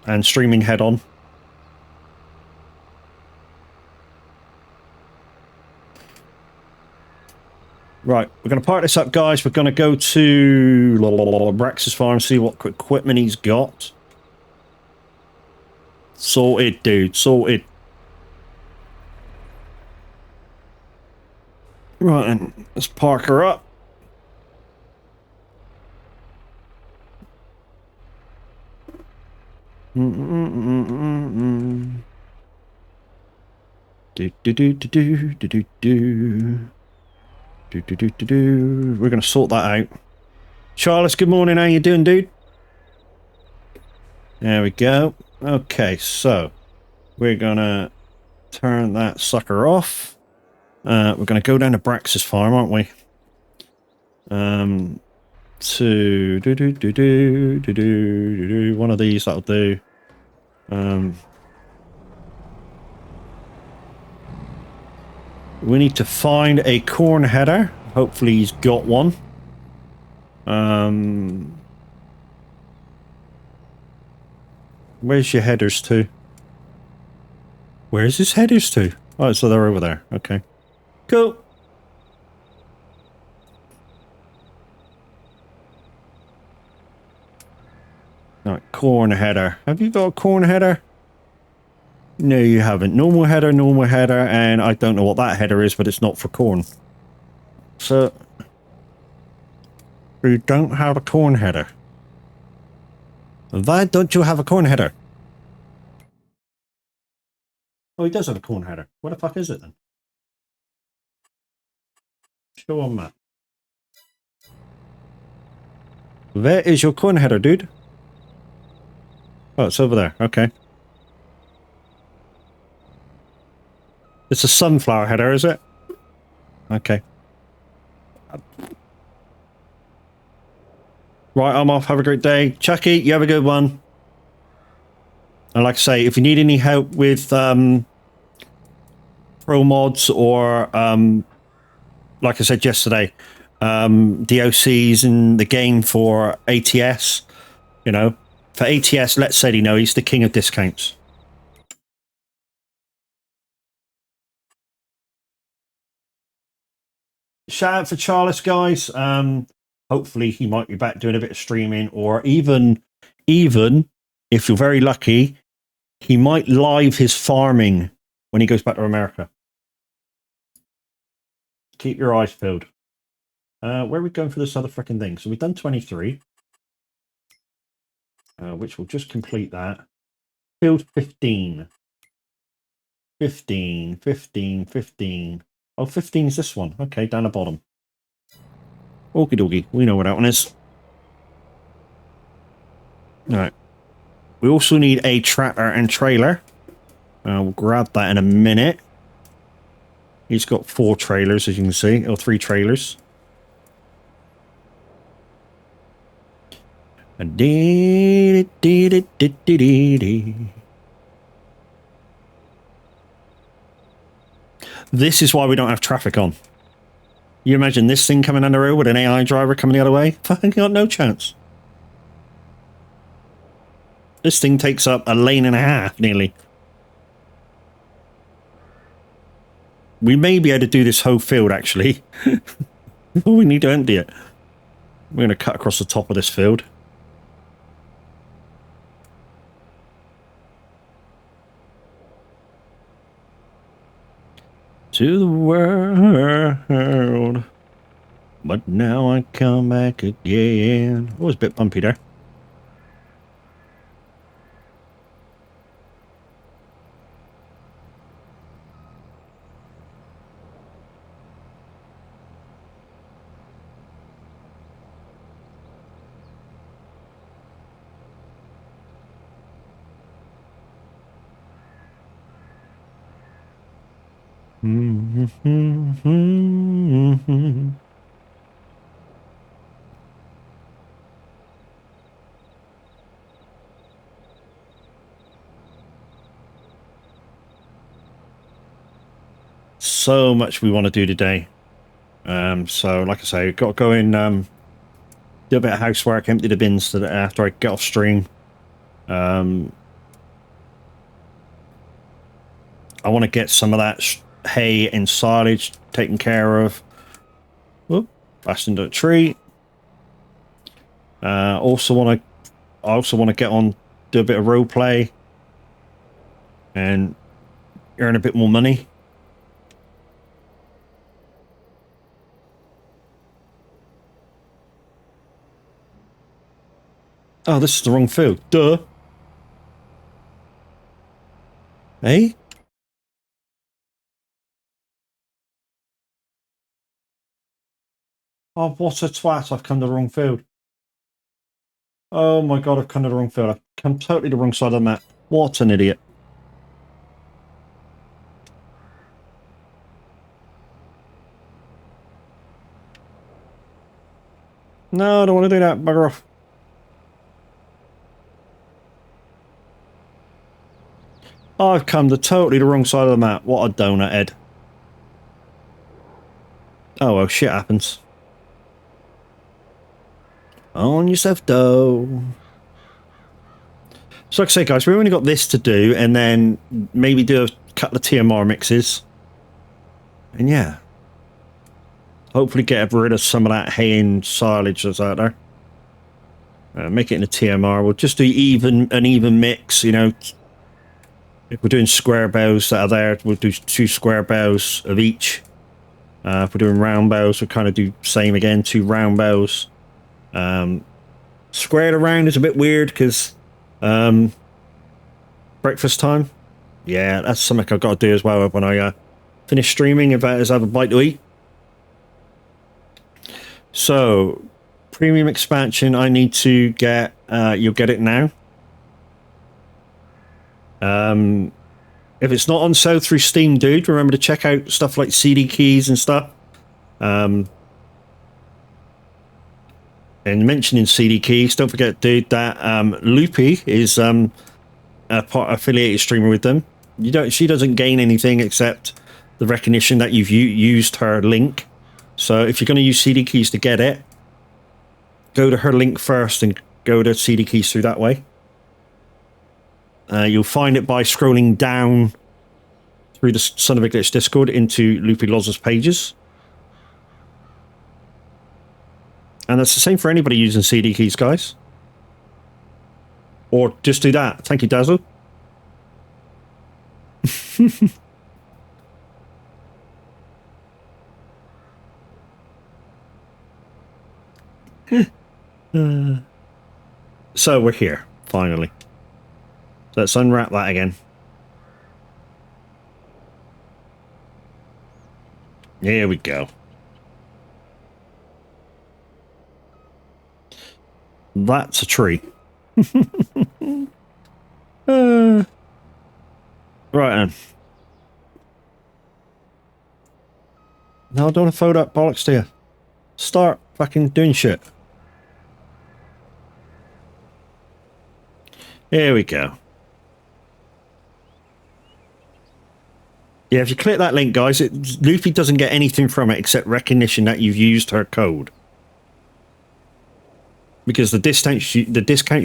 and streaming head on. Right, we're going to part this up, guys. We're going to go to Brax's farm, see what equipment he's got. Sorted, dude. Sorted. Right, and let's park her up. Do do do do do do do do. We're going to sort that out. Charles, good morning. How you doing, dude? There we go. Okay, so we're going to turn that sucker off. We're going to go down to Brax's farm, aren't we? To one of these, that'll do. We need to find a corn header. Hopefully he's got one. Where's your headers to? Where's his headers to? Oh, so they're over there. Okay. Cool. Alright, corn header. Have you got a corn header? No, you haven't. Normal header, and I don't know what that header is, but it's not for corn. So, you don't have a corn header. Why don't you have a corn header? Oh, he does have a corn header. What the fuck is it then? Show on map. Where is your corn header, dude? Oh, it's over there. Okay. It's a sunflower header, is it? Okay. Right, I'm off. Have a great day. Chucky, you have a good one. And like I say, if you need any help with pro mods or, like I said yesterday, DOCs in the game for ATS, you know, for ATS, let's say, you know, he's the king of discounts. Shout out for Charles, guys. Hopefully he might be back doing a bit of streaming, or even if you're very lucky, he might live his farming when he goes back to America. Keep your eyes peeled. Where are we going for this other freaking thing? So we've done 23, which will just complete that. Field 15. 15, 15, 15. Oh, 15 is this one. Okay, down the bottom. Okie dokie. We know where that one is. Alright. We also need a tractor and trailer. We'll grab that in a minute. He's got 4 trailers, as you can see. Or 3 trailers. This is why we don't have traffic on. You imagine this thing coming down the road with an AI driver coming the other way? Fucking got no chance. This thing takes up a lane and a half, nearly. We may be able to do this whole field, actually. We need to empty it. We're going to cut across the top of this field. To the world. But now I come back again. Oh, it's a bit bumpy there. so much we want to do today. So like I say, got to go in, do a bit of housework, empty the bins after I get off stream. I want to get some of that hay and silage taken care of. Whoop, bashed into a tree. I also want to get on, do a bit of role play, and earn a bit more money. Oh, this is the wrong field. Duh. Hey? Oh, what a twat. I've come to the wrong field. Oh my god, I've come to the wrong field. I've come totally the wrong side of the map. What an idiot. No, I don't want to do that. Bugger off. I've come to totally the wrong side of the map. What a donut, Ed. Oh, well, shit happens. On yourself, dough. So like I say, guys, we've only got this to do, and then maybe do a couple of TMR mixes. And yeah. Hopefully get rid of some of that hay and silage that's out there. Make it in a TMR. We'll just do an even mix, you know. If we're doing square bows that are there, we'll do 2 square bows of each. If we're doing round bows, we'll kind of do same again, 2 round bows. Squared around is a bit weird because breakfast time. Yeah, that's something I've got to do as well when I finish streaming, if I have a bite to eat. So, premium expansion, I need to get, you'll get it now. If it's not on sale through Steam, dude, remember to check out stuff like CD keys and stuff. And mentioning CD keys, don't forget, dude, that Loopy is a part affiliated streamer with them. She doesn't gain anything except the recognition that you've used her link. So if you're going to use CD keys to get it, go to her link first and go to CD keys through that way. You'll find it by scrolling down through the Son of a Glitch Discord into Loopy Loz's pages. And that's the same for anybody using CD keys, guys. Or just do that. Thank you, Dazzle. So we're here, finally. So let's unwrap that again. Here we go. That's a tree. Right then. No, I don't want to throw that bollocks to you. Start fucking doing shit. Here we go. Yeah, if you click that link, guys, Luffy doesn't get anything from it except recognition that you've used her code. Because the discounts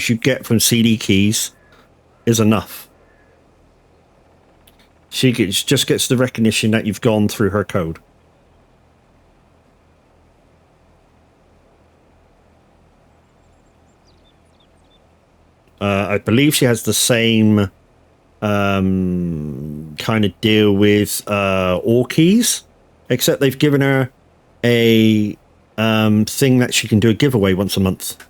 you get from CD keys is enough. She just gets the recognition that you've gone through her code. I believe she has the same kind of deal with all keys, except they've given her a thing that she can do a giveaway once a month.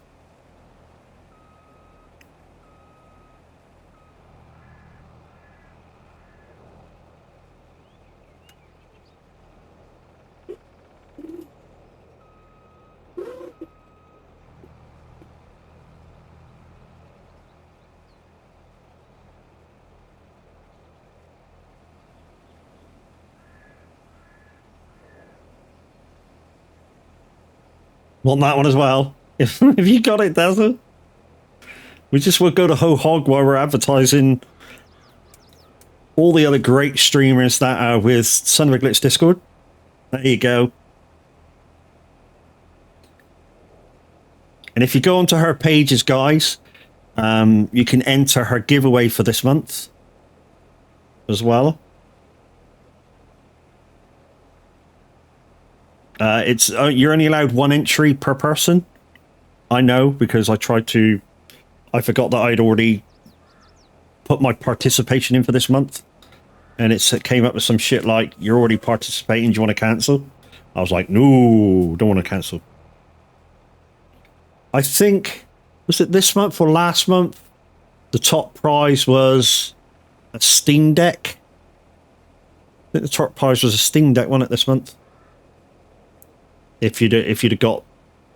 Want that one as well? If you got it, Dazzle. We just will go to Ho Hog while we're advertising all the other great streamers that are with Son of a Glitch Discord. There you go. And if you go onto her pages, guys, you can enter her giveaway for this month as well. You're only allowed 1 entry per person. I know, because I forgot that I'd already put my participation in for this month, and it came up with some shit like, you're already participating, do you want to cancel? I was like, no, don't want to cancel. I think, was it this month or last month? The top prize was a Steam Deck. I think the top prize was a Steam Deck, wasn't it, this month? If you'd have got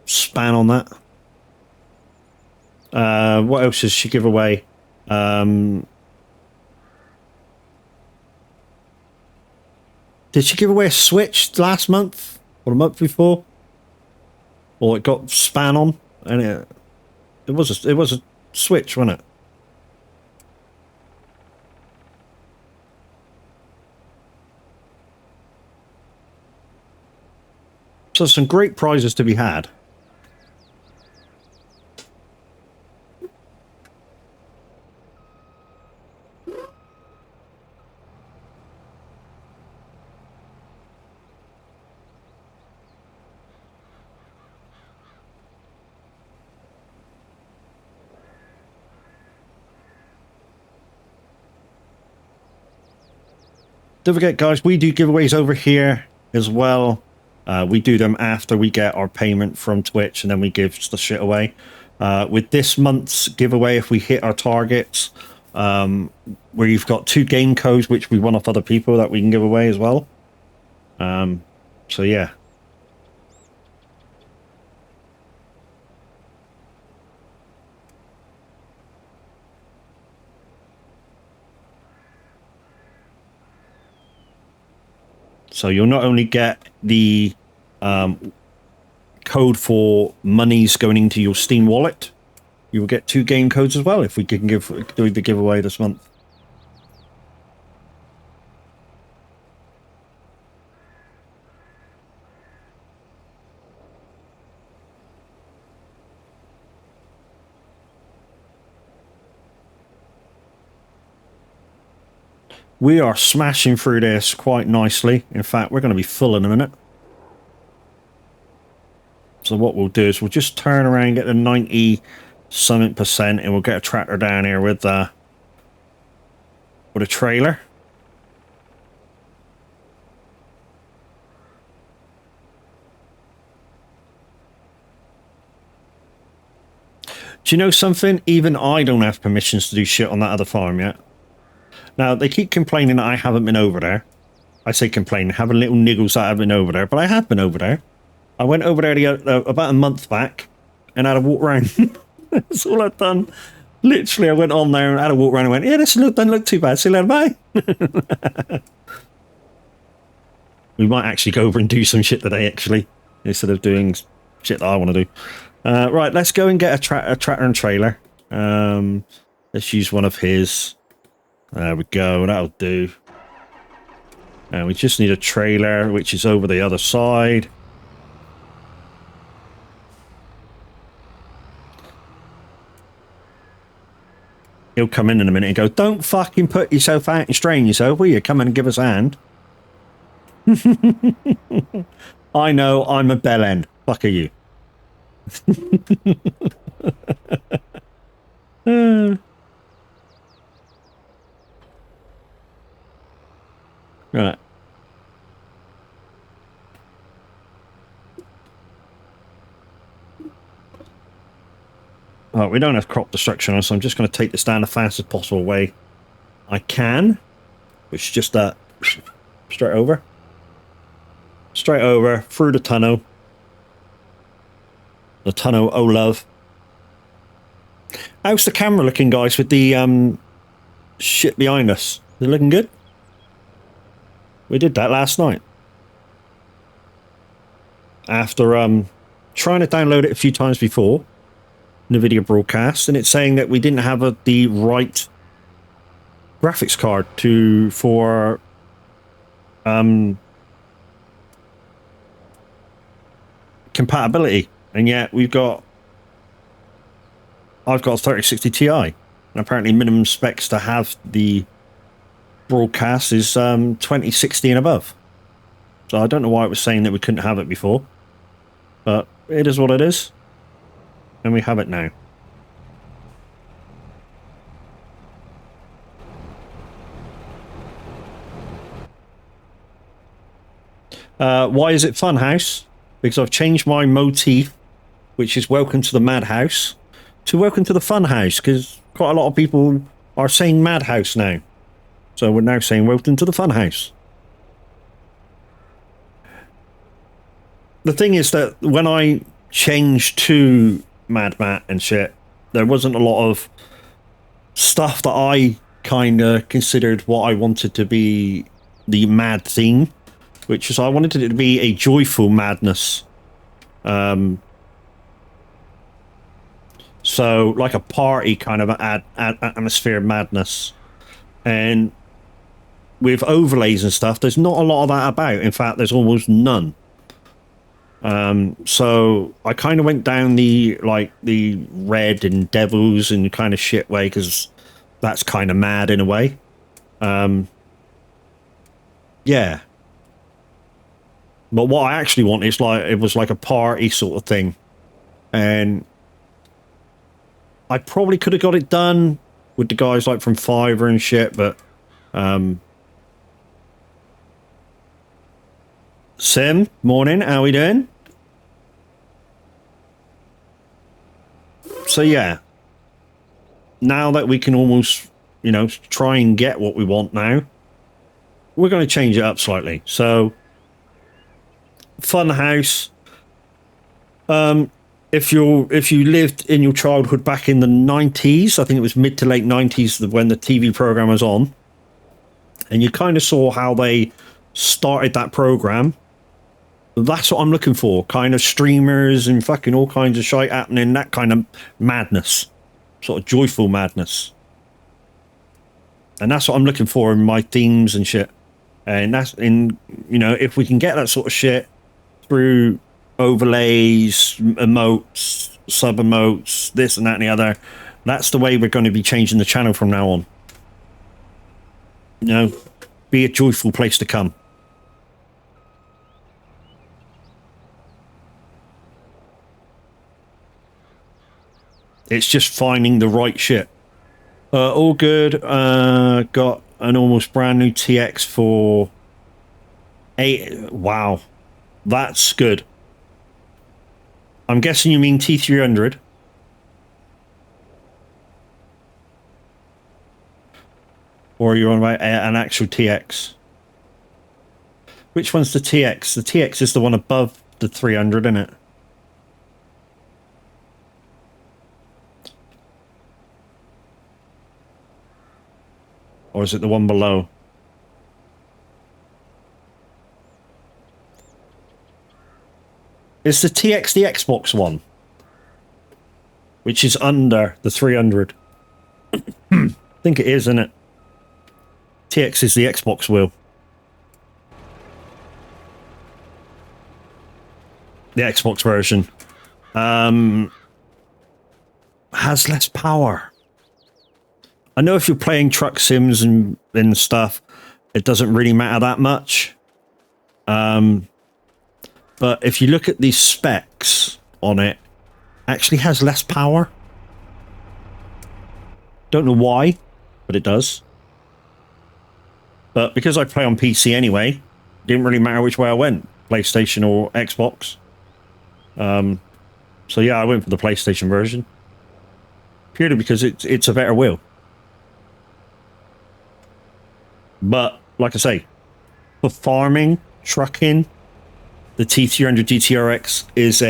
span on that. What else does she give away? Did she give away a Switch last month or the month before? Or it got span on, and it was a Switch, wasn't it? So some great prizes to be had. Don't forget, guys, we do giveaways over here as well. We do them after we get our payment from Twitch, and then we give the shit away. With this month's giveaway, if we hit our targets, we've got 2 game codes which we won off other people that we can give away as well. So yeah. So you'll not only get the code for monies going into your Steam wallet, you will get 2 game codes as well if we can do the giveaway this month. We are smashing through this quite nicely. In fact, we're going to be full in a minute. So what we'll do is we'll just turn around, get the 90-something%, and we'll get a tractor down here with a trailer. Do you know something? Even I don't have permissions to do shit on that other farm yet. Now, they keep complaining that I haven't been over there. I say complaining, having little niggles that I've been over there, but I have been over there. I went over there about a month back and had a walk around. That's all I've done. Literally, I went on there and had a walk around and went, yeah, this doesn't look too bad. See you later, bye. We might actually go over and do some shit today, actually, instead of doing shit that I want to do. Right, let's go and get a tractor and trailer. Let's use one of his. There we go, that'll do. And we just need a trailer, which is over the other side. He'll come in a minute and go, don't fucking put yourself out and strain yourself, will you? Come in and give us a hand. I know, I'm a bell end. Fuck are you? Right. Oh, we don't have crop destruction on, so I'm just going to take this down the fastest possible way I can, which is just straight over. Straight over, through the tunnel. The tunnel, oh love. How's the camera looking, guys, with the shit behind us? Is it looking good? We did that last night. After trying to download it a few times before in the video broadcast, and it's saying that we didn't have the right graphics card for compatibility, and yet I've got a 3060 Ti, and apparently minimum specs to have the broadcast is 2060 and above. So I don't know why it was saying that we couldn't have it before, but it is what it is, and we have it now. Why is it Funhouse? Because I've changed my motif, which is Welcome to the Madhouse, to Welcome to the Funhouse, because quite a lot of people are saying Madhouse now. So we're now saying Welcome to the Funhouse. The thing is that when I changed to Mad Matt and shit, there wasn't a lot of stuff that I kind of considered what I wanted to be the mad theme, which is I wanted it to be a joyful madness. So like a party kind of atmosphere madness. And with overlays and stuff, there's not a lot of that about. In fact, there's almost none. So I kind of went down the red and devils and kind of shit way, because that's kind of mad in a way. Yeah. But what I actually want is it was like a party sort of thing. And I probably could have got it done with the guys like from Fiverr and shit, but Sim, morning, how we doing? So yeah, now that we can almost, try and get what we want now, we're going to change it up slightly. So Funhouse, if you lived in your childhood back in the 90s, I think it was mid to late 90s when the TV program was on, and you kind of saw how they started that program, that's what I'm looking for. Kind of streamers and fucking all kinds of shit happening, that kind of madness, sort of joyful madness. And that's what I'm looking for in my themes and shit. And that's if we can get that sort of shit through overlays, emotes, sub emotes, this and that and the other, that's the way we're going to be changing the channel from now on. Be a joyful place to come. It's just finding the right shit. All good. Got an almost brand new TX for 8. Wow, that's good. I'm guessing you mean T300. Or you're on about an actual TX? Which one's the TX? The TX is the one above the 300, isn't it? Or is it the one below? Is the TX the Xbox one? Which is under the 300. I think it is, isn't it? TX is the Xbox wheel. The Xbox version. Has less power. I know if you're playing truck sims and stuff, it doesn't really matter that much. But if you look at the specs on it, actually has less power. Don't know why, but it does. But because I play on PC anyway, it didn't really matter which way I went, PlayStation or Xbox. So yeah, I went for the PlayStation version. Purely because it's a better wheel. But, like I say, for farming, trucking, the T300 GTRX is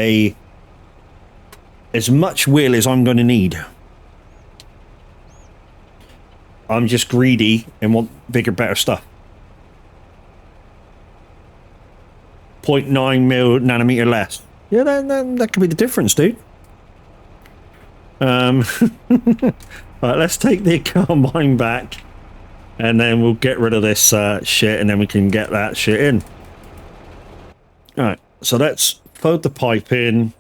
as much wheel as I'm going to need. I'm just greedy and want bigger, better stuff. 0.9 nanometer less. Yeah, that could be the difference, dude. Right, let's take the combine back. And then we'll get rid of this shit, and then we can get that shit in. Alright, so let's fold the pipe in.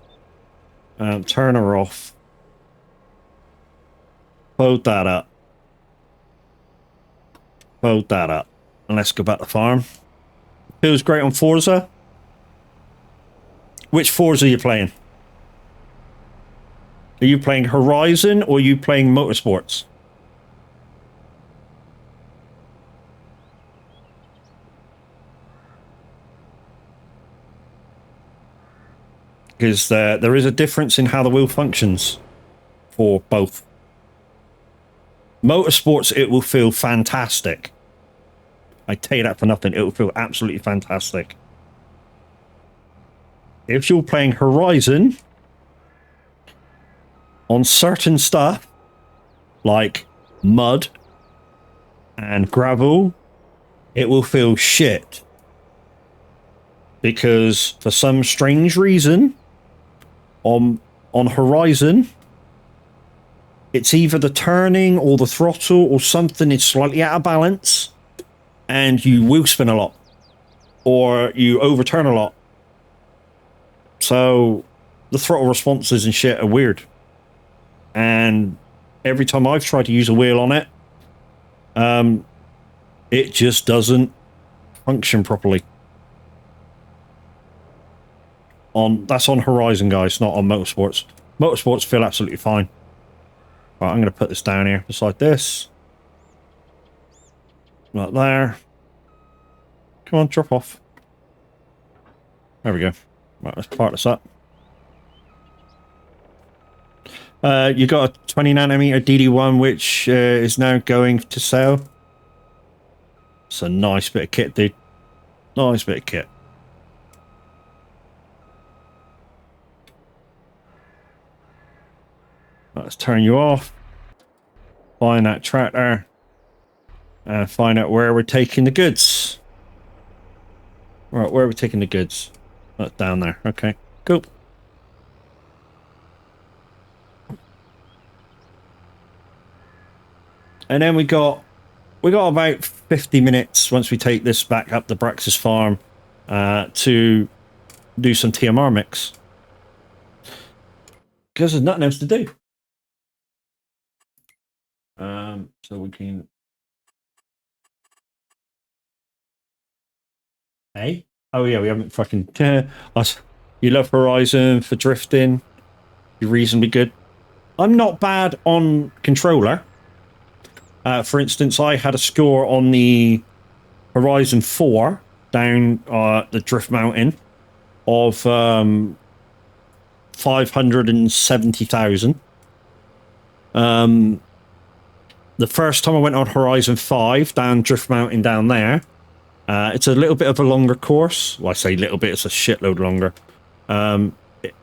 Turn her off. Fold that up. Fold that up. And let's go back to the farm. Feels great on Forza. Which Forza are you playing? Are you playing Horizon or are you playing Motorsports? Because there is a difference in how the wheel functions for both. Motorsports, it will feel fantastic. I tell you that for nothing. It will feel absolutely fantastic. If you're playing Horizon, on certain stuff, like mud and gravel, it will feel shit. Because for some strange reason, on Horizon, it's either the turning or the throttle or something is slightly out of balance, and you wheel spin a lot, or you overturn a lot. So the throttle responses and shit are weird. And every time I've tried to use a wheel on it, it just doesn't function properly. That's on Horizon, guys, not on Motorsports. Motorsports feel absolutely fine. Right, I'm going to put this down here beside this. Right there. Come on, drop off. There we go. Right, let's part this up. You got a 20 nanometer DD1, which is now going to sale. It's a nice bit of kit, dude. Nice bit of kit. Let's turn you off. Find that tractor. And find out where we're taking the goods. Right, where are we taking the goods? That's down there. Okay, cool. And then we got about 50 minutes once we take this back up the Braxis farm to do some TMR mix. Because there's nothing else to do. So we can... Hey? Oh yeah, we haven't fucking... You love Horizon for drifting. You're reasonably good. I'm not bad on controller. For instance, I had a score on the Horizon 4 down the Drift Mountain of 570,000. The first time I went on Horizon 5 down Drift Mountain down there, it's a little bit of a longer course. Well, I say little bit, it's a shitload longer.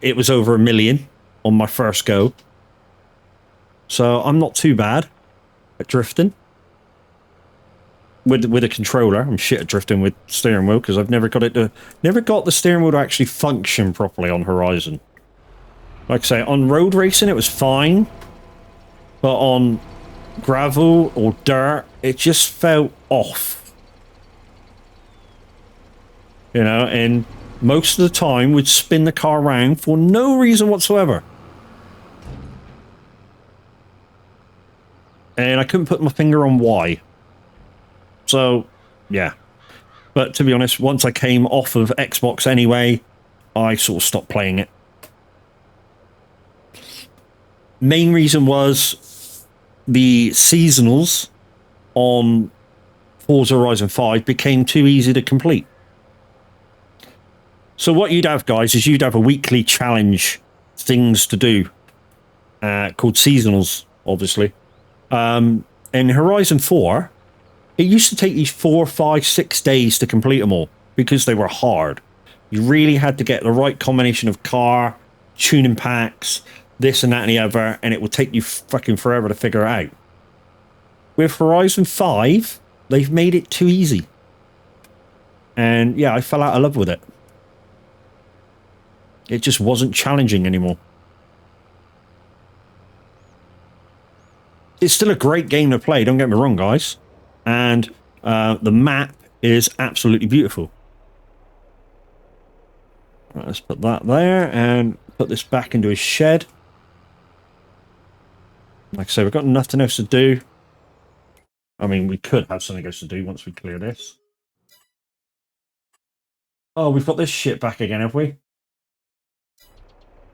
It was over 1 million on my first go. So I'm not too bad at drifting. With a controller. I'm shit at drifting with steering wheel because I've never got the steering wheel to actually function properly on Horizon. Like I say, on road racing it was fine. But on gravel or dirt, it just felt off. You know, and most of the time would spin the car around for no reason whatsoever. And I couldn't put my finger on why. So, yeah. But to be honest, once I came off of Xbox anyway, I sort of stopped playing it. Main reason was the seasonals on Forza Horizon 5 became too easy to complete. So what you'd have, guys, is you'd have a weekly challenge things to do called seasonals, obviously. In Horizon 4, it used to take you 4, 5, 6 days to complete them all because they were hard. You really had to get the right combination of car, tuning packs, this and that and the other, and it would take you fucking forever to figure it out. With Horizon 5, they've made it too easy. And yeah, I fell out of love with it. It just wasn't challenging anymore. It's still a great game to play, don't get me wrong, guys. and the map is absolutely beautiful. Right, let's put that there and put this back into his shed. Like I say, we've got nothing else to do. I mean, we could have something else to do once we clear this. Oh, we've got this shit back again, have we?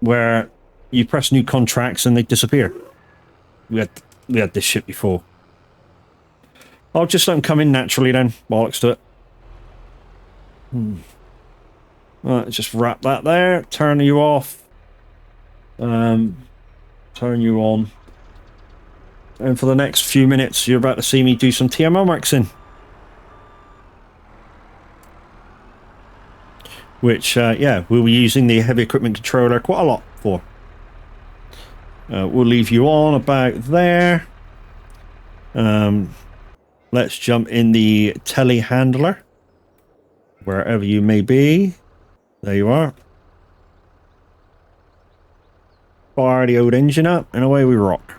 Where you press new contracts and they disappear. We had this shit before. I'll just let them come in naturally then. Bollocks to it. Right, just wrap that there. Turn you off. Turn you on. And for the next few minutes, you're about to see me do some TMO maxing. Which, yeah, we'll be using the heavy equipment controller quite a lot for. We'll leave you on about there. Let's jump in the telehandler. Wherever you may be. There you are. Fire the old engine up and away we rock.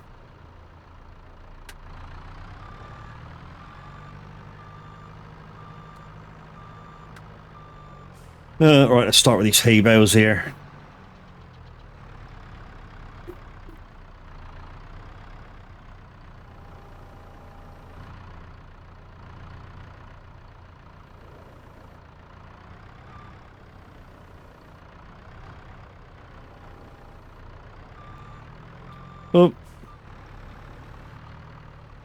Right, let's start with these hay bales here. Oh.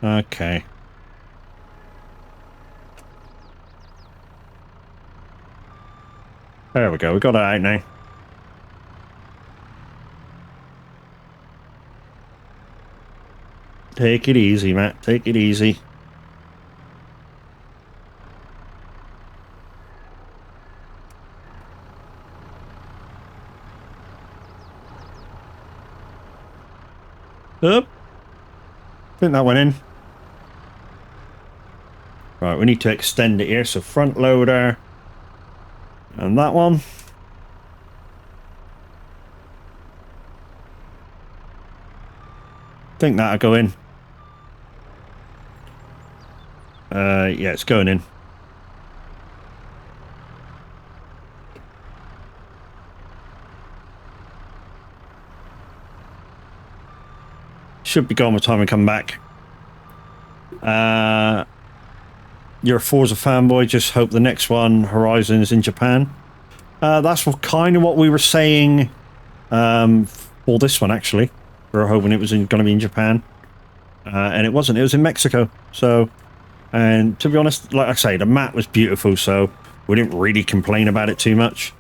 Okay. There we go, we got it out now. Take it easy, Matt. Take it easy. Up. I think that went in. Right, we need to extend it here. So front loader. And that one. I think that'll go in. Yeah, it's going in. Should be gone by the time we come back. You're a Forza fanboy, just hope the next one, Horizon, is in Japan. That's kind of what we were saying for this one, actually. We were hoping it was going to be in Japan. And it wasn't, it was in Mexico. So, and to be honest, like I say, the map was beautiful, so we didn't really complain about it too much.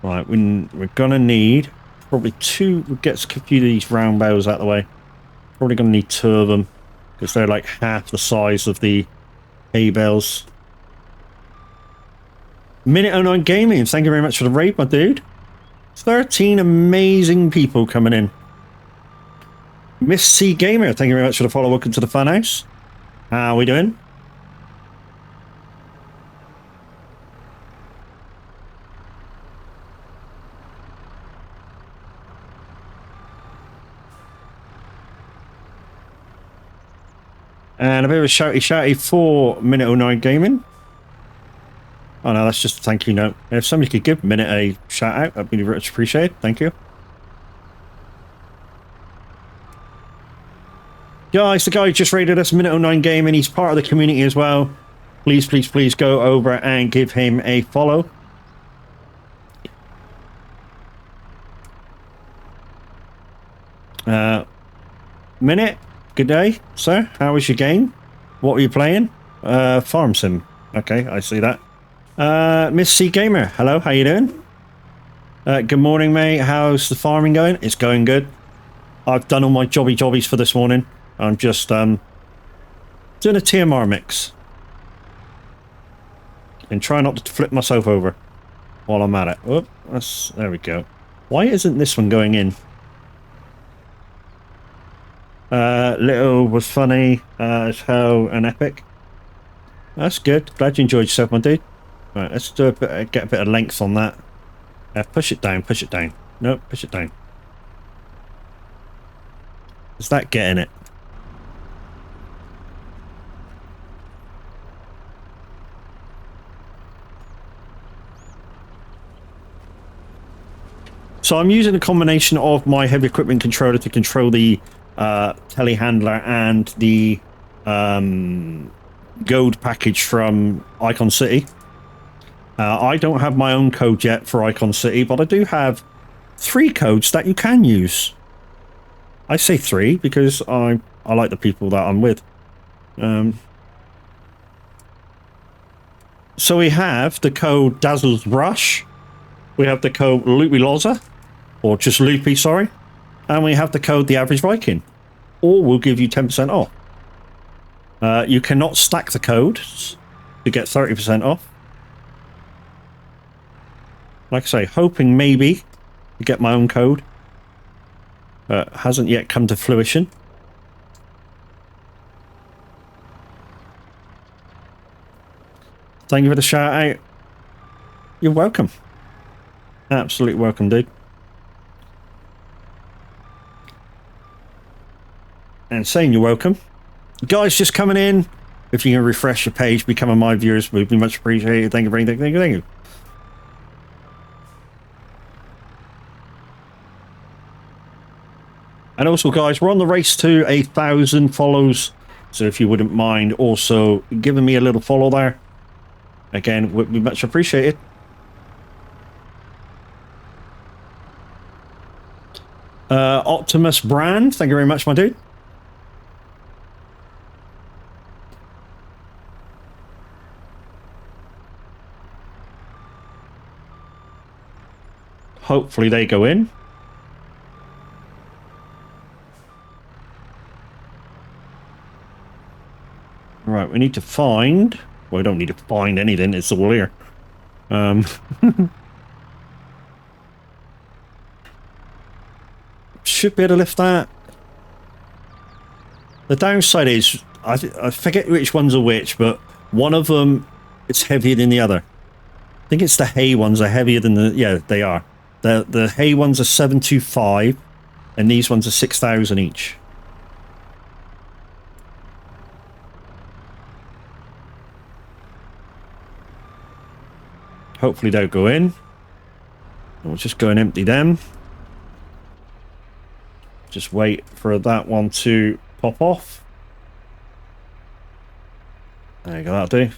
Right, we're gonna need probably two. We'll get a few of these round bales out of the way. Probably gonna need two of them because they're like half the size of the hay bales. Minute 09 Gaming, thank you very much for the raid, my dude. 13 amazing people coming in. Miss C Gamer, thank you very much for the follow. Welcome to the funhouse. How are we doing? And a bit of a shouty for Minute 09 Gaming. Oh no, that's just a thank you note. If somebody could give Minute a shout out, that'd be much appreciated. Thank you. Guys, the guy who just rated us, Minute 09 Gaming, he's part of the community as well. Please, please, please go over and give him a follow. Minute, good day, sir. How was your game? What were you playing? Farm Sim. Okay, I see that. Miss C Gamer, hello, how you doing? Good morning, mate. How's the farming going? It's going good. I've done all my jobbies for this morning. I'm just doing a TMR mix. And try not to flip myself over while I'm at it. Oh, there we go. Why isn't this one going in? Little was funny as hell and epic. That's good. Glad you enjoyed yourself, my dude. Right, let's do get a bit of length on that. Push it down, push it down. Nope, push it down. Is that getting it? So I'm using a combination of my heavy equipment controller to control the telehandler and the gold package from Icon City. I don't have my own code yet for Icon City, but I do have 3 codes that you can use. I say 3 because I like the people that I'm with. So we have the code Dazzle's Rush. We have the code Loopy Loza, or just Loopy, sorry. And we have the code The Average Viking. All will give you 10% off. You cannot stack the codes to get 30% off. Like I say, hoping maybe to get my own code. Hasn't yet come to fruition. Thank you for the shout out. You're welcome. Absolutely welcome, dude. And saying you're welcome. Guys just coming in. If you can refresh your page, become my viewers, would be much appreciated. Thank you, thank you, thank you. And also, guys, we're on the race to 1,000 follows. So if you wouldn't mind also giving me a little follow there, again, would be much appreciated. Optimus Brand, thank you very much, my dude. Hopefully they go in. Right, we need to find... Well, we don't need to find anything, it's all here. Should be able to lift that. The downside is, I forget which ones are which, but one of them, it's heavier than the other. I think it's the hay ones are heavier than the... Yeah, they are. The hay ones are 725, and these ones are 6,000 each. Hopefully they'll go in. We'll just go and empty them. Just wait for that one to pop off. There you go, that'll do.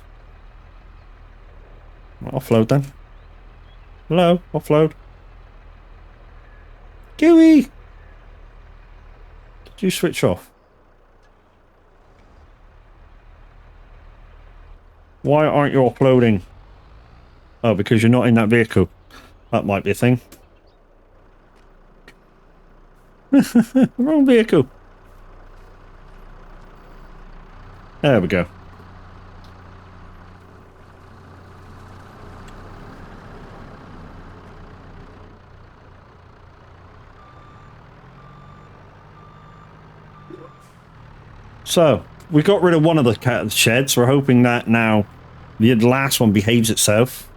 Offload then. Hello, offload. Gooey! Did you switch off? Why aren't you offloading? Oh, because you're not in that vehicle. That might be a thing. Wrong vehicle. There we go. So, we got rid of one of the cat sheds. We're hoping that now the last one behaves itself.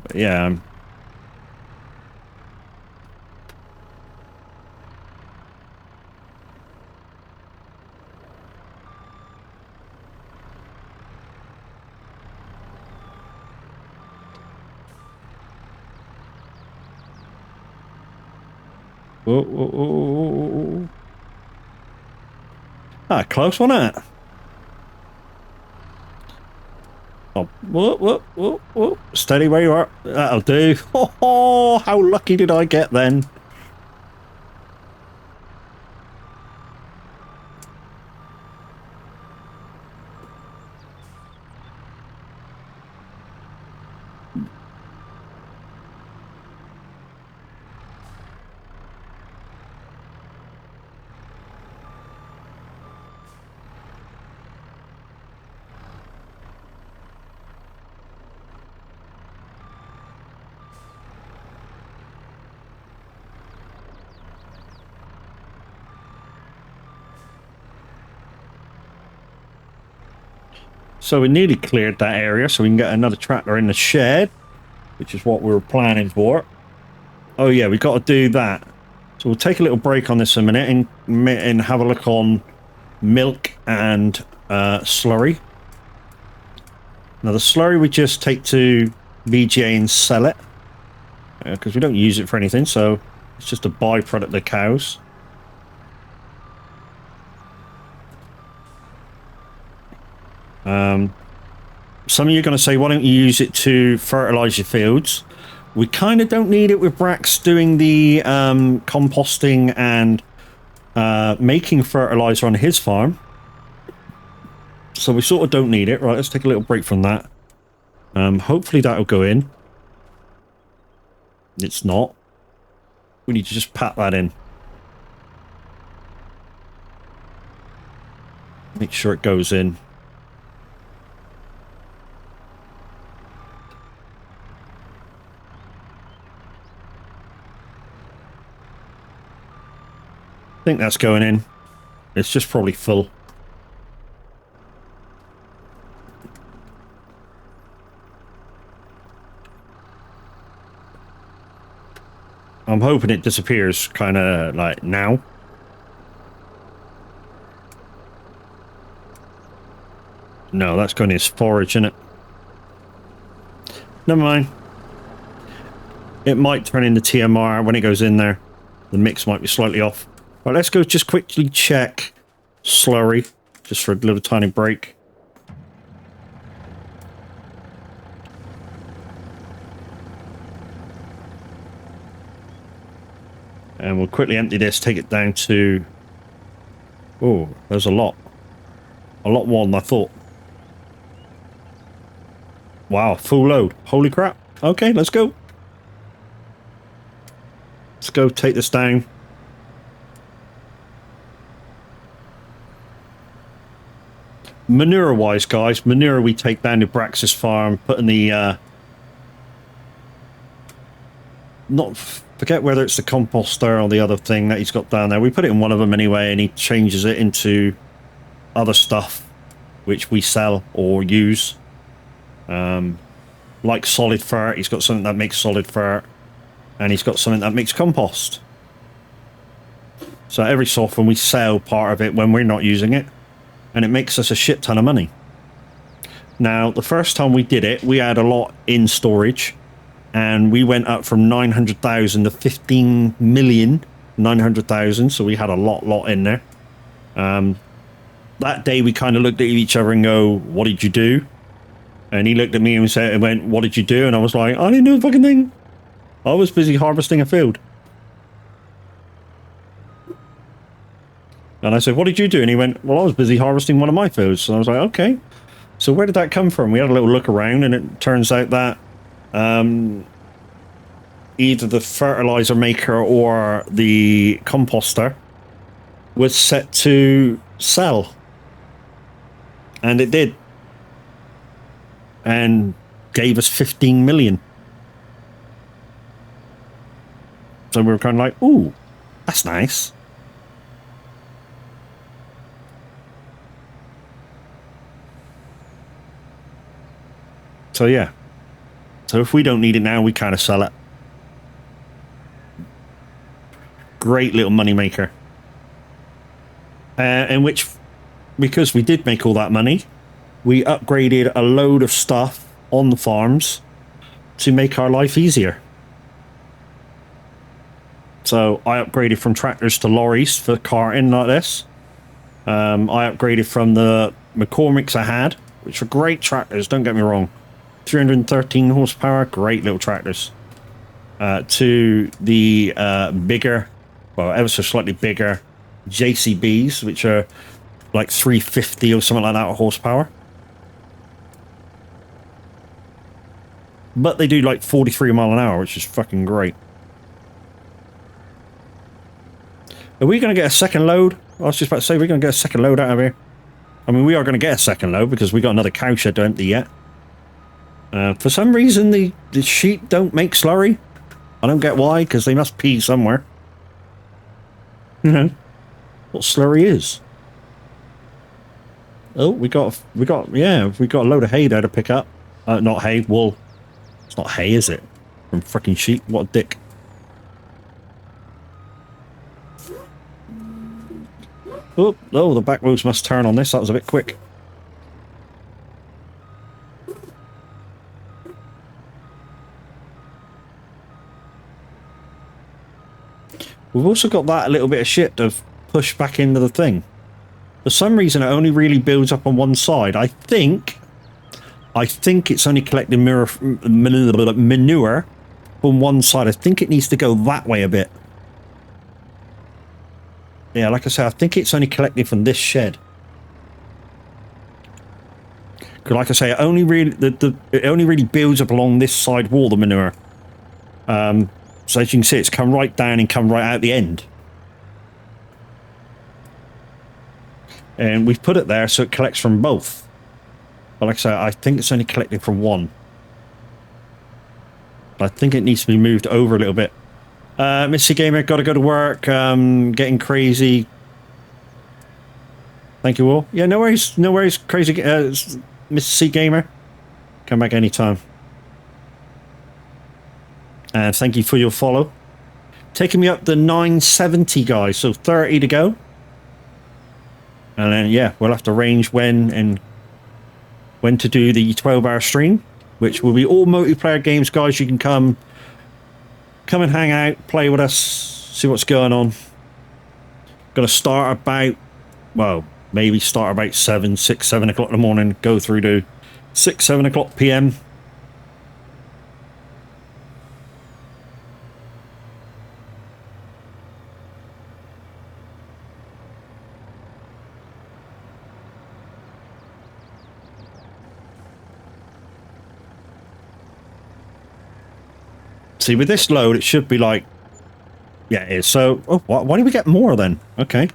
But yeah. Whoa, whoa, whoa, whoa, whoa. Ah, close, wasn't it? Oh, whoop, whoop, whoop, whoop. Steady where you are. That'll do. Oh, how lucky did I get then? So we nearly cleared that area so we can get another tractor in the shed, which is what we were planning for. Oh yeah, we've got to do that. So we'll take a little break on this a minute and have a look on milk and slurry. Now the slurry we just take to VGA and sell it because we don't use it for anything, so it's just a byproduct of the cows. Some of you are going to say, why don't you use it to fertilize your fields? We kind of don't need it with Brax doing the composting and making fertilizer on his farm. So we sort of don't need it. Right, let's take a little break from that. Hopefully that'll go in. It's not. We need to just pat that in. Make sure it goes in. I think that's going in. It's just probably full. I'm hoping it disappears kind of like now. No, that's going as forage, isn't it? Never mind. It might turn into TMR when it goes in there. The mix might be slightly off. Right, let's go just quickly check slurry, just for a little tiny break. And we'll quickly empty this, take it down to... Oh, there's a lot. A lot more than I thought. Wow, full load. Holy crap. Okay, let's go. Let's go take this down. Manure-wise, guys, manure we take down to Brax's farm, put in the... Forget whether it's the composter or the other thing that he's got down there. We put it in one of them anyway, and he changes it into other stuff, which we sell or use. Like solid fur, he's got something that makes solid fur, and he's got something that makes compost. So every so often we sell part of it when we're not using it, and it makes us a shit ton of money. Now, the first time we did it, we had a lot in storage, and we went up from 900,000 to 15,900,000, so we had a lot in there. That day we kind of looked at each other and go, what did you do? And he looked at me and went, what did you do? And I was like, I didn't do a fucking thing. I was busy harvesting a field. And I said, what did you do? And he went, well, I was busy harvesting one of my fields. And I was like, okay. So where did that come from? We had a little look around, and it turns out that either the fertilizer maker or the composter was set to sell. And it did. And gave us 15 million. So we were kind of like, ooh, that's nice. So yeah. So if we don't need it now, we kind of sell it. Great little money maker. In which, because we did make all that money, we upgraded a load of stuff on the farms to make our life easier. So I upgraded from tractors to lorries for carting like this. I upgraded from the McCormicks I had, which were great tractors, don't get me wrong. 313 horsepower, great little tractors. To the bigger, well, ever so slightly bigger JCBs, which are like 350 or something like that horsepower. But they do like 43 mile an hour, which is fucking great. Are we going to get a second load? I was just about to say, we're going to get a second load out of here. I mean, we are going to get a second load because we got another cow shed to empty yet. For some reason, the sheep don't make slurry. I don't get why, because they must pee somewhere. You know, what slurry is. Oh, we got a load of hay there to pick up. Not hay, wool. It's not hay, is it? From freaking sheep. What a dick. Oh, the back roads must turn on this. That was a bit quick. We've also got that little bit of shit to push back into the thing. For some reason, it only really builds up on one side. I think it's only collecting manure from one side. I think it needs to go that way a bit. Yeah, like I say, I think it's only collecting from this shed. Because, like I say, it only really builds up along this side wall, the manure. So as you can see, it's come right down and come right out the end. And we've put it there so it collects from both. But like I say, I think it's only collecting from one. I think it needs to be moved over a little bit. Missy Gamer, gotta go to work. Getting crazy. Thank you all. Yeah, no worries, crazy. Missy Gamer, come back anytime. And thank you for your follow. Taking me up to 970, guys. So 30 to go. And then, yeah, we'll have to arrange when to do the 12-hour stream, which will be all multiplayer games, guys. You can come and hang out, play with us, see what's going on. Gonna start about, well, maybe start about 7 o'clock in the morning, go through to 7 o'clock PM. See, with this load, it should be like, yeah, it is. So, oh, why do we get more then? Okay.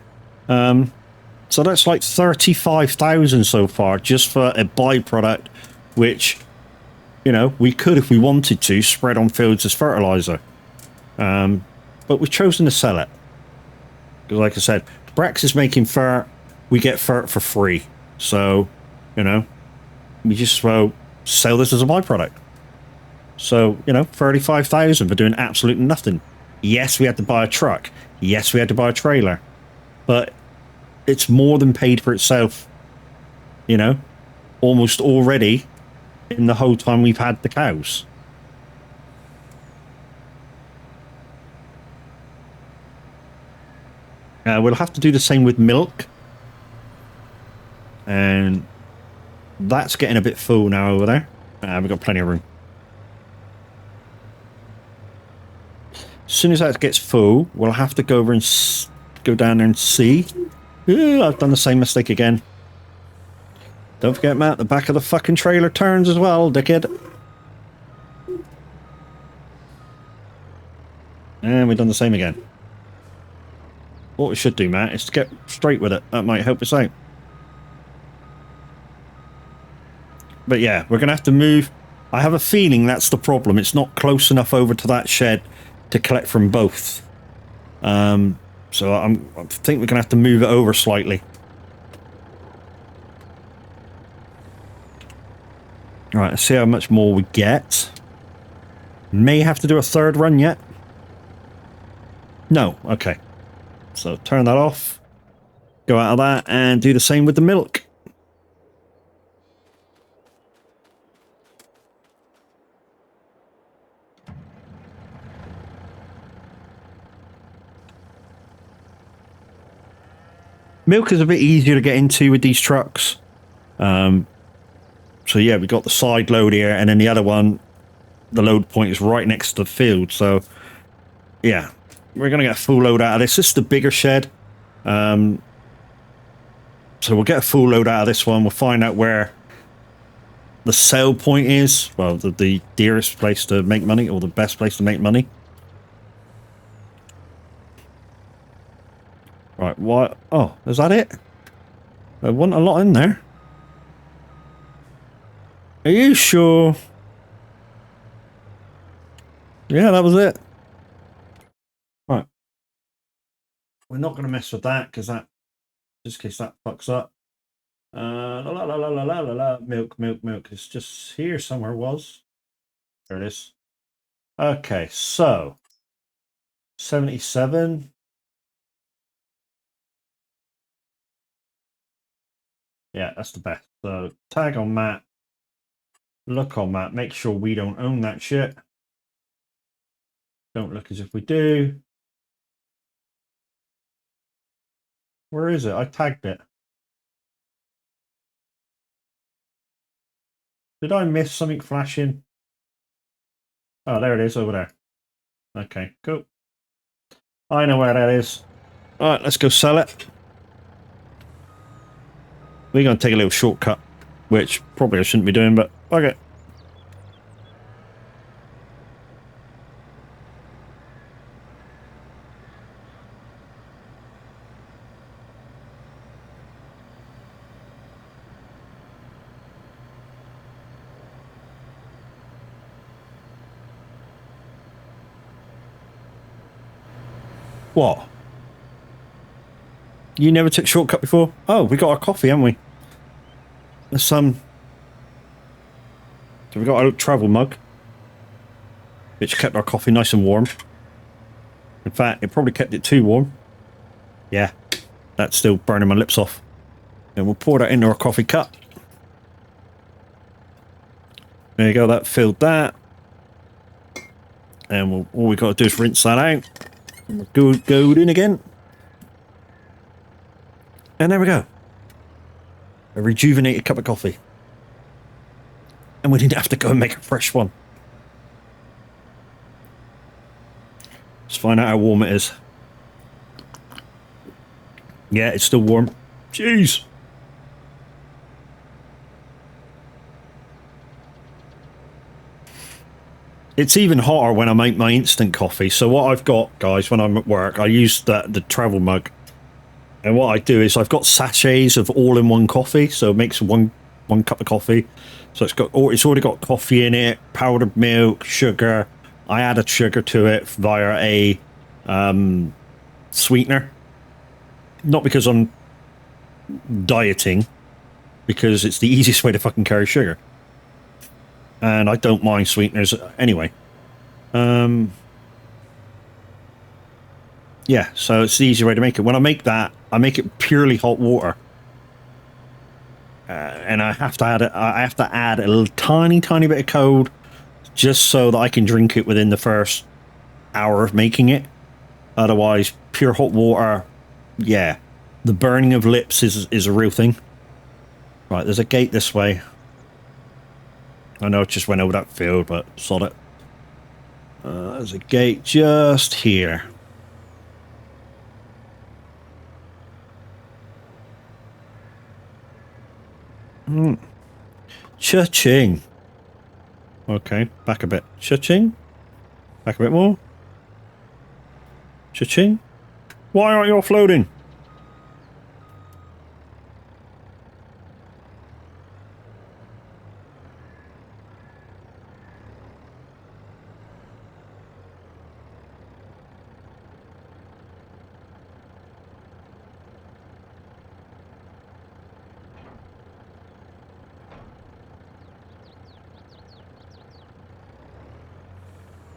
So that's like 35,000 so far, just for a byproduct, which, you know, we could, if we wanted to, spread on fields as fertilizer. But we've chosen to sell it. Because, like I said, Brax is making fert, we get fert for free. So, you know, we just sell this as a byproduct. So, you know, 35,000 for doing absolutely nothing. Yes, we had to buy a truck. Yes, we had to buy a trailer. But it's more than paid for itself, you know, almost already in the whole time we've had the cows. We'll have to do the same with milk. And that's getting a bit full now over there. We've got plenty of room. As soon as that gets full, we'll have to go over and go down there and see. Ooh, I've done the same mistake again. Don't forget, Matt, the back of the fucking trailer turns as well, dickhead. And we've done the same again. What we should do, Matt, is to get straight with it. That might help us out. But yeah, we're going to have to move. I have a feeling that's the problem. It's not close enough over to that shed to collect from both. So I think we're going to have to move it over slightly. All right, let's see how much more we get. May have to do a third run yet. No, okay. So turn that off. Go out of that and do the same with the milk. Milk is a bit easier to get into with these trucks. So yeah, we got the side load here, and then the other one, the load point is right next to the field. So yeah, we're going to get a full load out of this. This is the bigger shed. So we'll get a full load out of this one. We'll find out where the sale point is. Well, the dearest place to make money, or the best place to make money. Right, what? Oh, is that it? There wasn't a lot in there. Are you sure? Yeah, that was it. Right. We're not going to mess with that, because that, just in case that fucks up. La, la, la, la, la, la, la. Milk, milk, milk. It's just here somewhere was. There it is. Okay, so 77. Yeah, that's the best. So tag on map, look on map, make sure we don't own that shit. Don't look as if we do. Where is it? I tagged it. Did I miss something flashing? Oh, there it is over there. Okay, cool. I know where that is. All right, let's go sell it. We're going to take a little shortcut, which probably I shouldn't be doing, but okay. What? You never took shortcut before? Oh, we got our coffee, haven't we? There's some. So we got our travel mug, which kept our coffee nice and warm. In fact, it probably kept it too warm. Yeah, that's still burning my lips off. And we'll pour that into our coffee cup. There you go, that filled that. And all we got to do is rinse that out. And we'll go in again. And there we go. A rejuvenated cup of coffee. And we didn't have to go and make a fresh one. Let's find out how warm it is. Yeah, it's still warm. Jeez. It's even hotter when I make my instant coffee. So what I've got, guys, when I'm at work, I use the travel mug. And what I do is I've got sachets of all-in-one coffee. So it makes one cup of coffee. So it's already got coffee in it, powdered milk, sugar. I added sugar to it via a sweetener. Not because I'm dieting, because it's the easiest way to fucking carry sugar. And I don't mind sweeteners anyway. Yeah, so it's the easy way to make it. When I make that, I make it purely hot water. And I have to add a little tiny bit of cold just so that I can drink it within the first hour of making it. Otherwise, pure hot water, yeah. The burning of lips is a real thing. Right, there's a gate this way. I know it just went over that field, but sod it. There's a gate just here. Cha-ching. Okay, back a bit. Cha-ching. Back a bit more. Cha-ching. Why aren't you offloading?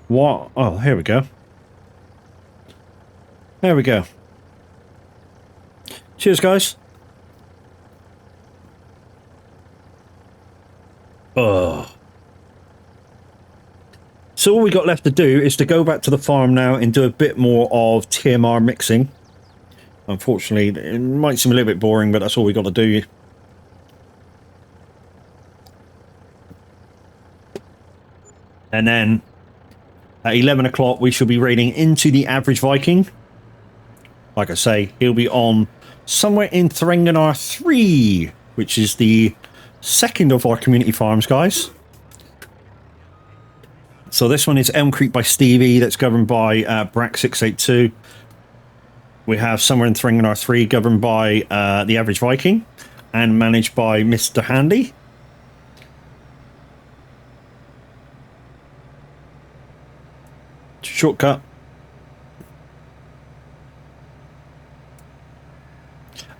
What? Oh, here we go. There we go. Cheers, guys. Oh. So all we got left to do is to go back to the farm now and do a bit more of TMR mixing. Unfortunately, it might seem a little bit boring, but that's all we got to do. And then at 11 o'clock, we shall be raiding into the average Viking. Like I say, he'll be on somewhere in Threnganar 3, which is the second of our community farms, guys. So this one is Elm Creek by Stevie, that's governed by Brack682. We have somewhere in Threnganar 3, governed by the average Viking, and managed by Mr. Handy. Shortcut.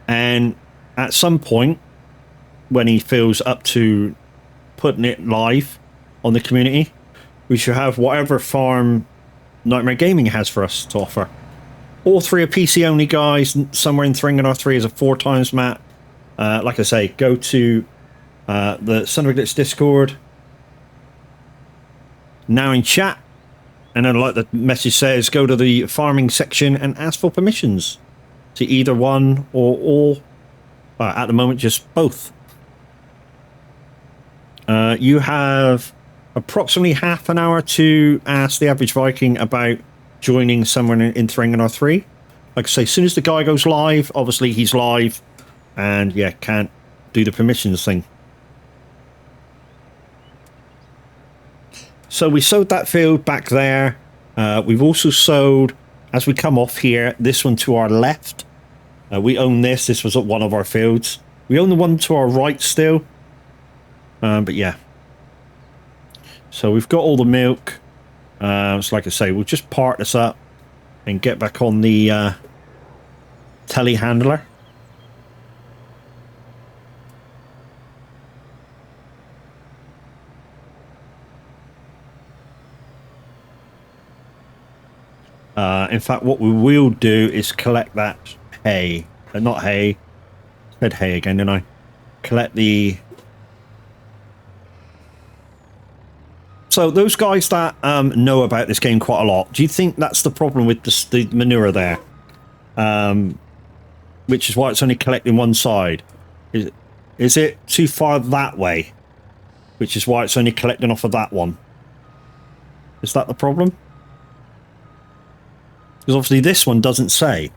And at some point, when he feels up to putting it live on the community, we should have whatever farm Nightmare Gaming has for us to offer. All 3 are PC only, guys. Somewhere in R3 is a 4 times map. Like I say, go to the Son of a Glitch Discord. Now in chat. And then, like the message says, go to the farming section and ask for permissions to either one or all. At the moment, just both. You have approximately half an hour to ask the average Viking about joining someone in R3. Like I say, as soon as the guy goes live, obviously he's live, and yeah, can't do the permissions thing. So we sowed that field back there. We've also sowed, as we come off here, this one to our left. We own this. This was one of our fields. We own the one to our right still. But yeah. So we've got all the milk. So like I say, we'll just part this up and get back on the telehandler. In fact, what we will do is collect that hay. Not hay. I said hay again, didn't I? Collect the... So those guys that know about this game quite a lot, do you think that's the problem with the manure there? Which is why it's only collecting one side. Is it too far that way? Which is why it's only collecting off of that one. Is that the problem? Because obviously this one doesn't say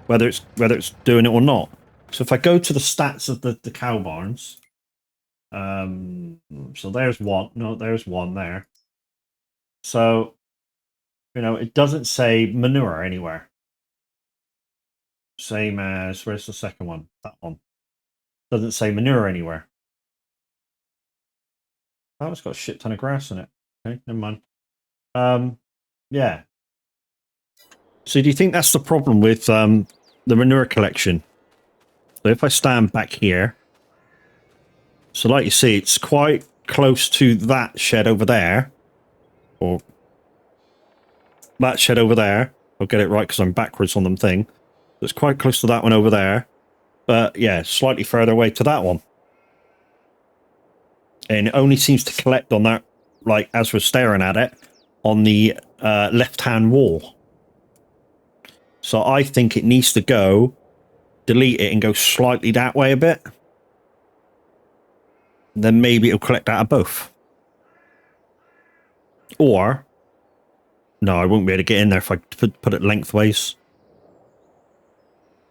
whether it's doing it or not. So if I go to the stats of the cow barns, so there's one. No, there's one there. So, you know, it doesn't say manure anywhere. Same as, where's the second one? That one. Doesn't say manure anywhere. Oh, it's got a shit ton of grass in it. Okay, never mind. Yeah. So do you think that's the problem with the manure collection? So if I stand back here, so like you see, it's quite close to that shed over there, or that shed over there. I'll get it right because I'm backwards on them thing. So it's quite close to that one over there, but yeah, slightly further away to that one. And it only seems to collect on that, like as we're staring at it, on the left-hand wall. So I think it needs to go, delete it and go slightly that way a bit. Then maybe it'll collect out of both. Or, no, I won't be able to get in there if I put it lengthways.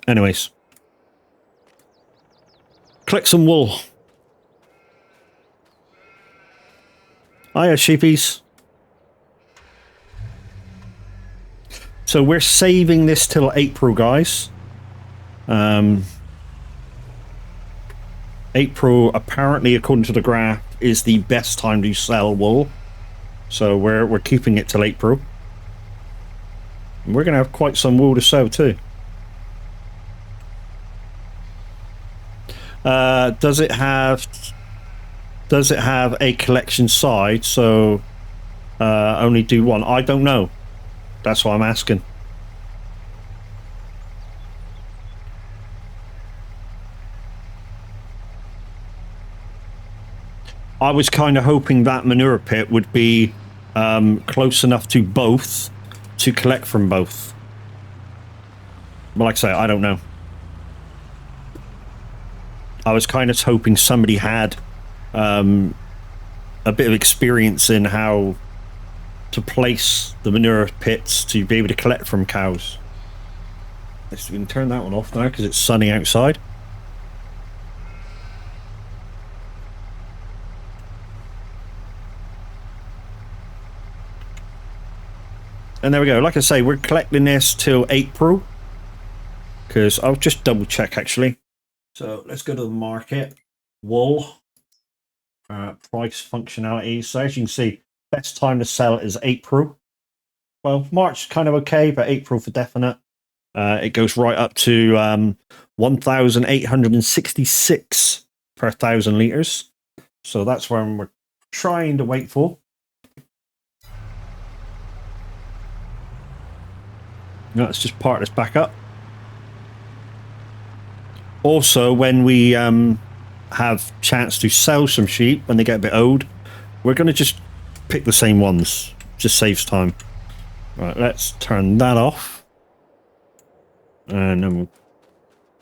Anyways. Collect some wool. Hiya, sheepies. So we're saving this till April, guys. April, apparently, according to the graph, is the best time to sell wool. So we're keeping it till April. And we're going to have quite some wool to sow too. Does it have a collection side? So only do one? I don't know. That's why I'm asking. I was kind of hoping that manure pit would be close enough to both to collect from both. But like I say, I don't know. I was kind of hoping somebody had a bit of experience in how to place the manure pits to be able to collect from cows. Let's, we can turn that one off now because it's sunny outside. And there we go. Like I say, we're collecting this till April. Because I'll just double check actually. So let's go to the market. Wool. Price functionality. So as you can see, best time to sell is April. Well, March kind of okay, but April for definite. It goes right up to 1,866 per 1,000 liters. So that's what we're trying to wait for. Let's just part this back up. Also, when we have chance to sell some sheep when they get a bit old, we're going to just pick the same ones. Just saves time. Right, let's turn that off. And then we'll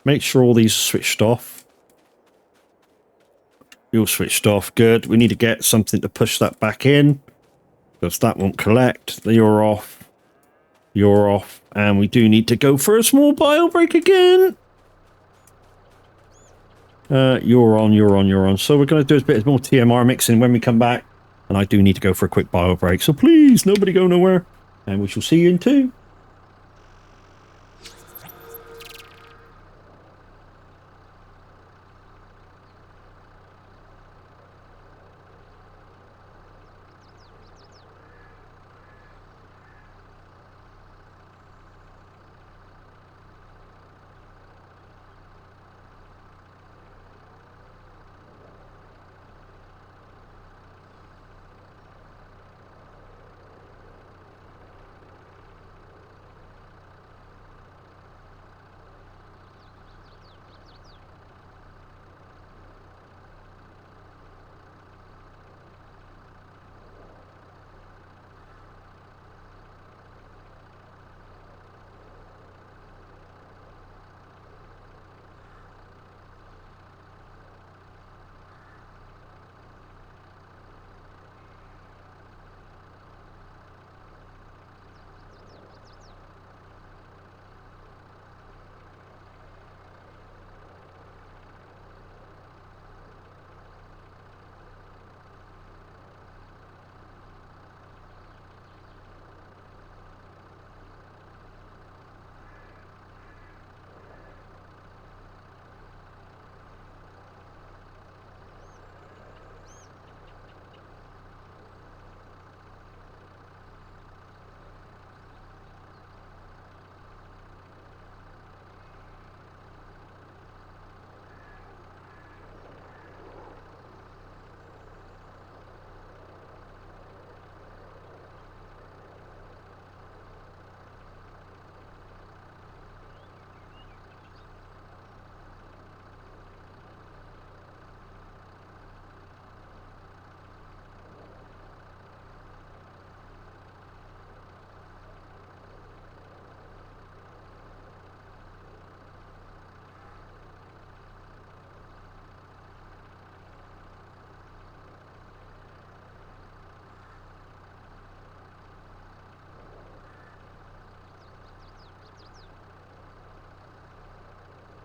make sure all these are switched off. You're switched off. Good. We need to get something to push that back in, because that won't collect. You're off. You're off. And we do need to go for a small bio break again. You're on, you're on, you're on. So we're going to do a bit more TMR mixing when we come back. And I do need to go for a quick bio break. So please, nobody go nowhere. And we shall see you in 2.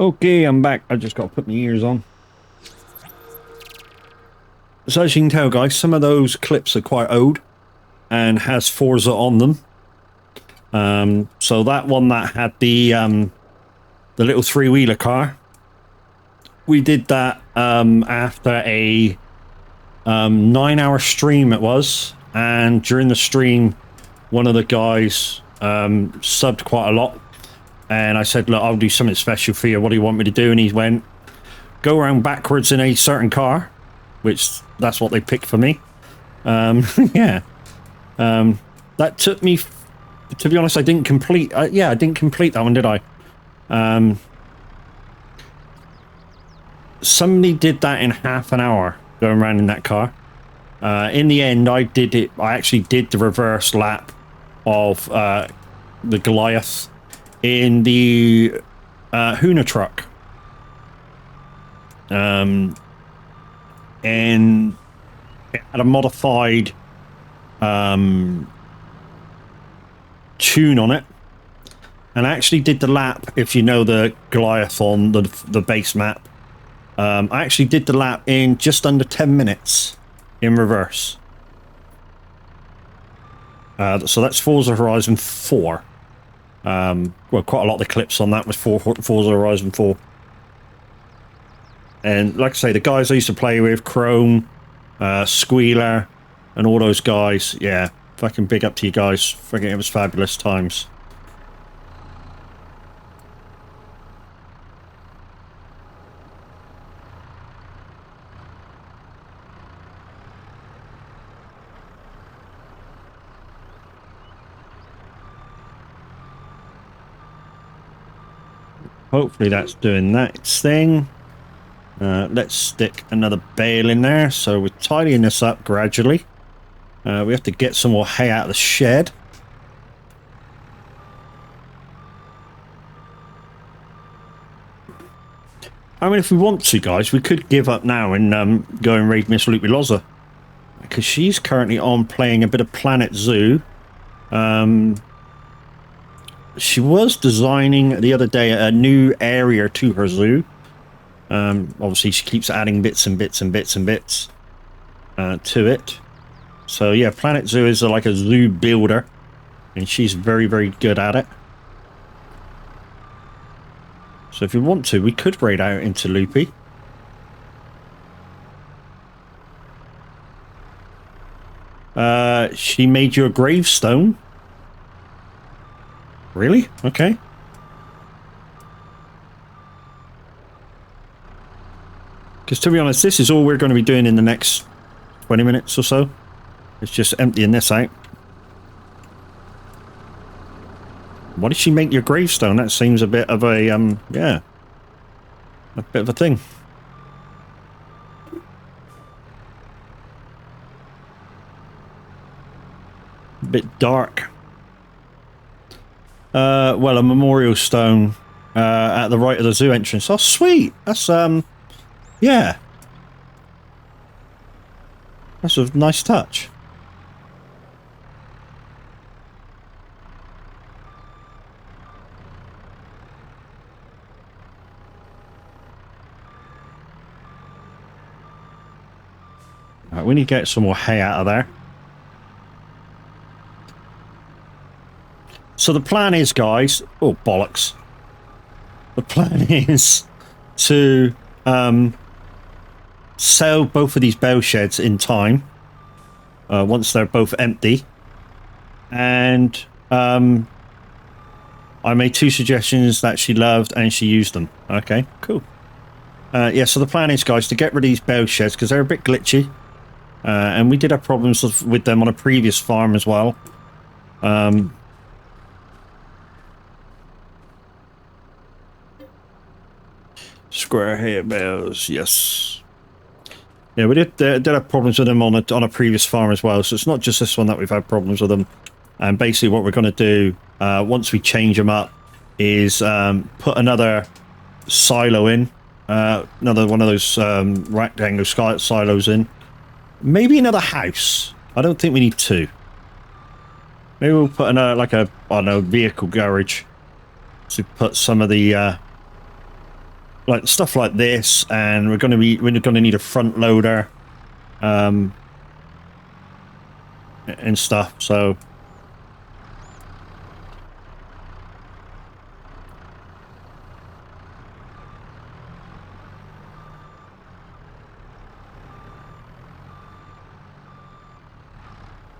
Okay, I'm back. I just got to put my ears on. So as you can tell, guys, some of those clips are quite old and has Forza on them. So that one that had the little 3-wheeler car, we did that after a 9-hour stream it was, and during the stream, one of the guys subbed quite a lot. And I said, look, I'll do something special for you. What do you want me to do? And he went, go around backwards in a certain car, which that's what they picked for me. Yeah. That took me, to be honest, I didn't complete. Yeah, I didn't complete that one, did I? Somebody did that in half an hour, going around in that car. In the end, I did it. I actually did the reverse lap of the Goliath in the Huna truck, and it had a modified tune on it, and I actually did the lap. If you know the Goliath on the base map, I actually did the lap in just under 10 minutes in reverse. So that's Forza Horizon 4. Well, quite a lot of the clips on that was for Forza Horizon 4. And like I say, the guys I used to play with, Chrome, Squealer, and all those guys, yeah, fucking big up to you guys. Fucking, it was fabulous times. hopefully that's doing that thing. Let's stick another bale in there. So we're tidying this up gradually. We have to get some more hay out of the shed. I mean, if we want to, guys, we could give up now and go and raid Miss Loopy Loza. Because she's currently on playing a bit of Planet Zoo. She was designing the other day a new area to her zoo. Obviously, she keeps adding bits and bits and bits and bits to it. So, yeah, Planet Zoo is like a zoo builder. And she's very, very good at it. So if you want to, we could raid out into Loopy. She made you a gravestone. Really? Okay. Because to be honest, this is all we're going to be doing in the next 20 minutes or so. It's just emptying this out. Why did she make your gravestone? That seems a bit of a, yeah. A bit of a thing. A bit dark. Well, a memorial stone at the right of the zoo entrance. Oh, sweet. That's, yeah. That's a nice touch. Right, we need to get some more hay out of there. So the plan is, guys... Oh, bollocks. The plan is to sell both of these bale sheds in time. Once they're both empty. And I made 2 suggestions that she loved and she used them. Okay, cool. Yeah, so the plan is, guys, to get rid of these bale sheds because they're a bit glitchy. And we did have problems with them on a previous farm as well. Square hay bales, yes. Yeah, we did have problems with them on a previous farm as well. So it's not just this one that we've had problems with them. And basically what we're going to do, once we change them up, is put another silo in. Another one of those rectangle silos in. Maybe another house. I don't think we need 2. Maybe we'll put in like a, I don't know, vehicle garage. To put some of the like stuff like this, and we're going to need a front loader and stuff. So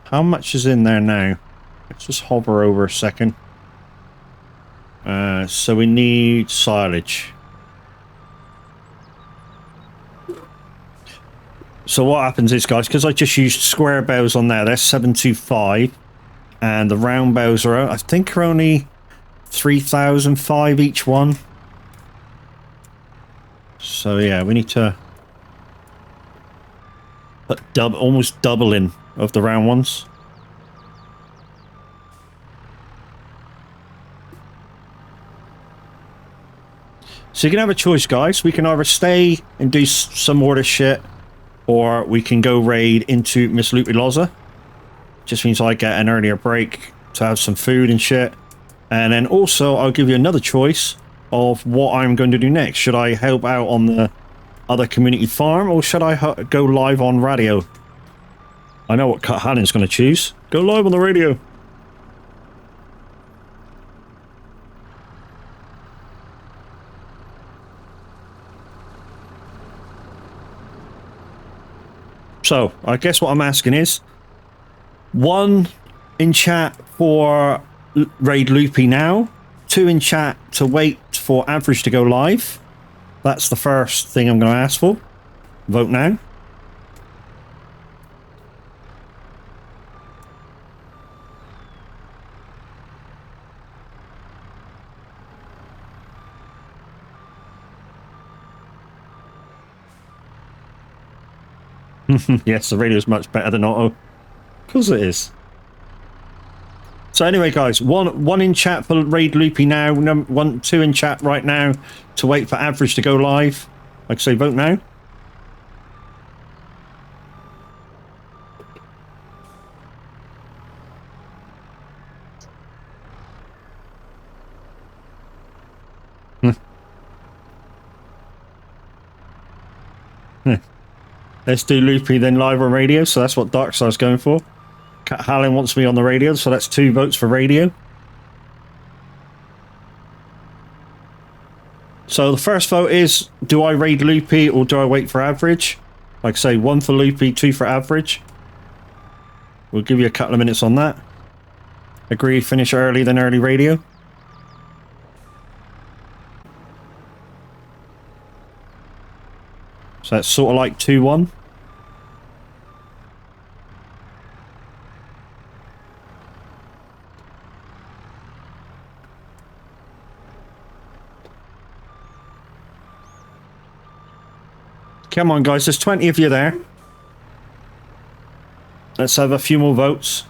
how much is in there now? Let's just hover over a second. So we need silage. So what happens is, guys, because I just used square bales on there, they're 725, and the round bales are, I think, are only 3,005 each one. So yeah, we need to put almost doubling of the round ones. So you can have a choice, guys. We can either stay and do some more of this shit, or we can go raid into Miss Loopy Loza. Just means I get an earlier break to have some food and shit. And then also, I'll give you another choice of what I'm going to do next. Should I help out on the other community farm, or should I go live on radio? I know what Cut Hannon's going to choose. Go live on the radio. So, I guess what I'm asking is, 1 in chat for Raid Loopy now, 2 in chat to wait for Average to go live. That's the first thing I'm going to ask for. Vote now. Yes, the radio is much better than auto. Of course it is. So anyway, guys, one in chat for Raid Loopy now. Two in chat right now to wait for Average to go live. Like I say, vote now. Let's do Loopy then live on radio. So that's what Darkstar's going for. Cat Hallen wants me on the radio, so that's 2 votes for radio. So the first vote is, do I raid Loopy or do I wait for Average? Like I say, 1 for Loopy, 2 for Average. We'll give you a couple of minutes on that. Agree, finish early, then early radio. So that's sort of like 2-1. Come on, guys. There's 20 of you there. Let's have a few more votes.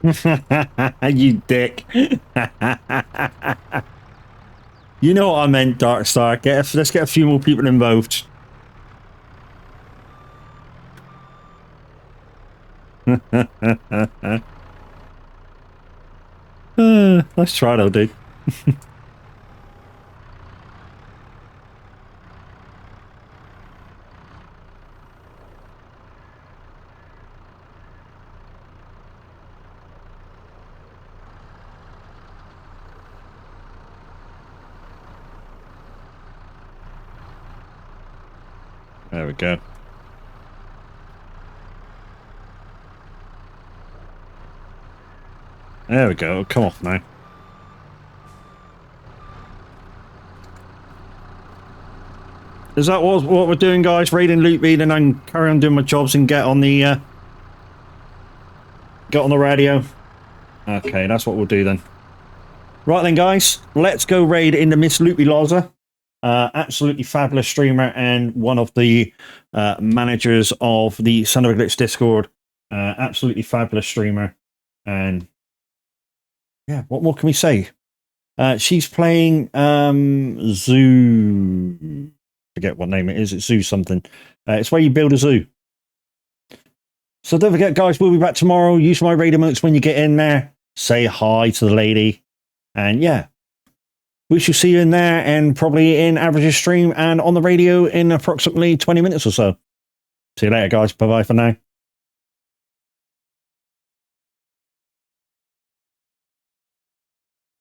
You dick. You know what I meant, Darkstar. Let's get a few more people involved. Let's try though, dude. There we go. There we go. Come off now. Is that what we're doing, guys? Raiding Loopy, and then carry on doing my jobs and get on the radio. Okay, that's what we'll do then. Right then, guys, let's go raid into Miss Loopy Loza. Absolutely fabulous streamer and one of the managers of the Son of a Glitch Discord. Absolutely fabulous streamer. And yeah, what more can we say? She's playing Zoo. Forget what name it is. It's Zoo something. It's where you build a zoo. So don't forget, guys, we'll be back tomorrow. Use my raid emotes when you get in there. Say hi to the lady. And yeah. We shall see you in there and probably in Average's stream and on the radio in approximately 20 minutes or so. See you later, guys. Bye-bye for now.